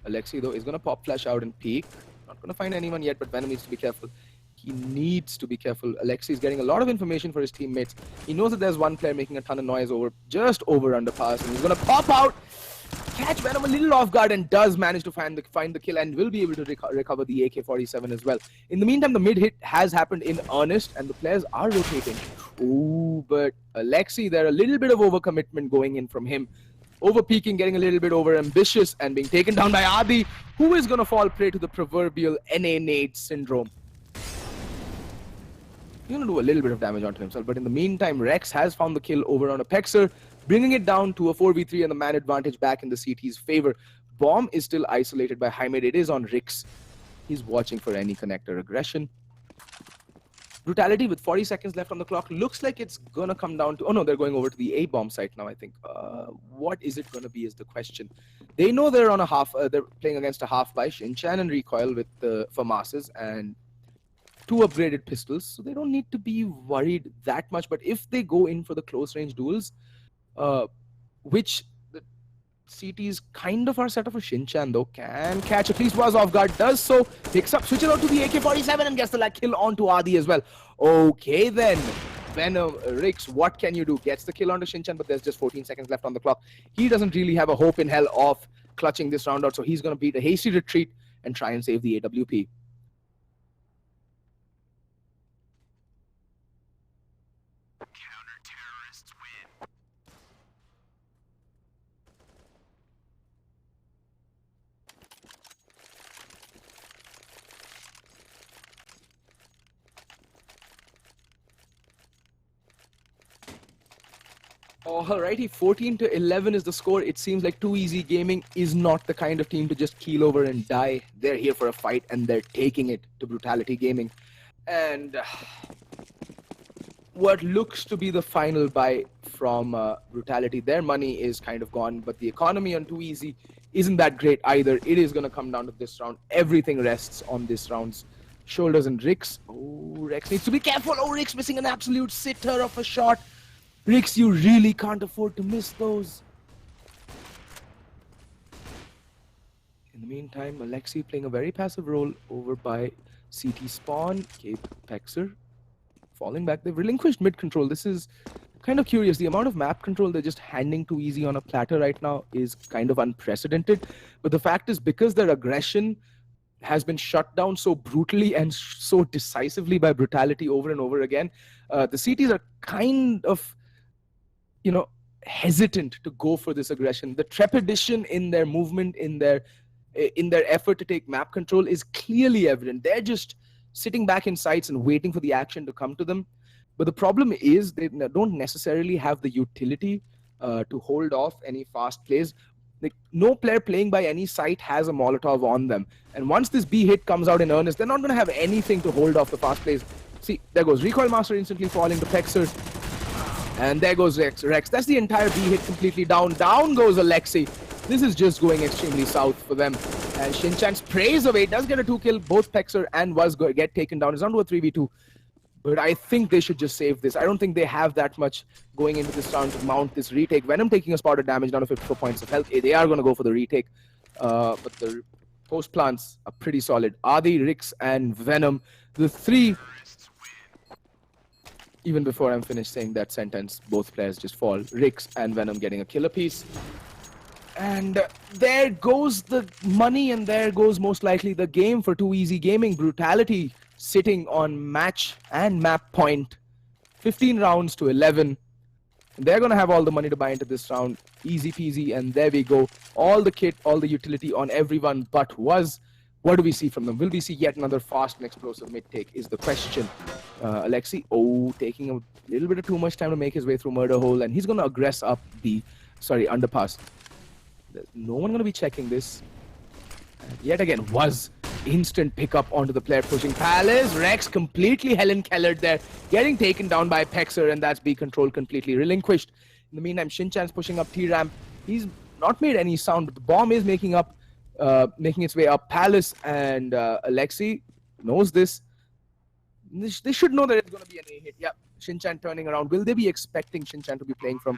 Alexi though is going to pop flash out and peek. Not going to find anyone yet, but Venom needs to be careful. He needs to be careful. Alexi is getting a lot of information for his teammates. He knows that there's one player making a ton of noise just over underpass, and he's going to pop out. catch Venom a little off guard and does manage to find the kill and will be able to recover the AK-47 as well. In the meantime, the mid hit has happened in earnest and the players are rotating. Ooh, but Alexi, there a little bit of overcommitment going in from him. Over-peaking, getting a little bit over-ambitious and being taken down by Adi, who is going to fall prey to the proverbial NA nade syndrome. He's going to do a little bit of damage onto himself, but in the meantime, Rex has found the kill over on a Pexer, bringing it down to a 4v3 and the man advantage back in the CT's favor. Bomb is still isolated by Haimid. It is on Rix. He's watching for any connector aggression. Brutality with 40 seconds left on the clock. Looks like it's going to come down to... Oh no, they're going over to the A-bomb site now, I think. What is it going to be is the question. They know they're on a half... they're playing against a half by Shinchan and Recoil with the FAMASes and 2 upgraded pistols. So they don't need to be worried that much. But if they go in for the close-range duels... which the CTs kind of are set up for Shinchan though, can catch, at least was off guard, does so, picks up, switches out to the AK-47 and gets the kill onto Adi as well. Okay then, Venom, Rix, what can you do? Gets the kill onto Shinchan, but there's just 14 seconds left on the clock. He doesn't really have a hope in hell of clutching this round out, so he's going to beat a hasty retreat and try and save the AWP. Alrighty, 14-11 is the score. It seems like Too Easy Gaming is not the kind of team to just keel over and die. They're here for a fight and they're taking it to Brutality Gaming. And what looks to be the final buy from Brutality, their money is kind of gone, but the economy on Too Easy isn't that great either. It is going to come down to this round. Everything rests on this round's shoulders, and Rix. Oh, Rex needs to be careful. Oh, Rix missing an absolute sitter of a shot. Rix, you really can't afford to miss those. In the meantime, Alexi playing a very passive role over by CT Spawn. Cape Pexer falling back. They've relinquished mid control. This is kind of curious. The amount of map control they're just handing Too Easy on a platter right now is kind of unprecedented. But the fact is, because their aggression has been shut down so brutally and so decisively by Brutality over and over again, the CTs are kind of, you know, hesitant to go for this aggression. The trepidation in their movement, in their effort to take map control is clearly evident. They're just sitting back in sites and waiting for the action to come to them. But the problem is they don't necessarily have the utility to hold off any fast plays. Like, no player playing by any site has a Molotov on them. And once this B hit comes out in earnest, they're not going to have anything to hold off the fast plays. See, there goes Recoil Master instantly falling to Pexer. And there goes Rex. That's the entire B hit completely down. Down goes Alexi. This is just going extremely south for them. And Shinchan sprays away. Does get a 2-kill. Both Pexer and Was get taken down. It's down to a 3v2. But I think they should just save this. I don't think they have that much going into this round to mount this retake. Venom taking a spot of damage down to 54 points of health. They are going to go for the retake. But the post plants are pretty solid. Adi, Rix, and Venom. The three... Even before I'm finished saying that sentence, both players just fall. Rix and Venom getting a kill apiece. And there goes the money, and there goes most likely the game for Too Easy Gaming. Brutality sitting on match and map point. 15 rounds to 11. And they're going to have all the money to buy into this round. Easy peasy, and there we go. All the kit, all the utility on everyone but Was. What do we see from them? Will we see yet another fast and explosive mid-take is the question. Alexi, taking a little bit of too much time to make his way through Murder Hole, and he's going to aggress up the, underpass. There's no one going to be checking this. And yet again, Was instant pickup onto the player pushing Palace. Rex completely Helen Kellered there, getting taken down by Pexer, and that's B control completely relinquished. In the meantime, Shinchan's pushing up T-Ramp. He's not made any sound, but the bomb is making its way up. Palace and Alexi knows this. They should know that it's going to be an A hit. Yeah, Shinchan turning around. Will they be expecting Shinchan to be playing from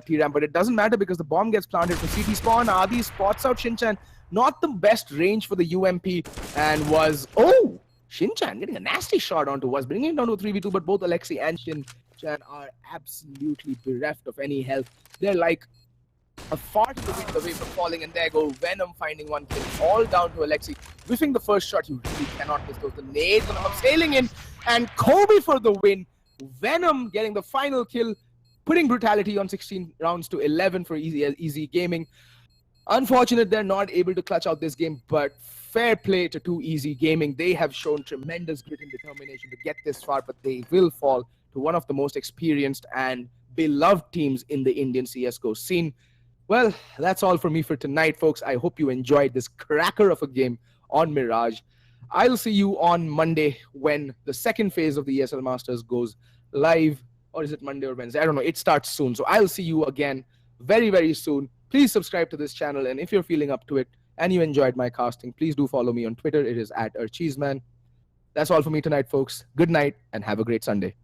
T-Ramp? But it doesn't matter because the bomb gets planted for CT Spawn. Adi spots out Shinchan. Not the best range for the UMP, and Was... Oh! Shinchan getting a nasty shot onto Was, bringing it down to a 3v2, but both Alexi and Shinchan are absolutely bereft of any health. They're like far to the wind away from falling, and there go Venom finding one kill, all down to Alexi. Whiffing the first shot, you really cannot miss those. The nades gonna come sailing in, and Kobe for the win. Venom getting the final kill, putting Brutality on 16 rounds to 11 for easy gaming. Unfortunate they're not able to clutch out this game, but fair play to 2 Easy Gaming. They have shown tremendous grit and determination to get this far, but they will fall to one of the most experienced and beloved teams in the Indian CSGO scene. Well, that's all for me for tonight, folks. I hope you enjoyed this cracker of a game on Mirage. I'll see you on Monday when the second phase of the ESL Masters goes live. Or is it Monday or Wednesday? I don't know. It starts soon. So I'll see you again very, very soon. Please subscribe to this channel. And if you're feeling up to it and you enjoyed my casting, please do follow me on Twitter. It is @Archeeseman. That's all for me tonight, folks. Good night and have a great Sunday.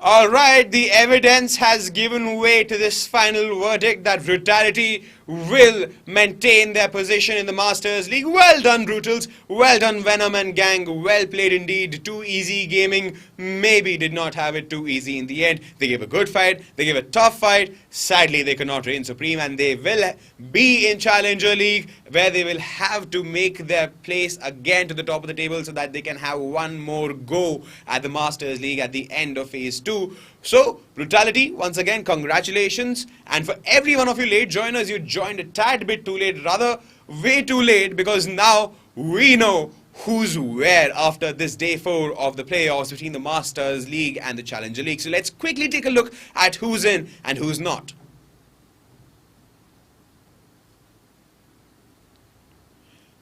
All right, the evidence has given way to this final verdict that Brutality will maintain their position in the Masters League. Well done, Brutals. Well done, Venom and gang. Well played indeed. Too Easy Gaming maybe did not have it too easy in the end. They gave a good fight. They gave a tough fight. Sadly, they could not reign supreme, and they will be in Challenger League, where they will have to make their place again to the top of the table so that they can have one more go at the Masters League at the end of Phase 2. So, Brutality, once again, congratulations. And for every one of you late joiners, you joined a tad bit too late, rather way too late, because now we know who's where after this day 4 of the playoffs between the Masters League and the Challenger League. So let's quickly take a look at who's in and who's not.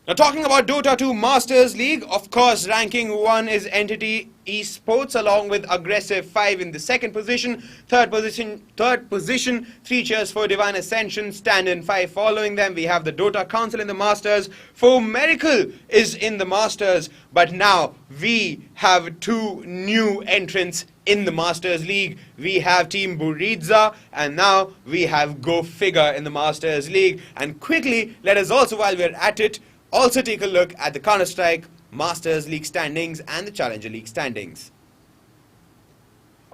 Now, talking about Dota 2 Masters League, of course, ranking 1 is Entity Esports, along with Aggressive 5 in the second position. Third position, 3 cheers for Divine Ascension, stand in 5 following them. We have the Dota Council in the Masters. 4 Miracle is in the Masters, but now we have 2 new entrants in the Masters League. We have Team Buriza, and now we have Go Figure in the Masters League. And quickly, let us also, while we're at it, also take a look at the Counter-Strike Masters League standings and the Challenger League standings.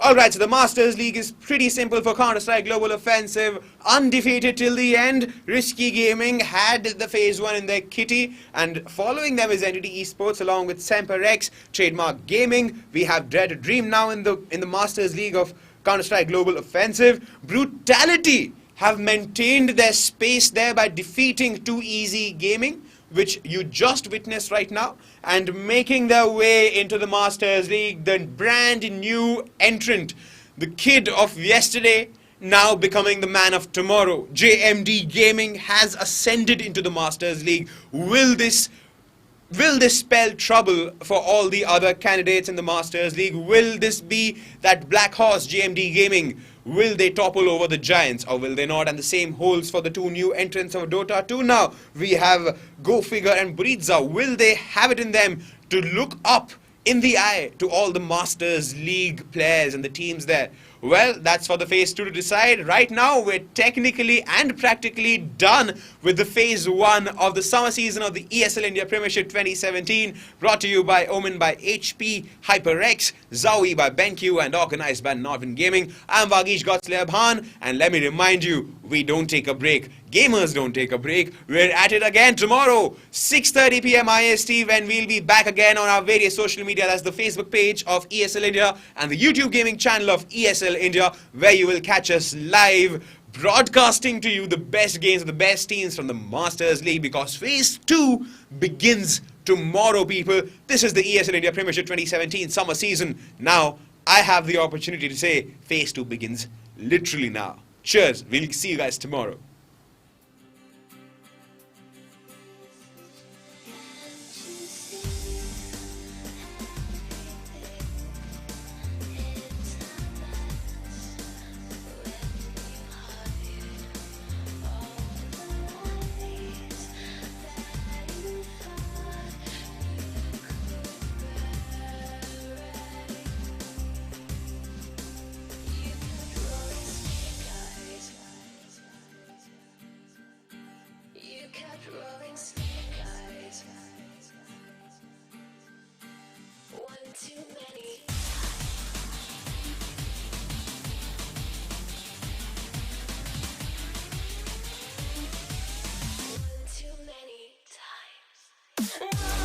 Alright, so the Masters League is pretty simple for Counter-Strike Global Offensive. Undefeated till the end. Risky Gaming had the phase 1 in their kitty, and following them is Entity Esports along with Semperex, Trademark Gaming. We have Dare to Dream now in the Masters League of Counter-Strike Global Offensive. Brutality have maintained their space there by defeating Too Easy Gaming, which you just witnessed right now, and making their way into the Masters League, the brand new entrant, the kid of yesterday, now becoming the man of tomorrow. JMD Gaming has ascended into the Masters League. Will this spell trouble for all the other candidates in the Masters League? Will this be that black horse, JMD Gaming? Will they topple over the giants, or will they not? And the same holds for the two new entrants of Dota 2 now. We have Go Figure and Buriza. Will they have it in them to look up in the eye to all the Masters League players and the teams there? Well, that's for the phase 2 to decide. Right now, we're technically and practically done with the phase 1 of the summer season of the ESL India Premiership 2017, brought to you by Omen by HP, HyperX, Zowie by BenQ, and organized by Northern Gaming. I'm Vagish Godslayer Bhan, and let me remind you, we don't take a break. Gamers don't take a break. We're at it again tomorrow, 6:30 p.m. IST, when we'll be back again on our various social media. That's the Facebook page of ESL India and the YouTube gaming channel of ESL India, where you will catch us live, broadcasting to you the best games of the best teams from the Masters League, because phase 2 begins tomorrow, people. This is the ESL India Premiership 2017 summer season. Now, I have the opportunity to say phase 2 begins literally now. Cheers. We'll see you guys tomorrow. Too many times.